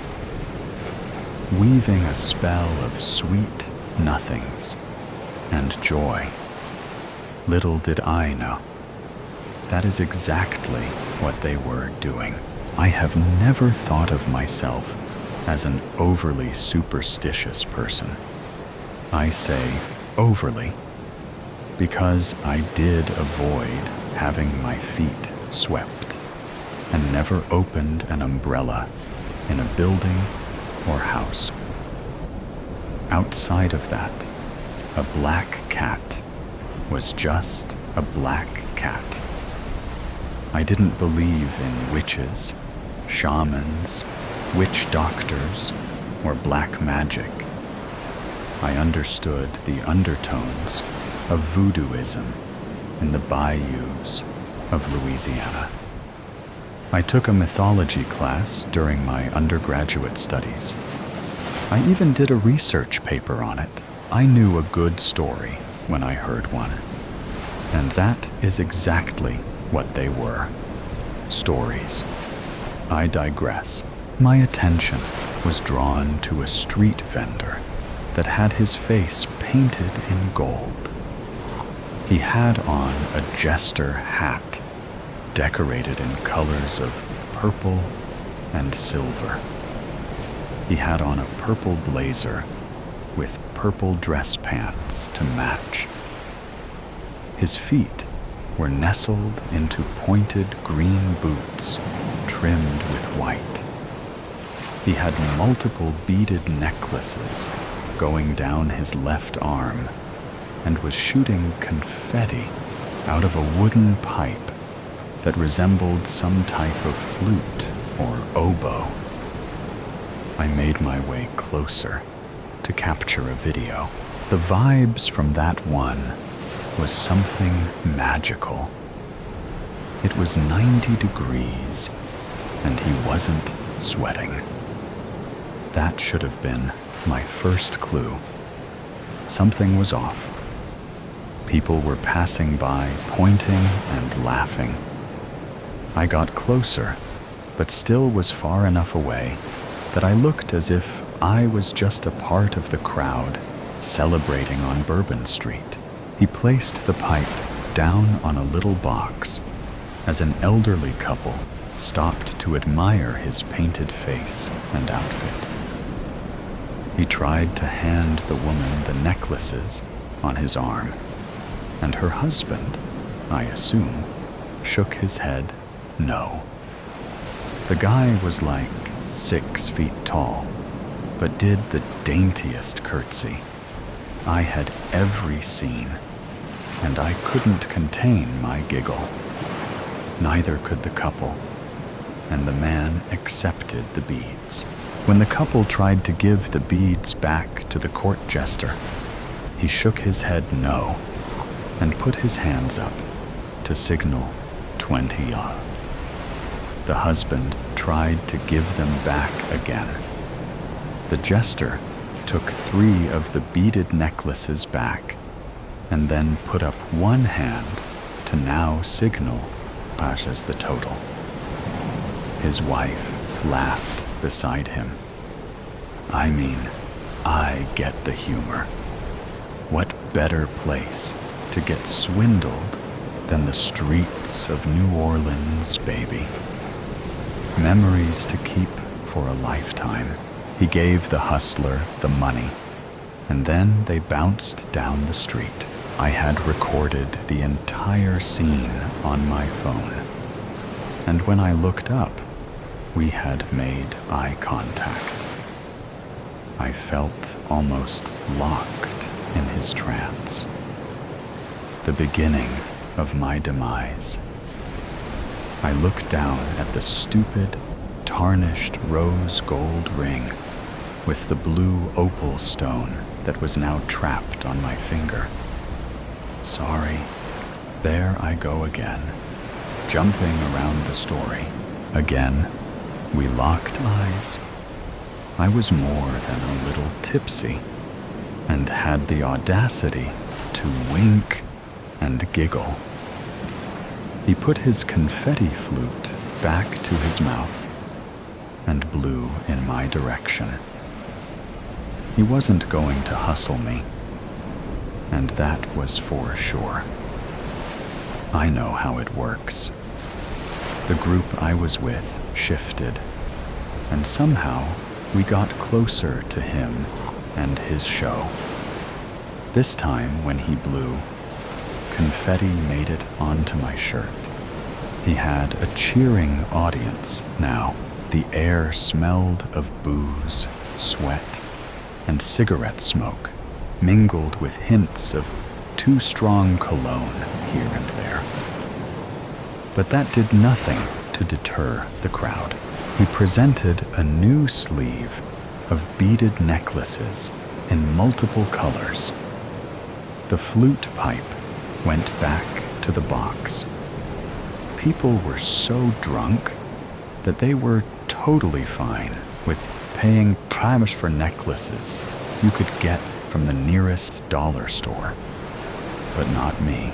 weaving a spell of sweet nothings and joy. Little did I know, that is exactly what they were doing. I have never thought of myself as an overly superstitious person. I say overly because I did avoid having my feet swept and never opened an umbrella in a building or house. Outside of that, a black cat was just a black cat. I didn't believe in witches, shamans, witch doctors, or black magic. I understood the undertones of voodooism in the bayous of Louisiana. I took a mythology class during my undergraduate studies. I even did a research paper on it. I knew a good story when I heard one. And that is exactly what they were. Stories. I digress. My attention was drawn to a street vendor that had his face painted in gold. He had on a jester hat decorated in colors of purple and silver. He had on a purple blazer with purple dress pants to match. His feet were nestled into pointed green boots trimmed with white. He had multiple beaded necklaces going down his left arm and was shooting confetti out of a wooden pipe that resembled some type of flute or oboe. I made my way closer to capture a video. The vibes from that one was something magical. It was 90 degrees and he wasn't sweating. That should have been my first clue. Something was off. People were passing by, pointing and laughing. I got closer, but still was far enough away that I looked as if I was just a part of the crowd celebrating on Bourbon Street. He placed the pipe down on a little box as an elderly couple stopped to admire his painted face and outfit. He tried to hand the woman the necklaces on his arm, and her husband, I assume, shook his head no. The guy was like 6 feet tall, but did the daintiest curtsy. I had every scene, and I couldn't contain my giggle. Neither could the couple, and the man accepted the beads. When the couple tried to give the beads back to the court jester, he shook his head no and put his hands up to signal 20. The husband tried to give them back again. The jester took 3 of the beaded necklaces back and then put up one hand to now signal Pash as the total. His wife laughed beside him. I mean, I get the humor. What better place to get swindled than the streets of New Orleans, baby? Memories to keep for a lifetime. He gave the hustler the money, and then they bounced down the street. I had recorded the entire scene on my phone, and when I looked up, we had made eye contact. I felt almost locked in his trance. The beginning of my demise. I looked down at the stupid, tarnished rose gold ring with the blue opal stone that was now trapped on my finger. Sorry, there I go again, jumping around the story. Again, we locked eyes. I was more than a little tipsy and had the audacity to wink and giggle. He put his confetti flute back to his mouth and blew in my direction. He wasn't going to hustle me, and that was for sure. I know how it works. The group I was with shifted, and somehow we got closer to him and his show. This time when he blew, confetti made it onto my shirt. He had a cheering audience now. The air smelled of booze, sweat, and cigarette smoke, mingled with hints of too strong cologne here and there. But that did nothing to deter the crowd. He presented a new sleeve of beaded necklaces in multiple colors. The flute pipe went back to the box. People were so drunk that they were totally fine with paying price for necklaces you could get from the nearest dollar store. But not me.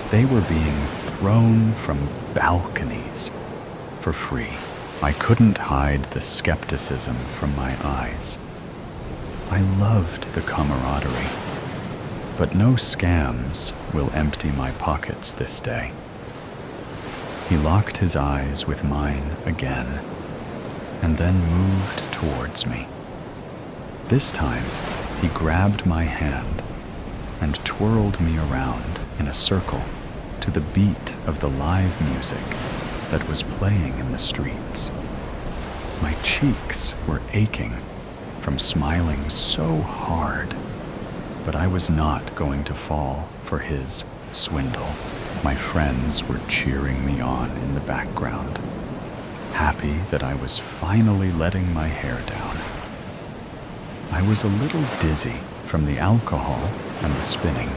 They were being thrown from balconies for free. I couldn't hide the skepticism from my eyes. I loved the camaraderie, but no scams will empty my pockets this day. He locked his eyes with mine again, and then moved towards me. This time, he grabbed my hand and twirled me around in a circle to the beat of the live music that was playing in the streets. My cheeks were aching from smiling so hard, but I was not going to fall for his swindle. My friends were cheering me on in the background, happy that I was finally letting my hair down. I was a little dizzy from the alcohol and the spinning.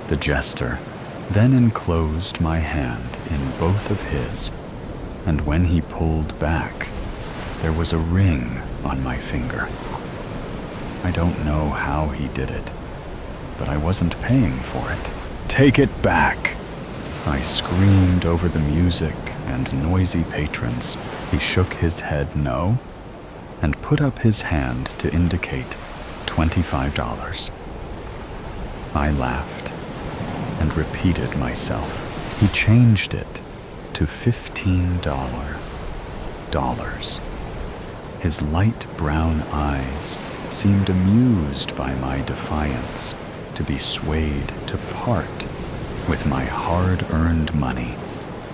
The jester then enclosed my hand in both of his, and when he pulled back, there was a ring on my finger. I don't know how he did it, but I wasn't paying for it. "Take it back!" I screamed over the music and noisy patrons. He shook his head no and put up his hand to indicate $25. I laughed and repeated myself. He changed it to $15. His light brown eyes seemed amused by my defiance to be swayed to part with my hard-earned money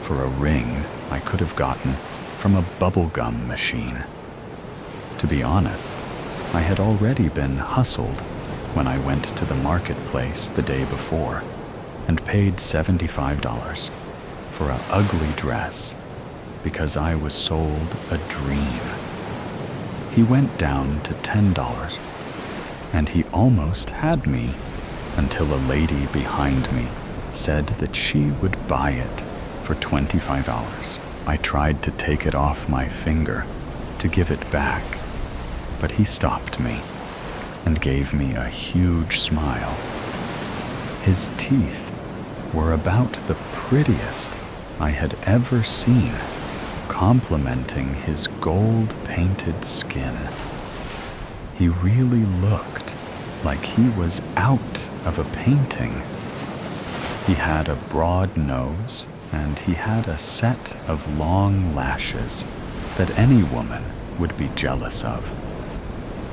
for a ring I could have gotten from a bubblegum machine. To be honest, I had already been hustled when I went to the marketplace the day before and paid $75 for an ugly dress because I was sold a dream. He went down to $10, and he almost had me until a lady behind me said that she would buy it for $25. I tried to take it off my finger to give it back, but he stopped me and gave me a huge smile. His teeth were about the prettiest I had ever seen, complementing his gold-painted skin. He really looked like he was out of a painting. He had a broad nose, and he had a set of long lashes that any woman would be jealous of.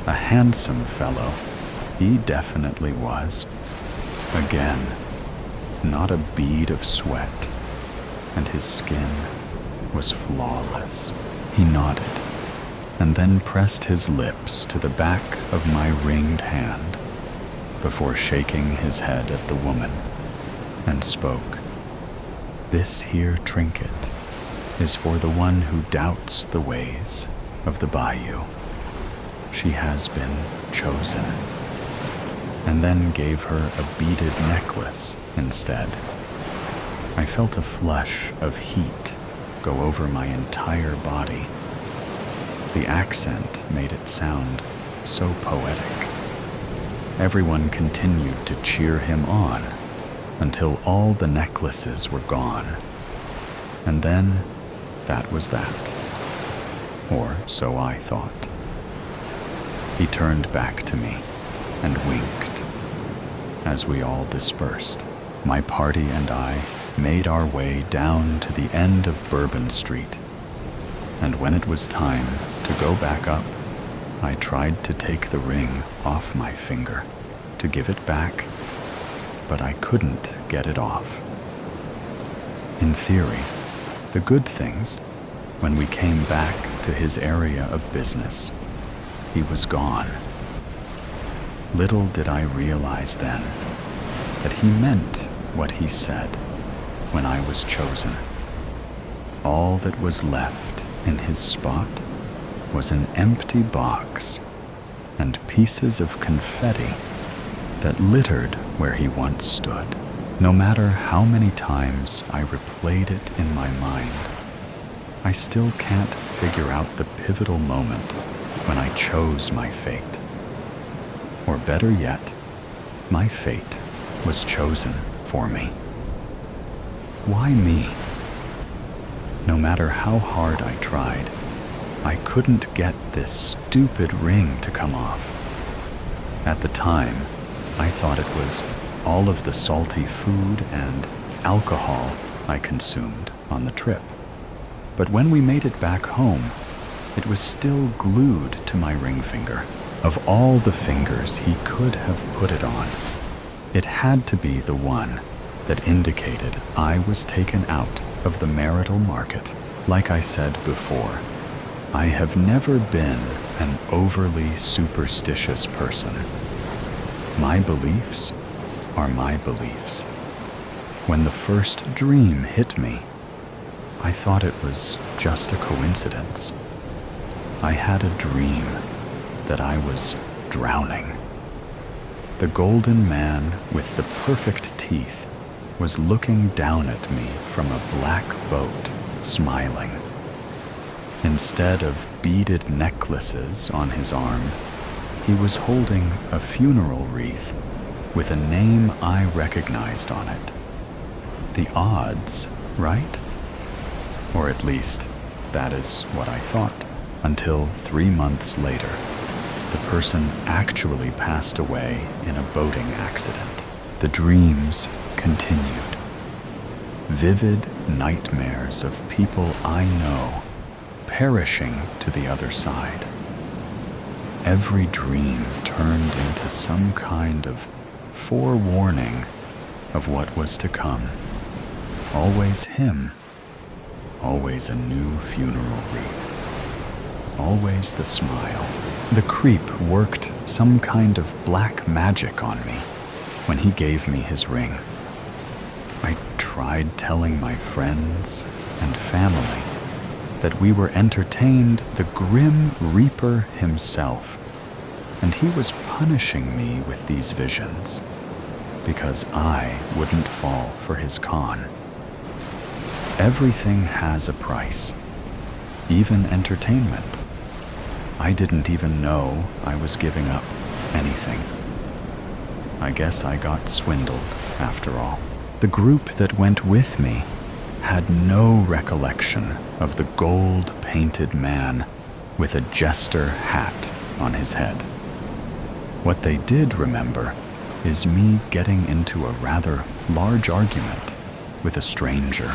A handsome fellow, he definitely was. Again, not a bead of sweat, and his skin was flawless. He nodded, and then pressed his lips to the back of my ringed hand before shaking his head at the woman, and spoke. "This here trinket is for the one who doubts the ways of the bayou. She has been chosen," and then gave her a beaded necklace instead. I felt a flush of heat go over my entire body. The accent made it sound so poetic. Everyone continued to cheer him on until all the necklaces were gone. And then that was that. Or so I thought. He turned back to me and winked. As we all dispersed, my party and I made our way down to the end of Bourbon Street. And when it was time to go back up, I tried to take the ring off my finger to give it back, but I couldn't get it off. In theory, the good things, when we came back to his area of business, he was gone. Little did I realize then that he meant what he said when I was chosen. All that was left in his spot was an empty box and pieces of confetti that littered where he once stood. No matter how many times I replayed it in my mind, I still can't figure out the pivotal moment when I chose my fate. Or better yet, my fate was chosen for me. Why me? No matter how hard I tried, I couldn't get this stupid ring to come off. At the time, I thought it was all of the salty food and alcohol I consumed on the trip. But when we made it back home, it was still glued to my ring finger. Of all the fingers he could have put it on, it had to be the one that indicated I was taken out of the marital market. Like I said before, I have never been an overly superstitious person. My beliefs are my beliefs. When the first dream hit me, I thought it was just a coincidence. I had a dream that I was drowning. The golden man with the perfect teeth was looking down at me from a black boat, smiling. Instead of beaded necklaces on his arm, he was holding a funeral wreath with a name I recognized on it. The odds, right? Or at least, that is what I thought, until 3 months later, the person actually passed away in a boating accident. The dreams continued. Vivid nightmares of people I know perishing to the other side. Every dream turned into some kind of forewarning of what was to come. Always him, always a new funeral wreath, always the smile. The creep worked some kind of black magic on me when he gave me his ring. I tried telling my friends and family that we were entertained the Grim Reaper himself, and he was punishing me with these visions because I wouldn't fall for his con. Everything has a price, even entertainment. I didn't even know I was giving up anything. I guess I got swindled after all. The group that went with me had no recollection of the gold-painted man with a jester hat on his head. What they did remember is me getting into a rather large argument with a stranger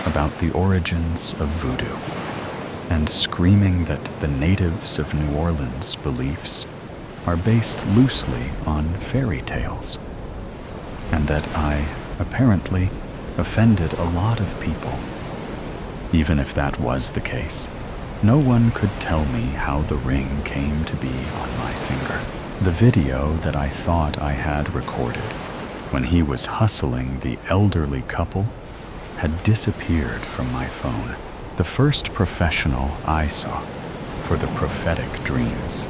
about the origins of voodoo, and screaming that the natives of New Orleans' beliefs are based loosely on fairy tales, and that I apparently offended a lot of people. Even if that was the case, no one could tell me how the ring came to be on my finger. The video that I thought I had recorded when he was hustling the elderly couple had disappeared from my phone. The first professional I saw for the prophetic dreams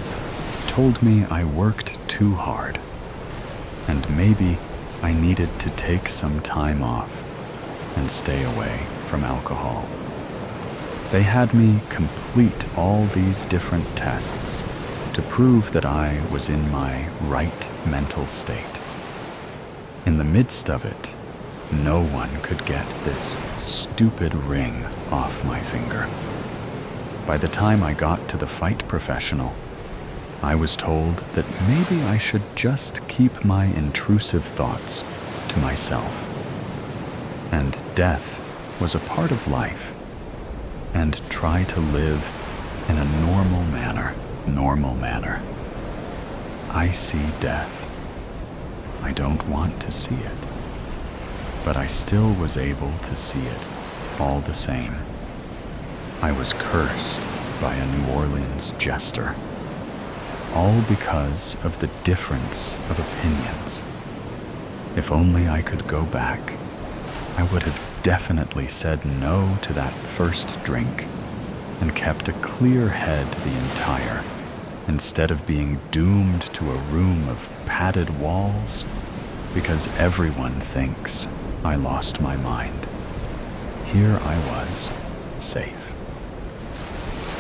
told me I worked too hard, and maybe I needed to take some time off and stay away from alcohol. They had me complete all these different tests to prove that I was in my right mental state. In the midst of it, no one could get this stupid ring off my finger. By the time I got to the fight professional, I was told that maybe I should just keep my intrusive thoughts to myself. And death was a part of life, and try to live in a normal manner. I see death. I don't want to see it, but I still was able to see it all the same. I was cursed by a New Orleans jester, all because of the difference of opinions. If only I could go back, I would have definitely said no to that first drink and kept a clear head the entire, instead of being doomed to a room of padded walls because everyone thinks I lost my mind. Here I was, safe.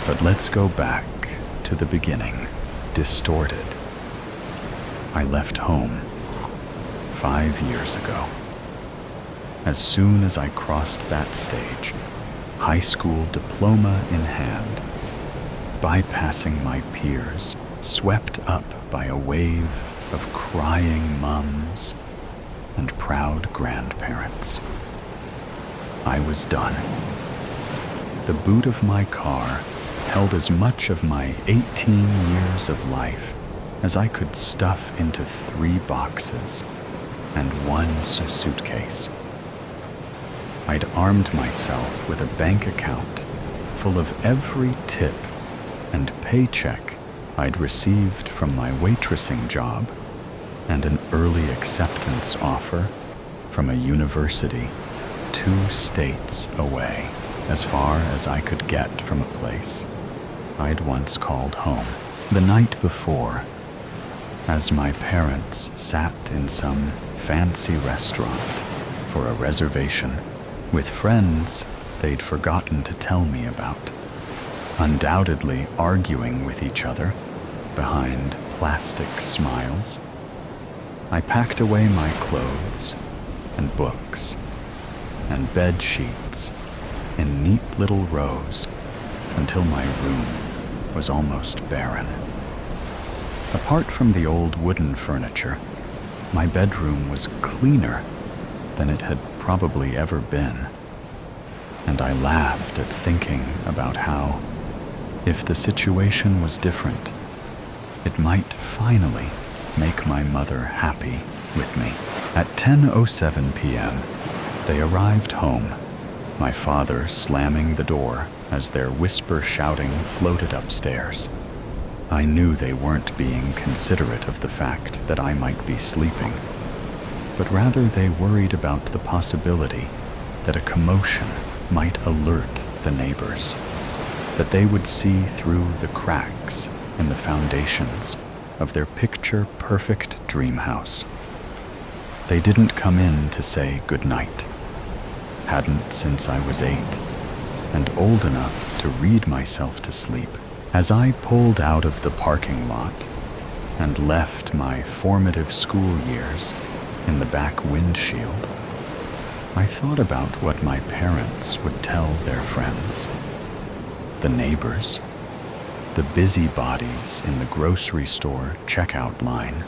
But let's go back to the beginning, distorted. I left home 5 years ago. As soon as I crossed that stage, high school diploma in hand, bypassing my peers, swept up by a wave of crying mums and proud grandparents. I was done. The boot of my car held as much of my 18 years of life as I could stuff into 3 boxes and 1 suitcase. I'd armed myself with a bank account full of every tip and paycheck I'd received from my waitressing job and an early acceptance offer from a university 2 states away, as far as I could get from a place I'd once called home. The night before, as my parents sat in some fancy restaurant for a reservation with friends they'd forgotten to tell me about, undoubtedly arguing with each other behind plastic smiles, I packed away my clothes and books and bed sheets in neat little rows until my room was almost barren. Apart from the old wooden furniture, my bedroom was cleaner than it had probably ever been, and I laughed at thinking about how, if the situation was different, it might finally make my mother happy with me. At 10:07 p.m., they arrived home, my father slamming the door as their whisper shouting floated upstairs. I knew they weren't being considerate of the fact that I might be sleeping, but rather they worried about the possibility that a commotion might alert the neighbors, that they would see through the cracks in the foundations of their picture-perfect dream house. They didn't come in to say goodnight. Hadn't since I was 8, and old enough to read myself to sleep. As I pulled out of the parking lot and left my formative school years in the back windshield, I thought about what my parents would tell their friends, the neighbors, the busybodies in the grocery store checkout line.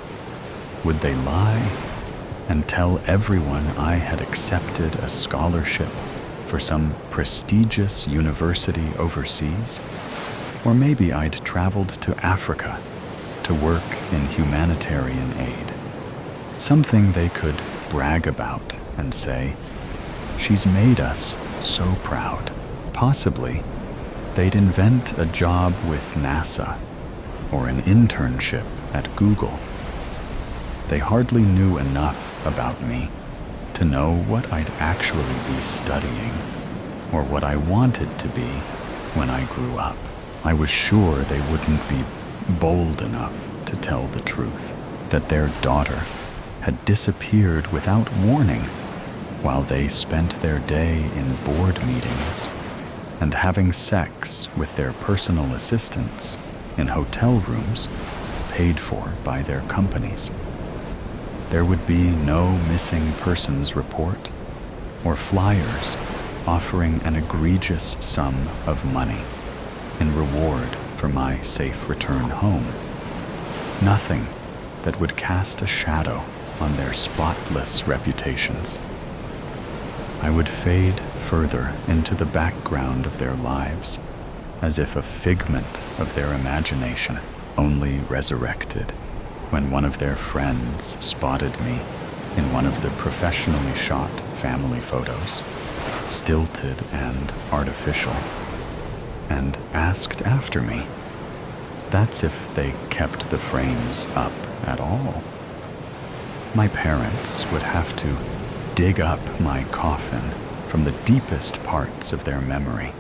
Would they lie and tell everyone I had accepted a scholarship for some prestigious university overseas? Or maybe I'd traveled to Africa to work in humanitarian aid, something they could brag about and say, "She's made us so proud." Possibly, they'd invent a job with NASA or an internship at Google. They hardly knew enough about me to know what I'd actually be studying or what I wanted to be when I grew up. I was sure they wouldn't be bold enough to tell the truth, that their daughter had disappeared without warning while they spent their day in board meetings and having sex with their personal assistants in hotel rooms paid for by their companies. There would be no missing persons report or flyers offering an egregious sum of money in reward for my safe return home. Nothing that would cast a shadow on their spotless reputations. I would fade further into the background of their lives, as if a figment of their imagination, only resurrected when one of their friends spotted me in one of the professionally shot family photos, stilted and artificial, and asked after me. That's if they kept the frames up at all. My parents would have to dig up my coffin from the deepest parts of their memory,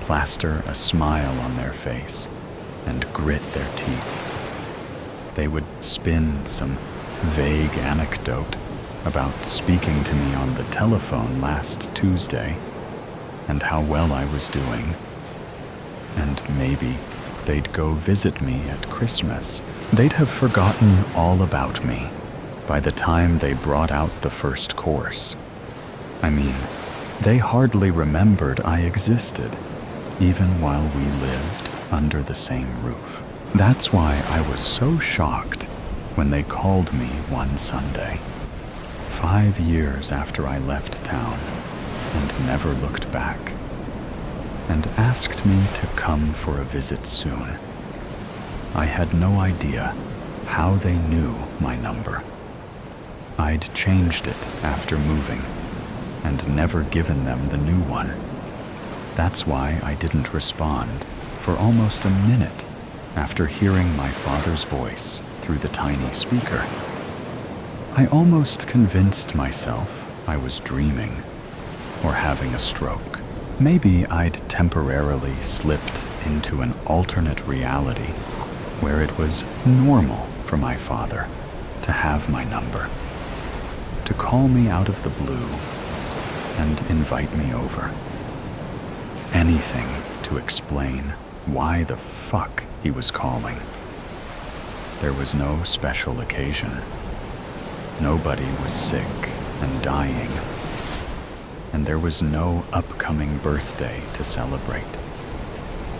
plaster a smile on their face, and grit their teeth. They would spin some vague anecdote about speaking to me on the telephone last Tuesday and how well I was doing. And maybe they'd go visit me at Christmas. They'd have forgotten all about me by the time they brought out the first course. I mean, they hardly remembered I existed, even while we lived under the same roof. That's why I was so shocked when they called me one Sunday, 5 years after I left town and never looked back, and asked me to come for a visit soon. I had no idea how they knew my number. I'd changed it after moving and never given them the new one. That's why I didn't respond for almost a minute after hearing my father's voice through the tiny speaker. I almost convinced myself I was dreaming or having a stroke. Maybe I'd temporarily slipped into an alternate reality where it was normal for my father to have my number, to call me out of the blue and invite me over. Anything to explain why the fuck he was calling. There was no special occasion. Nobody was sick and dying. And there was no upcoming birthday to celebrate.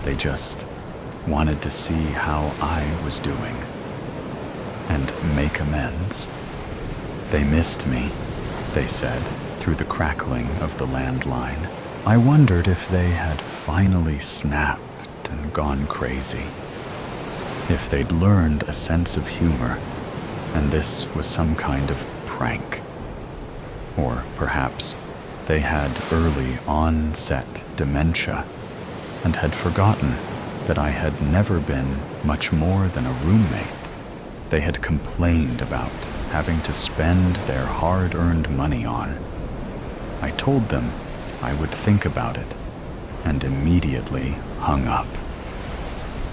They just wanted to see how I was doing and make amends. They missed me, they said, through the crackling of the landline. I wondered if they had finally snapped and gone crazy, if they'd learned a sense of humor and this was some kind of prank. Or perhaps they had early onset dementia and had forgotten that I had never been much more than a roommate they had complained about having to spend their hard-earned money on. I told them I would think about it and immediately hung up.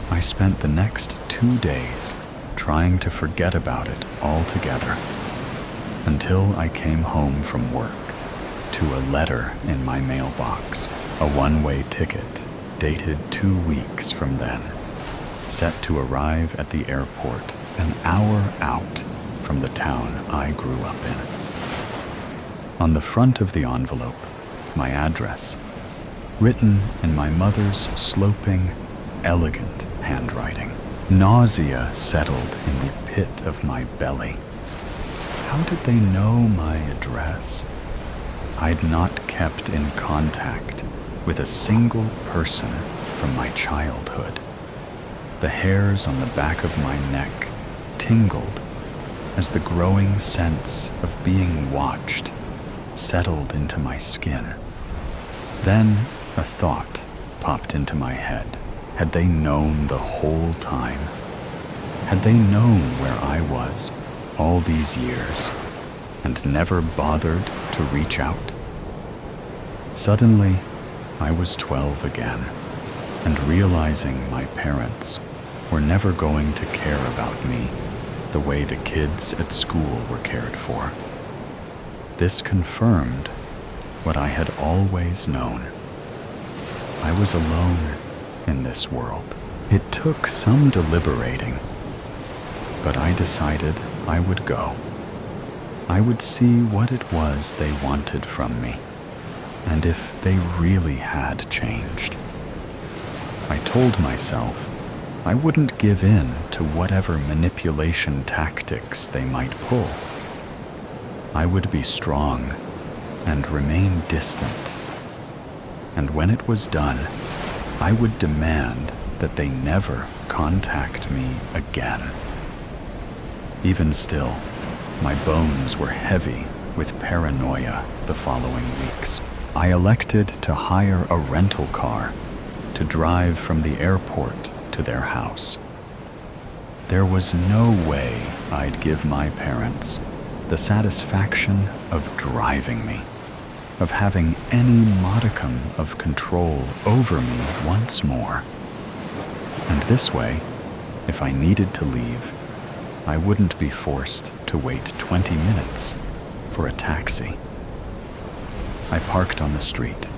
I spent the next 2 days trying to forget about it altogether until I came home from work to a letter in my mailbox, a one-way ticket dated 2 weeks from then, set to arrive at the airport an hour out from the town I grew up in. On the front of the envelope, my address, written in my mother's sloping, elegant handwriting. Nausea settled in the pit of my belly. How did they know my address? I'd not kept in contact with a single person from my childhood. The hairs on the back of my neck tingled as the growing sense of being watched settled into my skin. Then a thought popped into my head. Had they known the whole time? Had they known where I was all these years and never bothered to reach out? Suddenly, I was 12 again and realizing my parents were never going to care about me the way the kids at school were cared for. This confirmed what I had always known. I was alone in this world. It took some deliberating, but I decided I would go. I would see what it was they wanted from me, and if they really had changed. I told myself I wouldn't give in to whatever manipulation tactics they might pull. I would be strong and remain distant. And when it was done, I would demand that they never contact me again. Even still, my bones were heavy with paranoia the following weeks. I elected to hire a rental car to drive from the airport to their house. There was no way I'd give my parents the satisfaction of driving me, of having any modicum of control over me once more. And this way, if I needed to leave, I wouldn't be forced to wait 20 minutes for a taxi. I parked on the street.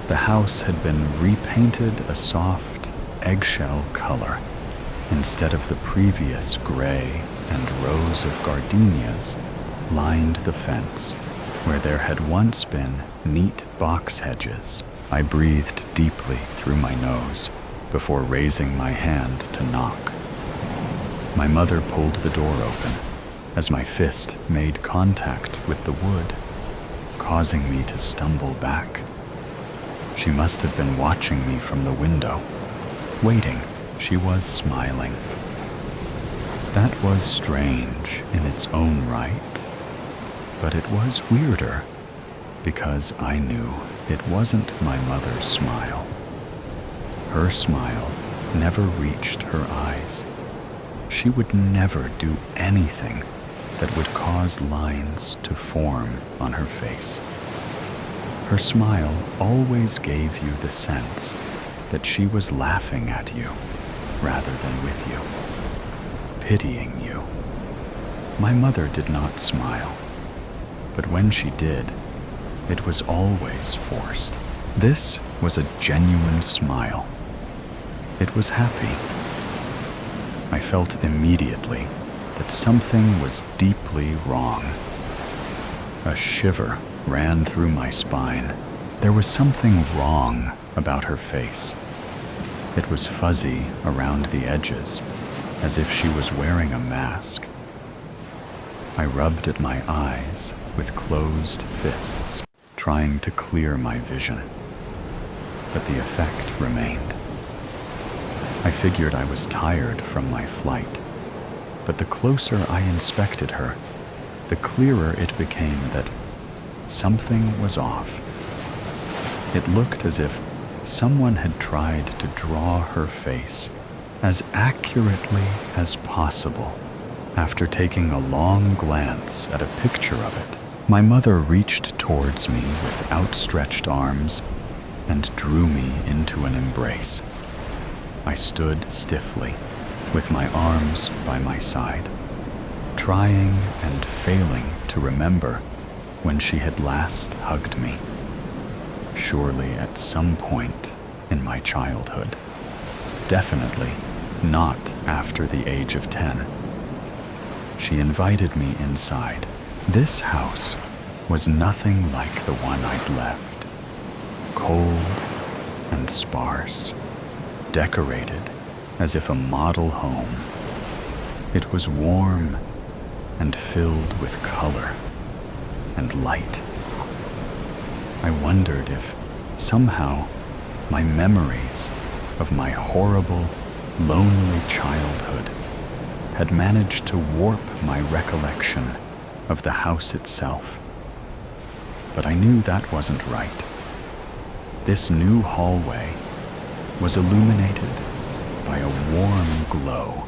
The house had been repainted a soft eggshell color instead of the previous gray and rows of gardenias lined the fence where there had once been neat box hedges. I breathed deeply through my nose before raising my hand to knock. My mother pulled the door open as my fist made contact with the wood, causing me to stumble back. She must have been watching me from the window, waiting. She was smiling. That was strange in its own right, but it was weirder because I knew it wasn't my mother's smile. Her smile never reached her eyes. She would never do anything that would cause lines to form on her face. Her smile always gave you the sense that she was laughing at you rather than with you, pitying you. My mother did not smile, but when she did, it was always forced. This was a genuine smile. It was happy. I felt immediately that something was deeply wrong. A shiver ran through my spine. There was something wrong about her face. It was fuzzy around the edges, as if she was wearing a mask. I rubbed at my eyes with closed fists, trying to clear my vision, but the effect remained. I figured I was tired from my flight, but the closer I inspected her, the clearer it became that something was off. It looked as if someone had tried to draw her face as accurately as possible after taking a long glance at a picture of it. My mother reached towards me with outstretched arms and drew me into an embrace. I stood stiffly, with my arms by my side, trying and failing to remember when she had last hugged me. Surely at some point in my childhood. Definitely not after the age of 10. She invited me inside. This house was nothing like the one I'd left. Cold and sparse, decorated as if a model home. It was warm and filled with color and light. I wondered if somehow my memories of my horrible, lonely childhood had managed to warp my recollection of the house itself. But I knew that wasn't right. This new hallway was illuminated by a warm glow,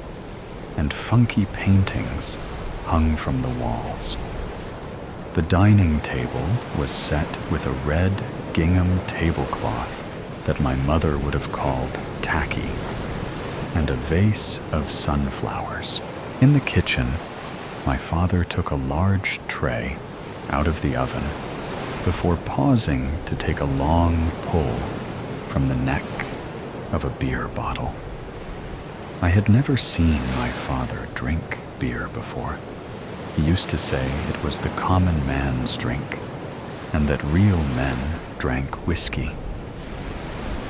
and funky paintings hung from the walls. The dining table was set with a red gingham tablecloth that my mother would have called tacky, and a vase of sunflowers. In the kitchen, my father took a large tray out of the oven before pausing to take a long pull from the neck of a beer bottle. I had never seen my father drink beer before. He used to say it was the common man's drink, and that real men drank whiskey.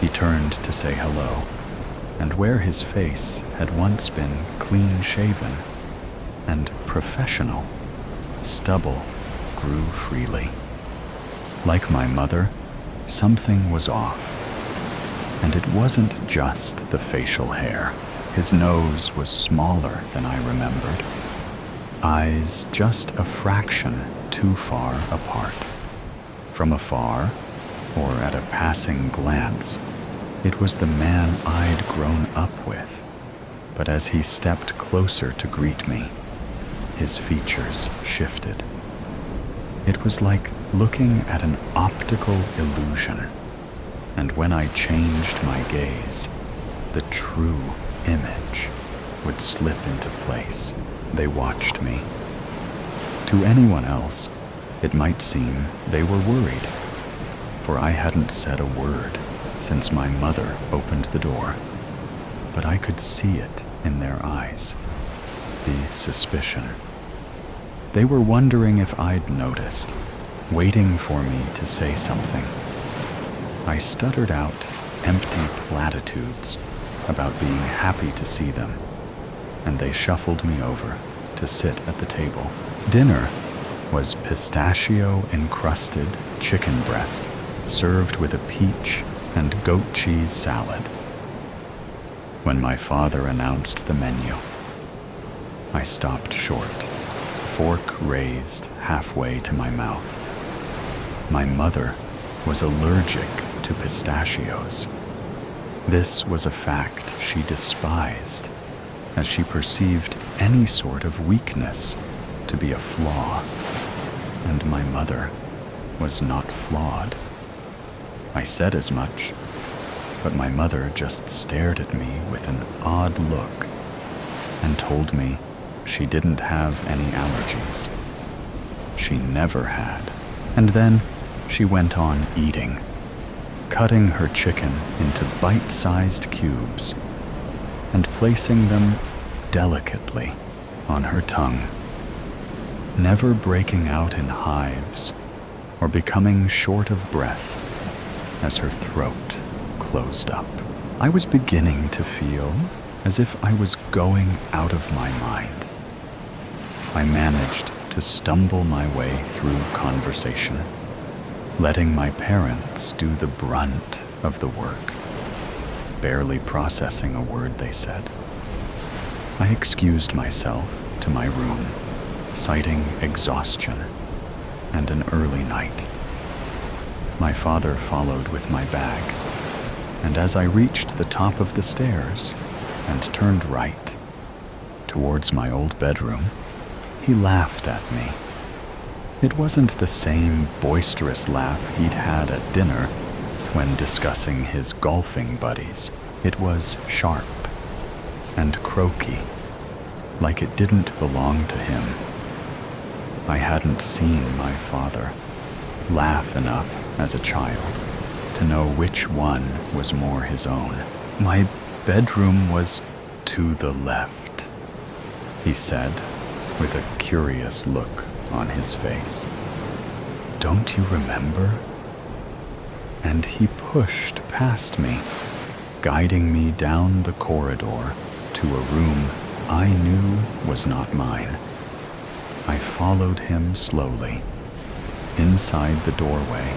He turned to say hello, and where his face had once been clean-shaven and professional, stubble grew freely. Like my mother, something was off, and it wasn't just the facial hair. His nose was smaller than I remembered. Eyes just a fraction too far apart. From afar, or at a passing glance, it was the man I'd grown up with. But as he stepped closer to greet me, his features shifted. It was like looking at an optical illusion, and when I changed my gaze, the true image would slip into place. They watched me. To anyone else, it might seem they were worried, for I hadn't said a word since my mother opened the door. But I could see it in their eyes, the suspicion. They were wondering if I'd noticed, waiting for me to say something. I stuttered out empty platitudes about being happy to see them, and they shuffled me over to sit at the table. Dinner was pistachio-encrusted chicken breast served with a peach and goat cheese salad. When my father announced the menu, I stopped short, fork raised halfway to my mouth. My mother was allergic to pistachios. This was a fact she despised, as she perceived any sort of weakness to be a flaw, and my mother was not flawed. I said as much, but my mother just stared at me with an odd look and told me she didn't have any allergies. She never had. And then she went on eating, cutting her chicken into bite-sized cubes and placing them delicately on her tongue, never breaking out in hives or becoming short of breath as her throat closed up. I was beginning to feel as if I was going out of my mind. I managed to stumble my way through conversation, letting my parents do the brunt of the work, barely processing a word they said. I excused myself to my room, citing exhaustion and an early night. My father followed with my bag, and as I reached the top of the stairs and turned right towards my old bedroom, he laughed at me. It wasn't the same boisterous laugh he'd had at dinner when discussing his golfing buddies. It was sharp and croaky, like it didn't belong to him. I hadn't seen my father laugh enough as a child to know which one was more his own. My bedroom was to the left, he said, with a curious look on his face. Don't you remember? And he pushed past me, guiding me down the corridor to a room I knew was not mine. I followed him slowly. Inside the doorway,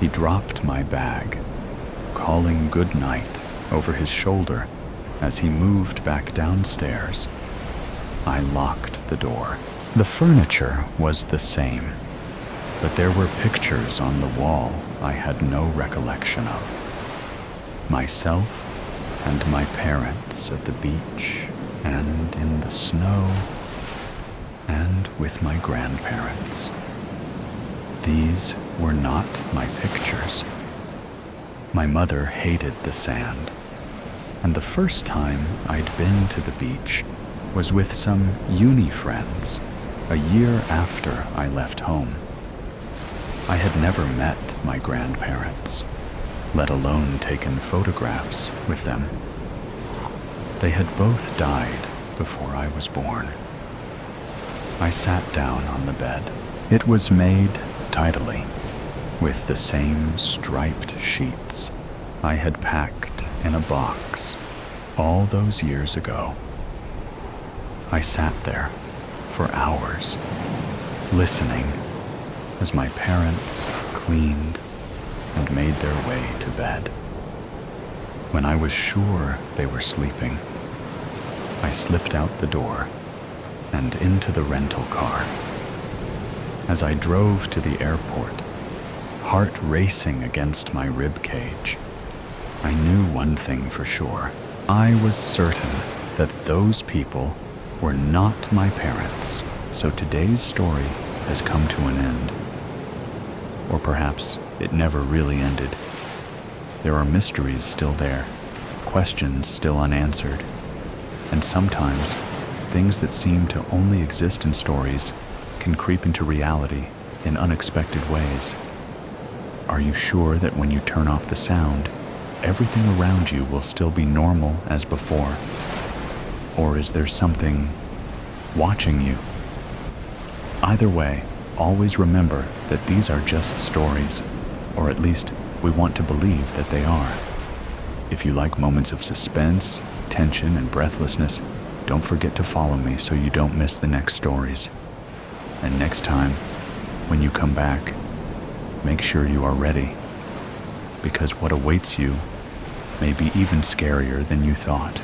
he dropped my bag, calling good night over his shoulder as he moved back downstairs. I locked the door. The furniture was the same, but there were pictures on the wall I had no recollection of. Myself and my parents at the beach and in the snow and with my grandparents. These were not my pictures. My mother hated the sand, and the first time I'd been to the beach was with some uni friends a year after I left home. I had never met my grandparents, let alone taken photographs with them. They had both died before I was born. I sat down on the bed. It was made tidily, with the same striped sheets I had packed in a box all those years ago. I sat there for hours, listening as my parents cleaned and made their way to bed. When I was sure they were sleeping, I slipped out the door and into the rental car. As I drove to the airport, heart racing against my rib cage, I knew one thing for sure. I was certain that those people were not my parents. So today's story has come to an end. Or perhaps it never really ended. There are mysteries still there, questions still unanswered, and sometimes things that seem to only exist in stories can creep into reality in unexpected ways. Are you sure that when you turn off the sound, everything around you will still be normal as before? Or is there something watching you? Either way, always remember that these are just stories, or at least we want to believe that they are. If you like moments of suspense, tension, and breathlessness, don't forget to follow me so you don't miss the next stories. And next time, when you come back, make sure you are ready, because what awaits you may be even scarier than you thought.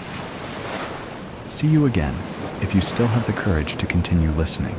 See you again if you still have the courage to continue listening.